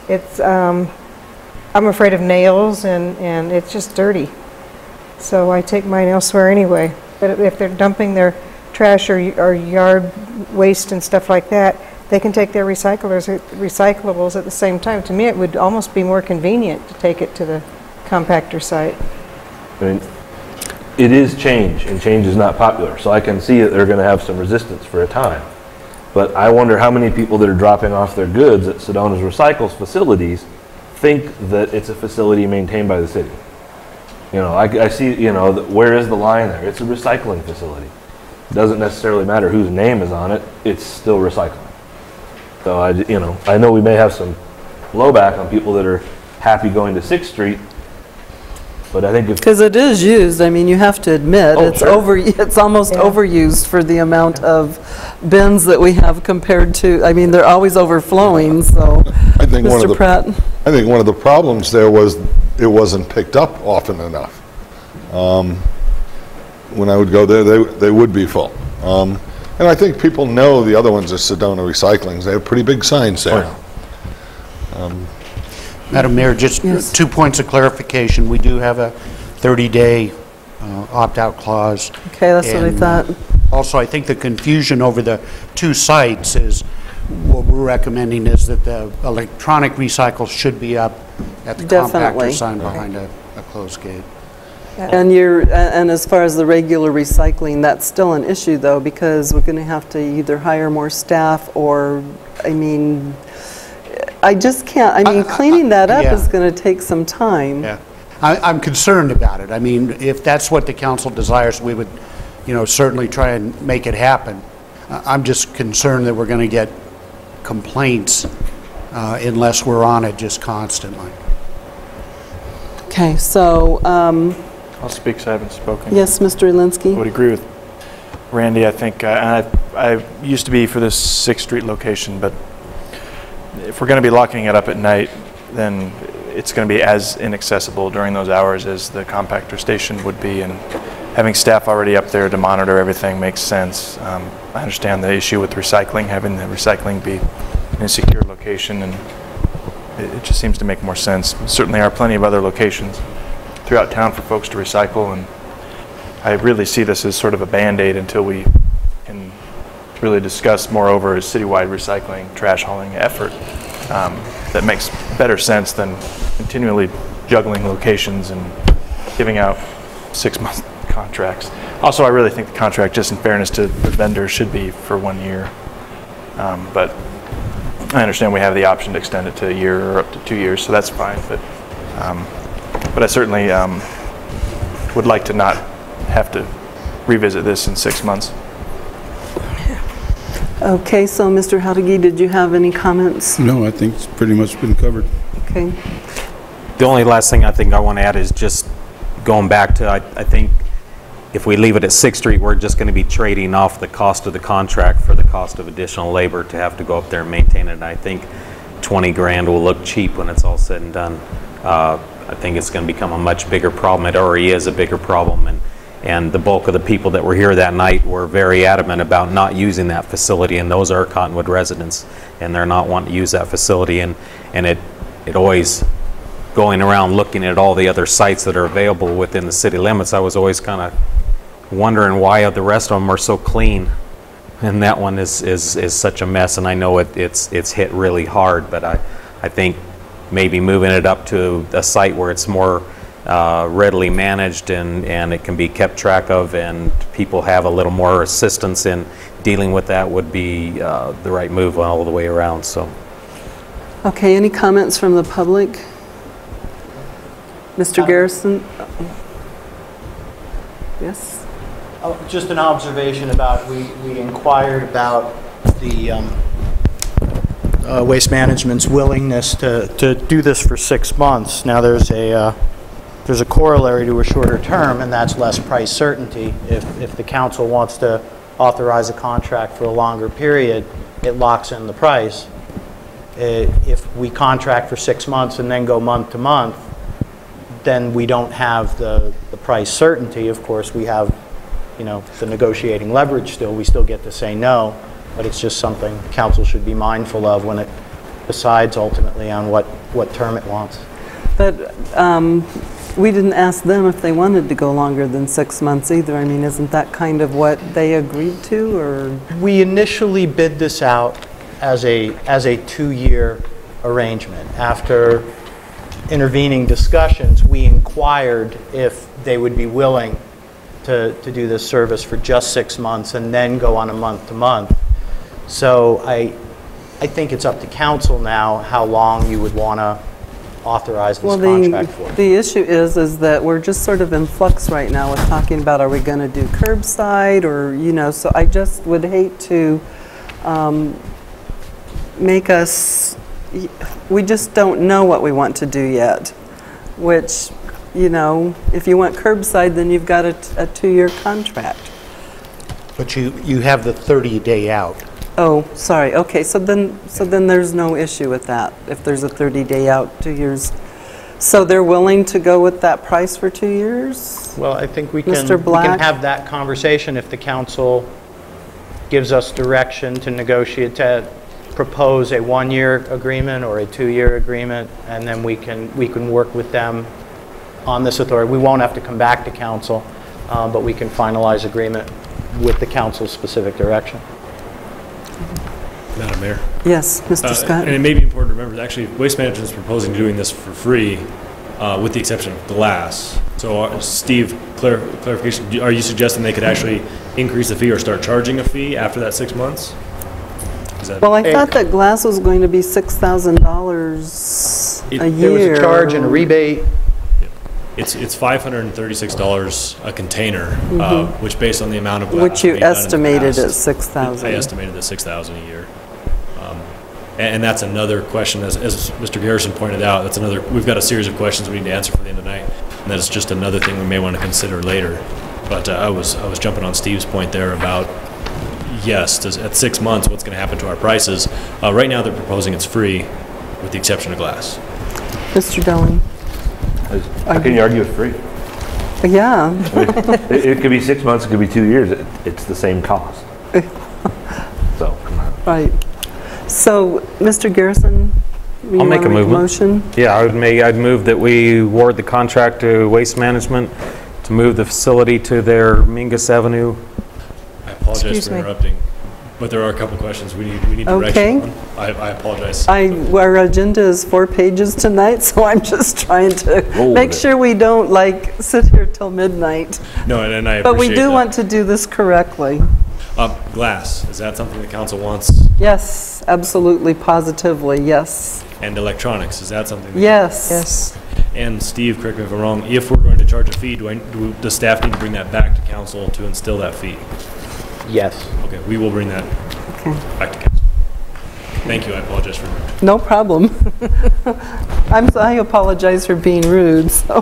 It's, I'm afraid of nails and it's just dirty. So I take mine elsewhere anyway. But if they're dumping their trash or yard waste and stuff like that, they can take their recyclables at the same time. To me, it would almost be more convenient to take it to the compactor site. I mean, it is change, and change is not popular. So I can see that they're going to have some resistance for a time. But I wonder how many people that are dropping off their goods at Sedona's Recycles facilities think that it's a facility maintained by the city. I see, where is the line there? It's a recycling facility. It doesn't necessarily matter whose name is on it, it's still recycling. So I know we may have some blowback on people that are happy going to 6th Street, but I think because it is used, I mean, you have to admit, it's almost overused for the amount of bins that we have compared to, I mean, they're always overflowing, so, Mr. Pratt. I think one of the problems there was it wasn't picked up often enough. When I would go there, they would be full. And I think people know the other ones are Sedona Recyclings. They have pretty big signs there. Madam Mayor, just 2 points of clarification. We do have a 30-day opt-out clause. Okay, that's what I thought. Also, I think the confusion over the 2 sites is what we're recommending is that the electronic recycle should be up at the compactor sign behind a closed gate. And as far as the regular recycling, that's still an issue though, because we're going to have to either hire more staff or, I mean, I just can't, I mean, cleaning that up is going to take some time. Yeah, I'm concerned about it. I mean, if that's what the council desires, we would, certainly try and make it happen. I'm just concerned that we're going to get complaints unless we're on it just constantly. Okay, so I'll speak because I haven't spoken. Yes, Mr. Elinsky. I would agree with Randy. I think I used to be for this 6th Street location, but if we're going to be locking it up at night, then it's going to be as inaccessible during those hours as the compactor station would be, and having staff already up there to monitor everything makes sense. I understand the issue with recycling, having the recycling be in a secure location, and it just seems to make more sense. Certainly are plenty of other locations throughout town for folks to recycle, and I really see this as sort of a band-aid until we can really discuss moreover a citywide recycling trash hauling effort that makes better sense than continually juggling locations and giving out 6-month contracts. Also, I really think the contract, just in fairness to the vendor, should be for 1 year. But I understand we have the option to extend it to a year or up to 2 years, so that's fine. But I certainly would like to not have to revisit this in 6 months. Okay, so Mr. Hattegi, did you have any comments? No, I think it's pretty much been covered. Okay. The only last thing I think I want to add is just going back to, I think if we leave it at 6th Street, we're just going to be trading off the cost of the contract for the cost of additional labor to have to go up there and maintain it. And I think 20 grand will look cheap when it's all said and done. I think it's going to become a much bigger problem. It already is a bigger problem, and the bulk of the people that were here that night were very adamant about not using that facility, and those are Cottonwood residents, and they're not wanting to use that facility. And it always, going around looking at all the other sites that are available within the city limits, I was always kind of wondering why the rest of them are so clean, and that one is such a mess. And I know it's hit really hard, but I think maybe moving it up to a site where it's more readily managed and it can be kept track of, and people have a little more assistance in dealing with that would be the right move all the way around. So, okay, any comments from the public? Mr. Garrison? Yes? Oh, just an observation about, we inquired about the Waste Management's willingness to do this for 6 months. Now there's a corollary to a shorter term, and that's less price certainty. If the council wants to authorize a contract for a longer period, it locks in the price. If we contract for 6 months and then go month to month, then we don't have the price certainty. Of course, we have, the negotiating leverage still. We still get to say no, but it's just something council should be mindful of when it decides ultimately on what term it wants. But we didn't ask them if they wanted to go longer than 6 months either. I mean, isn't that kind of what they agreed to, or? We initially bid this out as a 2-year arrangement. After intervening discussions, we inquired if they would be willing to do this service for just 6 months and then go on a month-to-month. So I think it's up to council now how long you would want to authorize this contract for. The issue is that we're just sort of in flux right now with talking about, are we going to do curbside, or, so I just would hate to make us, we just don't know what we want to do yet, which, if you want curbside, then you've got a 2-year contract. But you have the 30-day out. Oh, sorry. Okay, so then there's no issue with that if there's a 30-day out, 2 years. So they're willing to go with that price for 2 years? Well, I think we can have that conversation if the council gives us direction to negotiate, to propose a 1-year agreement or a 2-year agreement, and then we can work with them on this authority. We won't have to come back to council, but we can finalize agreement with the council's specific direction. Madam Mayor. Yes, Mr. Scott. And it may be important to remember that actually Waste Management is proposing doing this for free, with the exception of glass. So Steve, clarification, are you suggesting they could actually increase the fee or start charging a fee after that 6 months? Well, I thought that glass was going to be $6,000 a year. There was a charge and a rebate. It's $536 a container, which based on the amount of glass which you estimated at $6,000. I estimated at $6,000 a year. And that's another question, as Mr. Garrison pointed out, we've got a series of questions we need to answer for the end of the night, and that's just another thing we may want to consider later. But I was jumping on Steve's point there about, yes, at 6 months, what's going to happen to our prices? Right now, they're proposing it's free, with the exception of glass. Mr. Delling. How can you argue it's free? Yeah. I mean, it could be 6 months, it could be 2 years. It's the same cost. So, come on. Right. So, Mr. Garrison, I'll make a motion. Yeah, I'd move that we award the contract to Waste Management to move the facility to their Mingus Avenue. I apologize for interrupting, but there are a couple questions we need direction on. I apologize. Our agenda is 4 pages tonight, so I'm just trying to make sure we don't sit here till midnight. No, and I appreciate But we do want to do this correctly. Glass, is that something the council wants? Yes, absolutely, positively, yes. And electronics, is that something? Yes. Yes. And Steve, correct me if I'm wrong, if we're going to charge a fee, does staff need to bring that back to council to instill that fee? Yes. Okay, we will bring that back to council. Thank you, I apologize for interrupting. No problem. I apologize for being rude, so.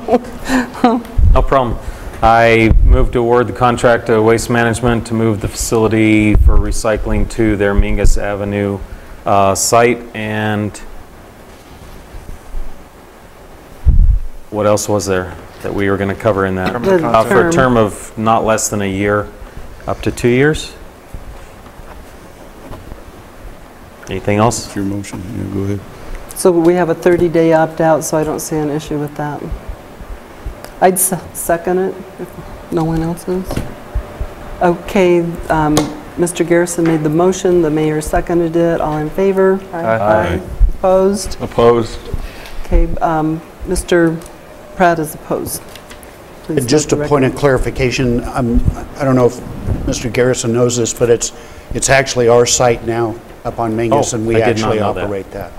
No problem. I move to award the contract to Waste Management to move the facility for recycling to their Mingus Avenue site. And what else was there that we were going to cover in that? For a term of not less than a year, up to 2 years. Anything else? That's your motion. Yeah, go ahead. So we have a 30-day opt-out, so I don't see an issue with that. I'd second it if no one else is. Okay, Mr. Garrison made the motion, the mayor seconded it. All in favor? Aye. Opposed? Opposed. Okay, Mr. Pratt is opposed. Please And just a point of clarification, I don't know if Mr. Garrison knows this, but it's actually our site now up on Mingus, and we actually operate that.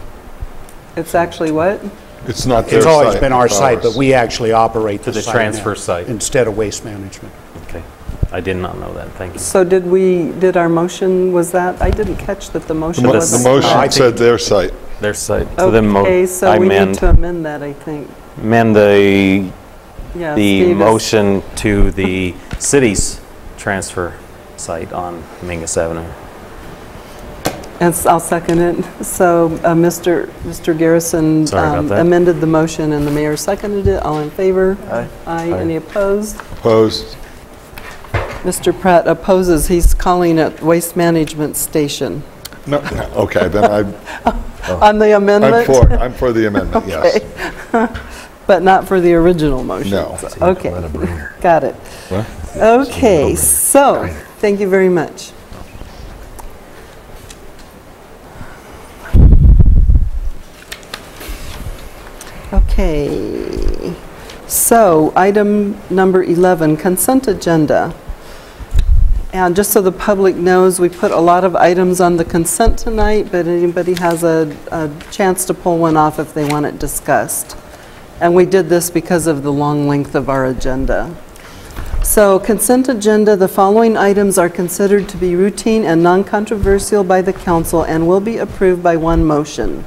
It's actually what? It's not their It's always site, been our it's site, ours. but we actually operate the the site transfer now, site. instead of Waste Management. Okay. I did not know that. Thank you. So did our motion, was that, I didn't catch that the motion was. The motion said their site. Their site. So then Okay, so we need to amend that, I think. Amend the Yeah, the Steve is- motion to the city's transfer site on Mingus Avenue. And I'll second it. So Mr. Garrison Sorry about that. amended the motion and the mayor seconded it. All in favor? Aye. Aye. Any opposed? Opposed. Mr. Pratt opposes. He's calling it Waste Management Station. No, okay, then On the amendment? I'm for the amendment, yes. Okay. But not for the original motion? No. So- Okay, got it. What? Okay, so, thank you very much. Okay, so item number 11, consent agenda. And just so the public knows, we put a lot of items on the consent tonight, but anybody has a chance to pull one off if they want it discussed. And we did this because of the long length of our agenda. So consent agenda, the following items are considered to be routine and non-controversial by the council and will be approved by one motion.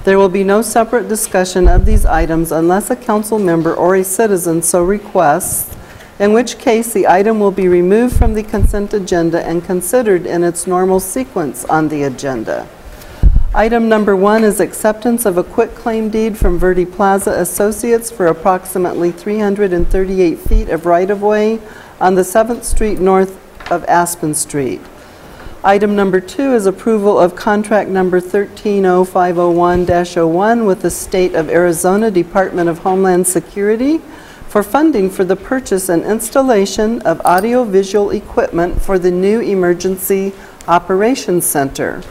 There will be no separate discussion of these items unless a council member or a citizen so requests, in which case the item will be removed from the consent agenda and considered in its normal sequence on the agenda. Item number 1 is acceptance of a quitclaim deed from Verde Plaza Associates for approximately 338 feet of right-of-way on the 7th Street north of Aspen Street. Item number 2 is approval of contract number 130501-01 with the State of Arizona Department of Homeland Security for funding for the purchase and installation of audio-visual equipment for the new Emergency Operations Center.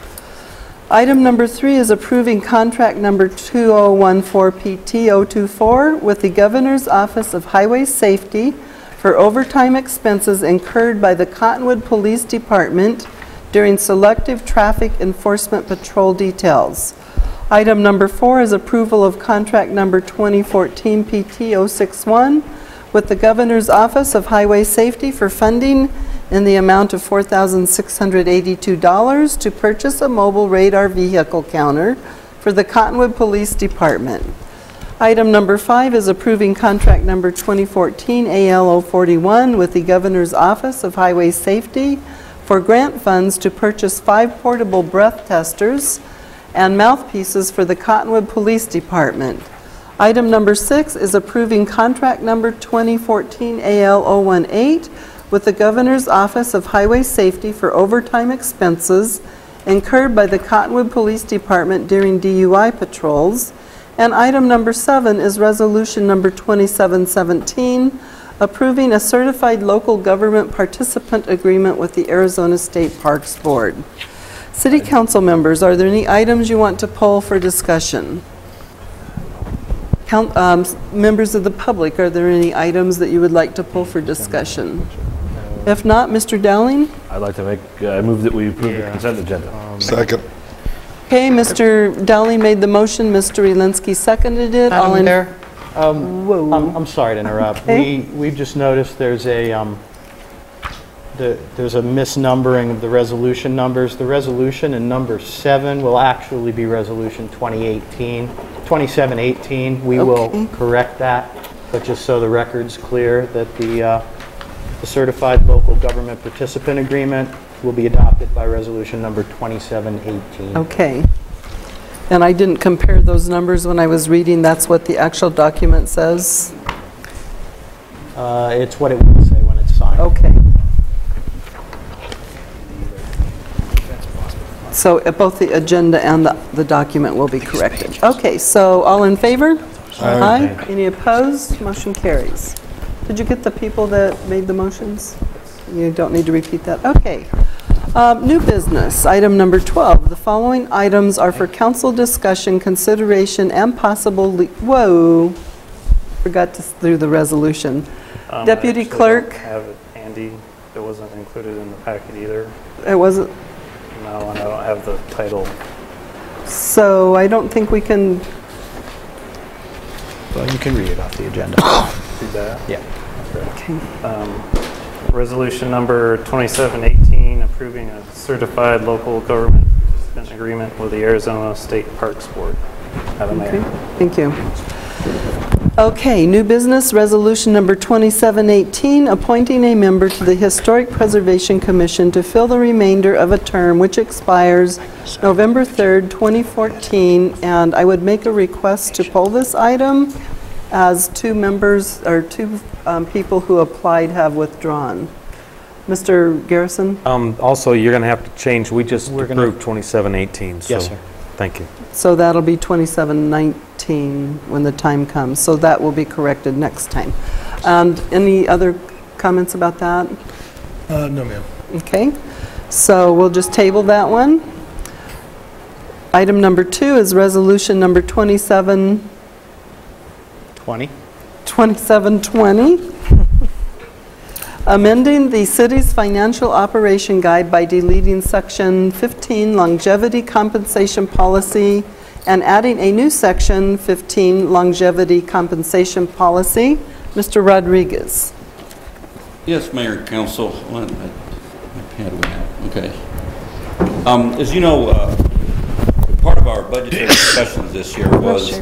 Item number 3 is approving contract number 2014PT-024 with the Governor's Office of Highway Safety for overtime expenses incurred by the Cottonwood Police Department during selective traffic enforcement patrol details. Item number 4 is approval of contract number 2014PT-061 with the Governor's Office of Highway Safety for funding in the amount of $4,682 to purchase a mobile radar vehicle counter for the Cottonwood Police Department. Item number 5 is approving contract number 2014-AL041 with the Governor's Office of Highway Safety for grant funds to purchase 5 portable breath testers and mouthpieces for the Cottonwood Police Department. Item number 6 is approving contract number 2014-AL018 with the Governor's Office of Highway Safety for overtime expenses incurred by the Cottonwood Police Department during DUI patrols. And item number 7 is resolution number 2717, approving a certified local government participant agreement with the Arizona State Parks Board. City Council members, are there any items you want to poll for discussion? Members of the public, are there any items that you would like to pull for discussion? If not, Mr. Dowling? I'd like to move that we approve the consent agenda. Second. Okay, Mr. Dowling made the motion, Mr. Elinsky seconded it. All in Madam Mayor, I'm sorry to interrupt. Okay. We've just noticed there's a misnumbering of the resolution numbers. The resolution in number 7 will actually be resolution 2718. We will correct that. but just so the record's clear that the certified local government participant agreement will be adopted by resolution number 2718. Okay. And I didn't compare those numbers when I was reading. That's what the actual document says? It's what it will say when it's signed. Okay. So both the agenda and the document will be corrected. Okay, so all in favor? Aye. Any opposed? Motion carries. Did you get the people that made the motions? You don't need to repeat that. Okay. New business, item number 12. The following items are for council discussion, consideration, and possible, whoa, forgot to do the resolution. Deputy Clerk. I have it handy. It wasn't included in the packet either. It wasn't? No, and I don't have the title. So I don't think we can. Well, you can read it off the agenda. Read that? Yeah. Okay. Resolution number 2718, approving a certified local government participant agreement with the Arizona State Parks Board. Madam Mayor. Thank you. Okay, new business, resolution number 2718, appointing a member to the Historic Preservation Commission to fill the remainder of a term which expires November 3rd, 2014, and I would make a request to pull this item as two members, or two people who applied have withdrawn. Mr. Garrison? Also, you're going to have to change, we just approved 2718. So yes, sir. Thank you. So that'll be 2719 when the time comes. So that will be corrected next time. And any other comments about that? No, ma'am. Okay. So we'll just table that one. Item number 2 is resolution number 2720. Amending the city's financial operation guide by deleting section 15, longevity compensation policy, and adding a new section 15, longevity compensation policy. Mr. Rodriguez. Yes, Mayor and Council. Okay. As you know, part of our budgetary discussions this year was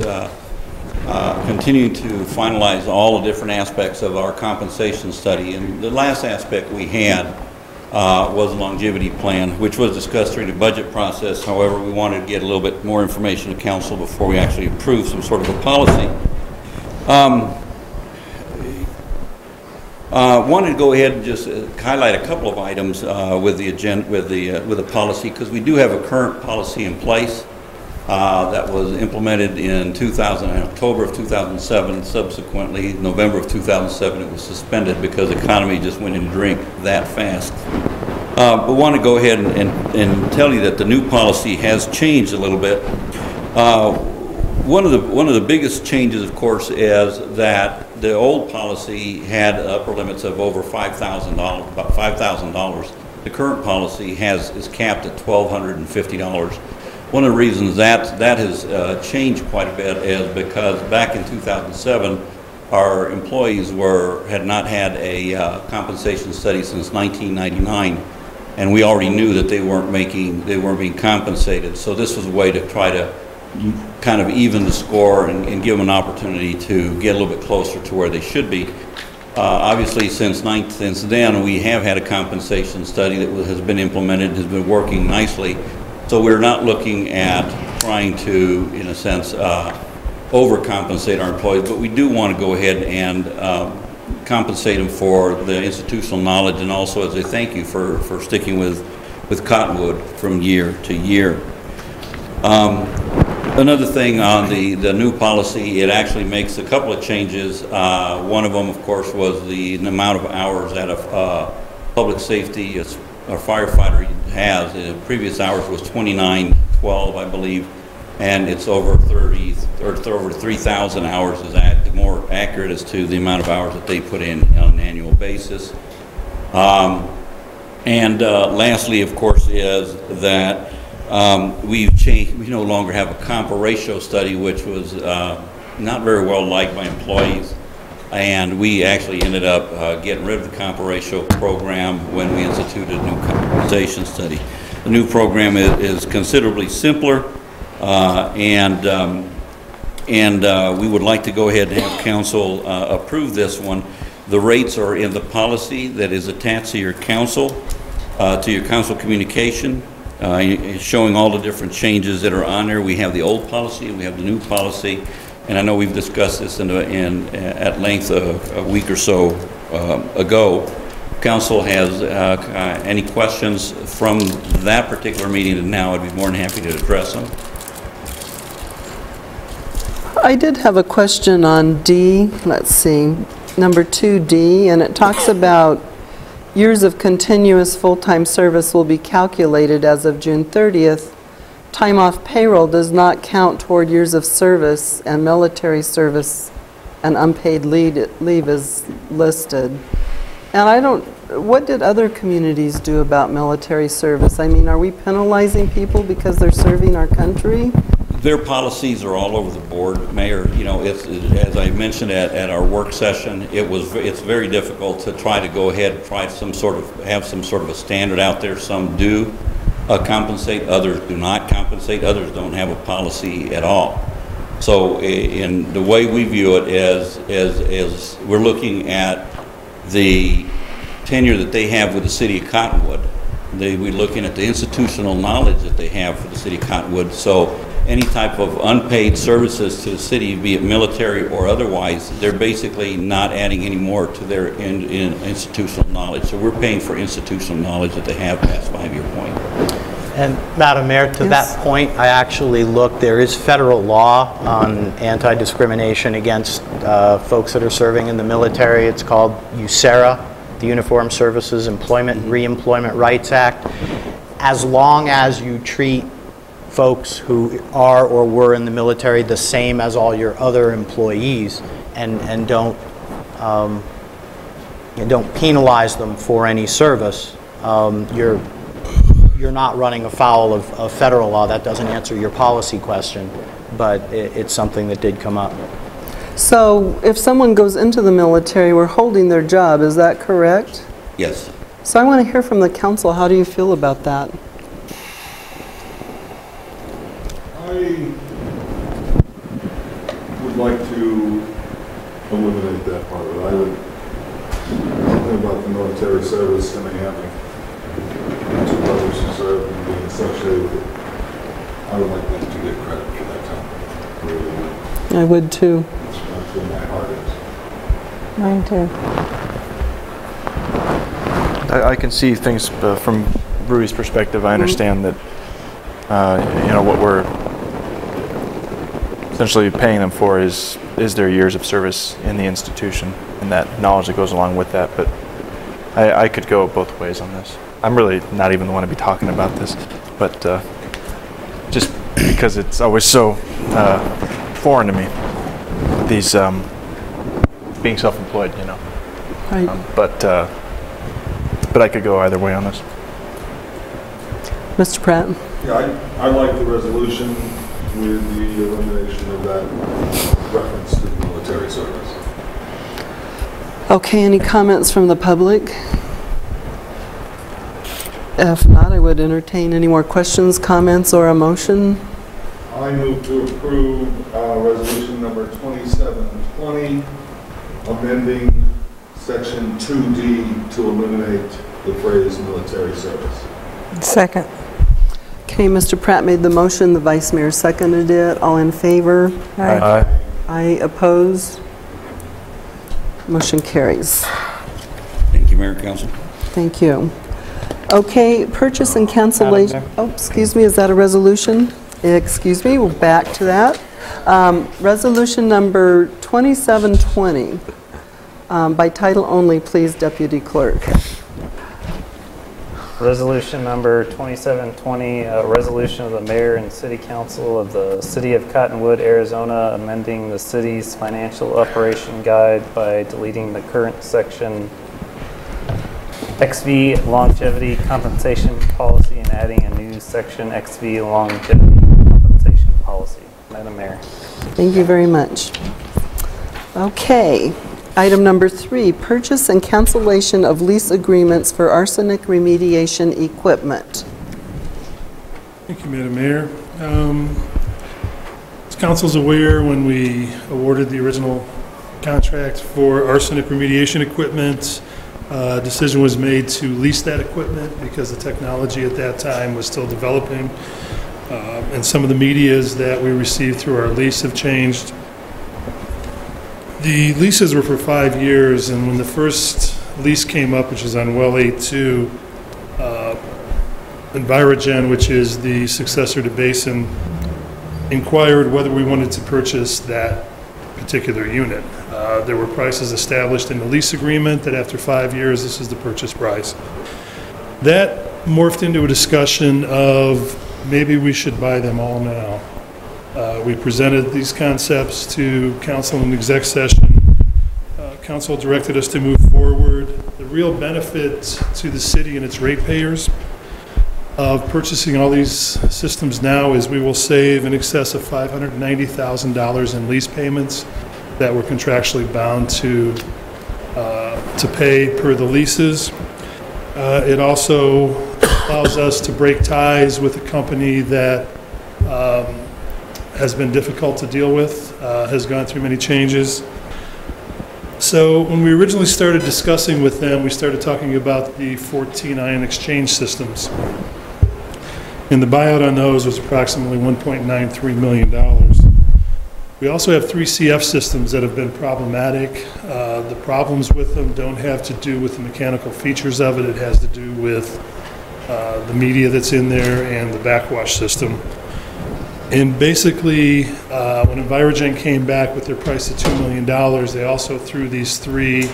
continuing to finalize all the different aspects of our compensation study. And the last aspect we had was a longevity plan, which was discussed during the budget process. However, we wanted to get a little bit more information to council before we actually approve some sort of a policy. Wanted to go ahead and just highlight a couple of items with the agenda, with the policy, because we do have a current policy in place that was implemented in October of 2007. Subsequently, November of 2007, it was suspended because the economy just went in drink that fast. But want to go ahead and tell you that the new policy has changed a little bit. One of the biggest changes, of course, is that the old policy had upper limits of over $5,000, about $5,000. The current policy is capped at $1,250. One of the reasons that has changed quite a bit is because back in 2007, our employees had not had a compensation study since 1999, and we already knew that they weren't being compensated. So this was a way to try to kind of even the score and give them an opportunity to get a little bit closer to where they should be. Obviously, since then, we have had a compensation study that has been implemented, has been working nicely. So we're not looking at trying to, in a sense, overcompensate our employees, but we do want to go ahead and compensate them for the institutional knowledge, and also as a thank you for sticking with Cottonwood from year to year. Another thing on the new policy, it actually makes a couple of changes. One of them, of course, was the amount of hours that a public safety or firefighter has. The previous hours was 2912, I believe, and it's over 30 or over 3,000 hours is more accurate as to the amount of hours that they put in on an annual basis. Lastly, of course, is that we've changed. We no longer have a comp ratio study, which was not very well liked by employees. And we actually ended up getting rid of the comp ratio program when we instituted a new compensation study. The new program is considerably simpler and and we would like to go ahead and have council approve this one. The rates are in the policy that is attached to your council communication, showing all the different changes that are on there. We have the old policy, we have the new policy, and I know we've discussed this at length a week or so ago. Council has any questions from that particular meeting, and now I'd be more than happy to address them. I did have a question on D, let's see, number 2D, and it talks about years of continuous full-time service will be calculated as of June 30th. Time off payroll does not count toward years of service, and military service and unpaid leave is listed. And what did other communities do about military service? I mean, are we penalizing people because they're serving our country? Their policies are all over the board, Mayor. You know, as I mentioned at our work session, it's very difficult to try to go ahead and try have some sort of a standard out there. Some do compensate, others do not compensate, others don't have a policy at all. So in the way we view it as we're looking at the tenure that they have with the city of Cottonwood, we're looking at the institutional knowledge that they have for the city of Cottonwood. So any type of unpaid services to the city, be it military or otherwise, they're basically not adding any more to their institutional knowledge. So we're paying for institutional knowledge that they have past 5-year point. And Madam Mayor, to that point, I actually looked, there is federal law on anti-discrimination against folks that are serving in the military. It's called USERRA, the Uniformed Services Employment and Reemployment Rights Act. As long as you treat folks who are or were in the military the same as all your other employees and don't penalize them for any service, you're not running afoul of federal law. That doesn't answer your policy question, but it's something that did come up. So if someone goes into the military, we're holding their job, is that correct? Yes. So I want to hear from the council, how do you feel about that? I would like to eliminate that part of it. I would think about the military service and having two brothers who served and being associated with it. I would like them to get credit for that time. I really would. I would too. That's where my heart is. Mine too. I can see things from Rui's perspective. I understand that what we're essentially paying them for is their years of service in the institution and that knowledge that goes along with that. But I could go both ways on this. I'm really not even the one to be talking about this, but just because it's always so foreign to me, these being self-employed, you know. Right. But I could go either way on this. Mr. Pratt? Yeah, I like the resolution with the elimination of that reference to the military service. Okay, any comments from the public? If not, I would entertain any more questions, comments, or a motion. I move to approve resolution number 2720, amending section 2D to eliminate the phrase military service. Second. Okay, Mr. Pratt made the motion, the Vice Mayor seconded it. All in favor? Aye. Aye, opposed? Motion carries. Thank you, Mayor and Council. Thank you. Okay, purchase and cancellation. Oh, excuse me, is that a resolution? Excuse me, we're back to that. Resolution number 2720. By title only, please, Deputy Clerk. Resolution number 2720, a resolution of the Mayor and City Council of the City of Cottonwood, Arizona, amending the city's financial operation guide by deleting the current section XV longevity compensation policy and adding a new section XV longevity compensation policy. Madam Mayor. Thank you very much. Okay. Item number 3, purchase and cancellation of lease agreements for arsenic remediation equipment. Thank you, Madam Mayor. As council's aware, when we awarded the original contract for arsenic remediation equipment, a decision was made to lease that equipment because the technology at that time was still developing. And some of the medias that we received through our lease have changed. The leases were for 5 years, and when the first lease came up, which is on Well 82, Envirogen, which is the successor to Basin, inquired whether we wanted to purchase that particular unit. There were prices established in the lease agreement that after 5 years, this is the purchase price. That morphed into a discussion of maybe we should buy them all now. We presented these concepts to council in exec session. Council directed us to move forward. The real benefit to the city and its ratepayers of purchasing all these systems now is we will save in excess of $590,000 in lease payments that we're contractually bound to pay per the leases. It also allows us to break ties with a company that has been difficult to deal with, has gone through many changes. So when we originally started discussing with them, we started talking about the 14 ion exchange systems. And the buyout on those was approximately $1.93 million. We also have 3 CF systems that have been problematic. The problems with them don't have to do with the mechanical features of it. It has to do with the media that's in there and the backwash system. And basically, when Envirogen came back with their price of $2 million, they also threw these 3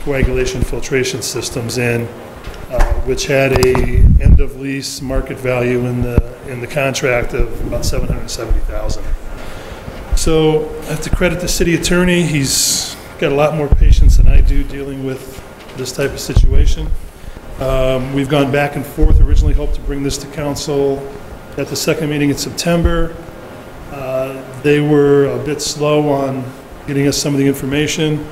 coagulation filtration systems in, which had a end of lease market value in the contract of about $770,000. So I have to credit the city attorney. He's got a lot more patience than I do dealing with this type of situation. We've gone back and forth. Originally hoped to bring this to council at the second meeting in September. They were a bit slow on getting us some of the information.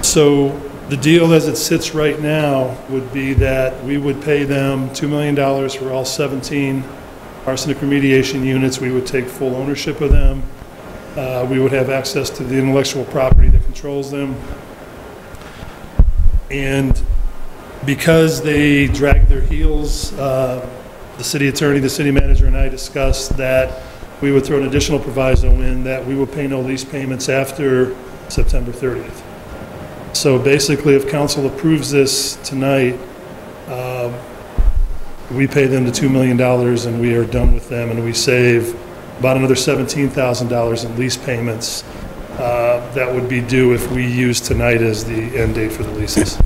So the deal as it sits right now would be that we would pay them $2 million for all 17 arsenic remediation units. We would take full ownership of them. We would have access to the intellectual property that controls them. And because they dragged their heels, the city attorney, the city manager, and I discussed that we would throw an additional proviso in that we would pay no lease payments after September 30th. So basically, if council approves this tonight, we pay them the $2 million and we are done with them, and we save about another $17,000 in lease payments that would be due if we use tonight as the end date for the leases.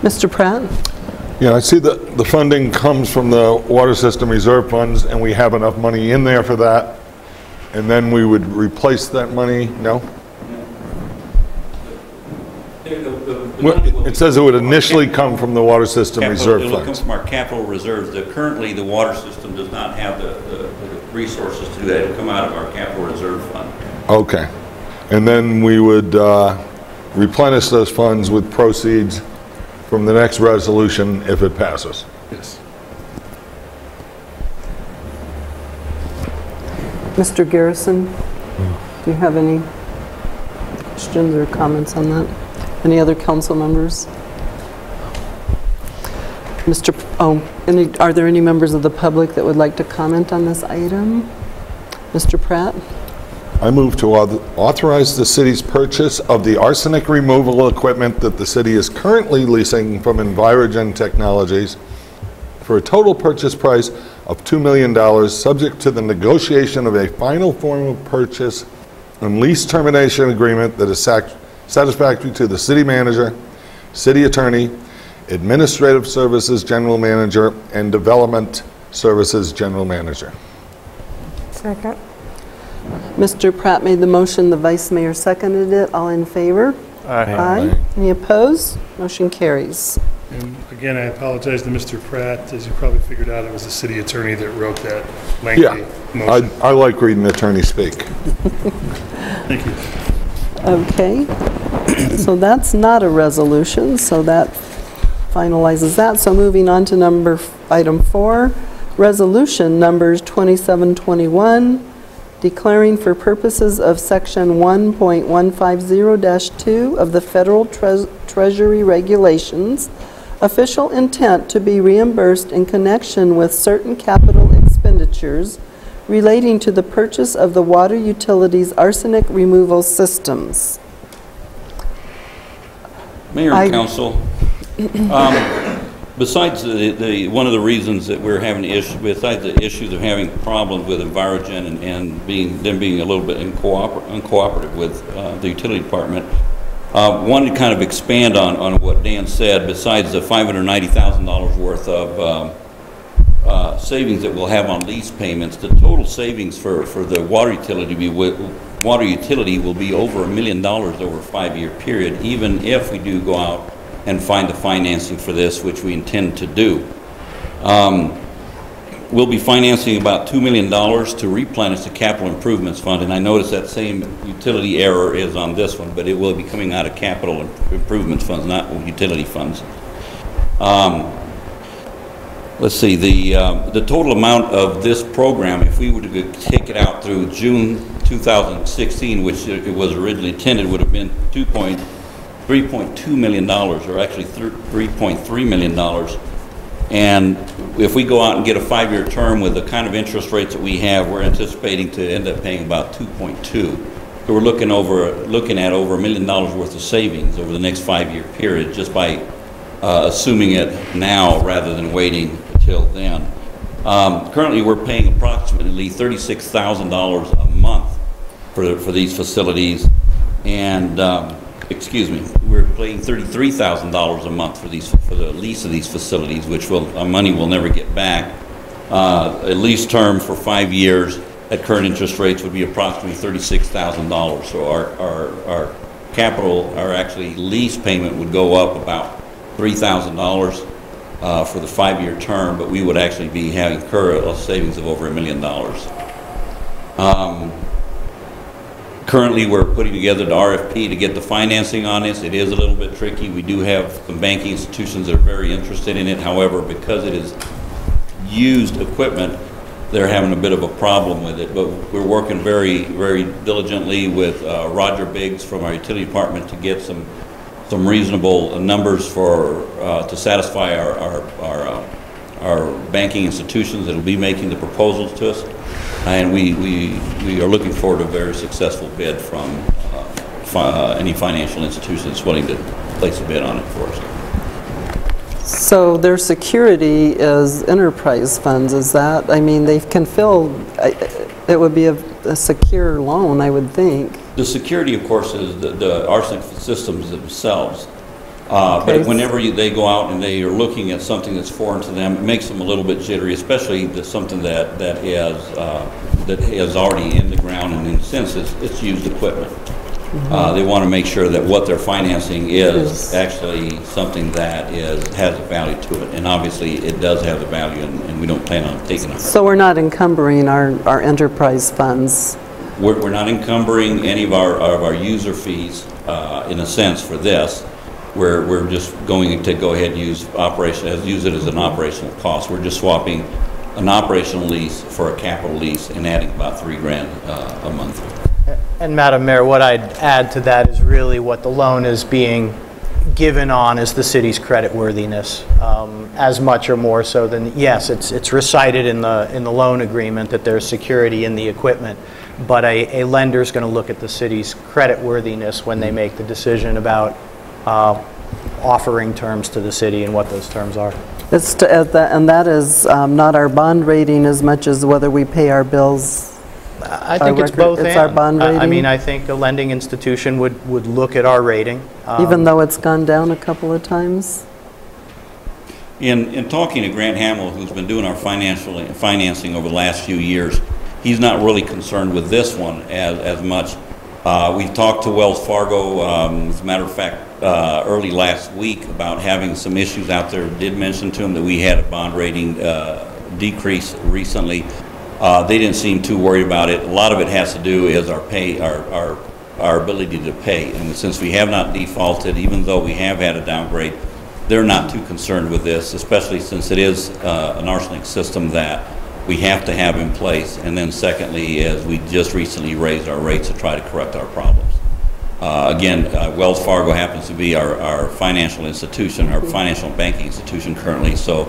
Mr. Pratt? Yeah, I see that the funding comes from the water system reserve funds, and we have enough money in there for that, and then we would replace that money, no? It says it would initially come from the water system reserve funds. It will come funds. from our capital reserves. Currently, the water system does not have the resources to do that. It will come out of our capital reserve fund. Okay. And then we would replenish those funds with proceeds from the next resolution if it passes. Yes. Mr. Garrison, do you have any questions or comments on that? Any other council members? Are there any members of the public that would like to comment on this item? Mr. Pratt? I move to authorize the city's purchase of the arsenic removal equipment that the city is currently leasing from Envirogen Technologies for a total purchase price of $2 million, subject to the negotiation of a final form of purchase and lease termination agreement that is satisfactory to the city manager, city attorney, administrative services general manager, and development services general manager. Second. Mr. Pratt made the motion, the vice mayor seconded it. All in favor? Aye. Aye. Any opposed? Motion carries. And again, I apologize to Mr. Pratt. As you probably figured out, it was the city attorney that wrote that lengthy motion. I like reading attorney speak. Thank you. Okay. So that's not a resolution, so that finalizes that. So moving on to item 4, resolution numbers 2721, declaring for purposes of Section 1.150-2 of the Federal Treasury Regulations, official intent to be reimbursed in connection with certain capital expenditures relating to the purchase of the water utilities arsenic removal systems. Mayor and Council, besides one of the reasons that we're having issues, besides the issues of having problems with Envirogen and being a little bit uncooperative with the utility department, wanted to kind of expand on what Dan said. Besides the $590,000 worth of savings that we'll have on lease payments, the total savings for the water utility will be over $1 million over a 5-year period, even if we do go out and find the financing for this, which we intend to do. We'll be financing about $2 million to replenish the capital improvements fund, and I noticed that same utility error is on this one, but it will be coming out of capital improvements funds, not utility funds. Let's see, the total amount of this program, if we were to take it out through June 2016, which it was originally intended, would have been $3.2 million, or actually $3.3 million. And if we go out and get a 5-year term with the kind of interest rates that we have, we're anticipating to end up paying about 2.2. So we're looking at over $1 million worth of savings over the next 5-year period, just by assuming it now rather than waiting until then. Currently, we're paying approximately $36,000 a month for these facilities, and excuse me, we're paying $33,000 a month for the lease of these facilities, which our money will never get back. A lease term for 5 years at current interest rates would be approximately $36,000. So our capital, our actually lease payment would go up about $3,000 for the 5-year term, but we would actually be having current savings of over $1 million. Currently, we're putting together the RFP to get the financing on this. It is a little bit tricky. We do have some banking institutions that are very interested in it. However, because it is used equipment, they're having a bit of a problem with it. But we're working very, very diligently with Roger Biggs from our utility department to get some reasonable numbers to satisfy our banking institutions that will be making the proposals to us. And we are looking forward to a very successful bid from any financial institution that's willing to place a bid on it for us. So their security is enterprise funds, is that? I mean, they can fill, it would be a secure loan, I would think. The security, of course, is the arsenic systems themselves. But whenever they go out and they are looking at something that's foreign to them, it makes them a little bit jittery, especially something that is already in the ground, and in a sense it's used equipment. They want to make sure that what they're financing is actually something that has a value to it, and obviously it does have the value, and we don't plan on taking it. So we're not encumbering our enterprise funds. We're not encumbering any of our user fees in a sense for this. We're just going to go ahead and use it as an operational cost. We're just swapping an operational lease for a capital lease and adding about $3,000 a month. And Madam Mayor, what I'd add to that is really what the loan is being given on is the city's creditworthiness, as much or more so than, yes, it's recited in the loan agreement that there's security in the equipment, but a lender's going to look at the city's creditworthiness when they make the decision about offering terms to the city and what those terms are. And that is not our bond rating as much as whether we pay our bills. I think it's both. It's our bond rating. I mean, I think a lending institution would look at our rating. Even though it's gone down a couple of times? In talking to Grant Hamill, who's been doing our financing over the last few years, he's not really concerned with this one as much. We've talked to Wells Fargo, as a matter of fact, early last week about having some issues out there. Did mention to him that we had a bond rating decrease recently. They didn't seem too worried about it. A lot of it has to do is our ability to pay. And since we have not defaulted, even though we have had a downgrade, they're not too concerned with this, especially since it is an arsenic system that we have to have in place. And then secondly, as we just recently raised our rates to try to correct our problems. Again, Wells Fargo happens to be our financial institution, our financial banking institution currently, so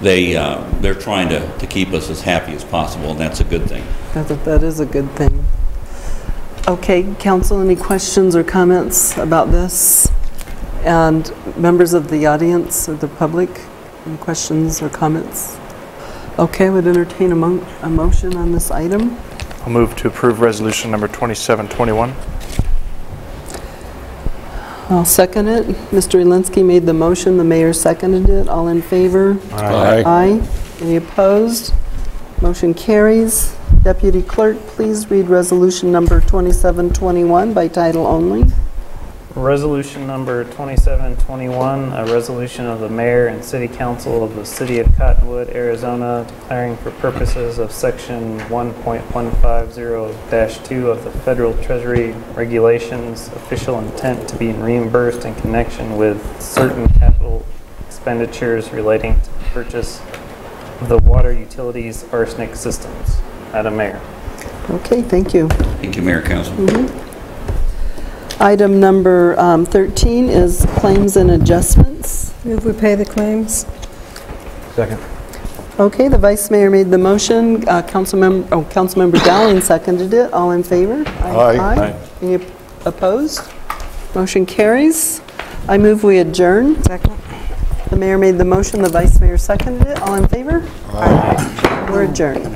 they're trying to keep us as happy as possible, and that's a good thing. That is a good thing. Okay, council, any questions or comments about this? And members of the audience or the public, any questions or comments? Okay, I would entertain a motion on this item. I'll move to approve resolution number 2721. I'll second it. Mr. Elinsky made the motion, the mayor seconded it. All in favor? Aye. Aye. Any opposed? Motion carries. Deputy Clerk, please read resolution number 2721 by title only. Resolution number 2721, a resolution of the mayor and city council of the city of Cottonwood, Arizona, declaring for purposes of section 1.150-2 of the Federal Treasury Regulations official intent to be reimbursed in connection with certain capital expenditures relating to the purchase of the water utilities arsenic systems. Madam Mayor. Okay, thank you. Thank you, Mayor, Council. Item number 13 is claims and adjustments. Move we pay the claims. Second. Okay, the vice mayor made the motion. Councilmember Dowling seconded it. All in favor? Aye. Any opposed? Motion carries. I move we adjourn. Second. The mayor made the motion. The vice mayor seconded it. All in favor? Aye. We're adjourned.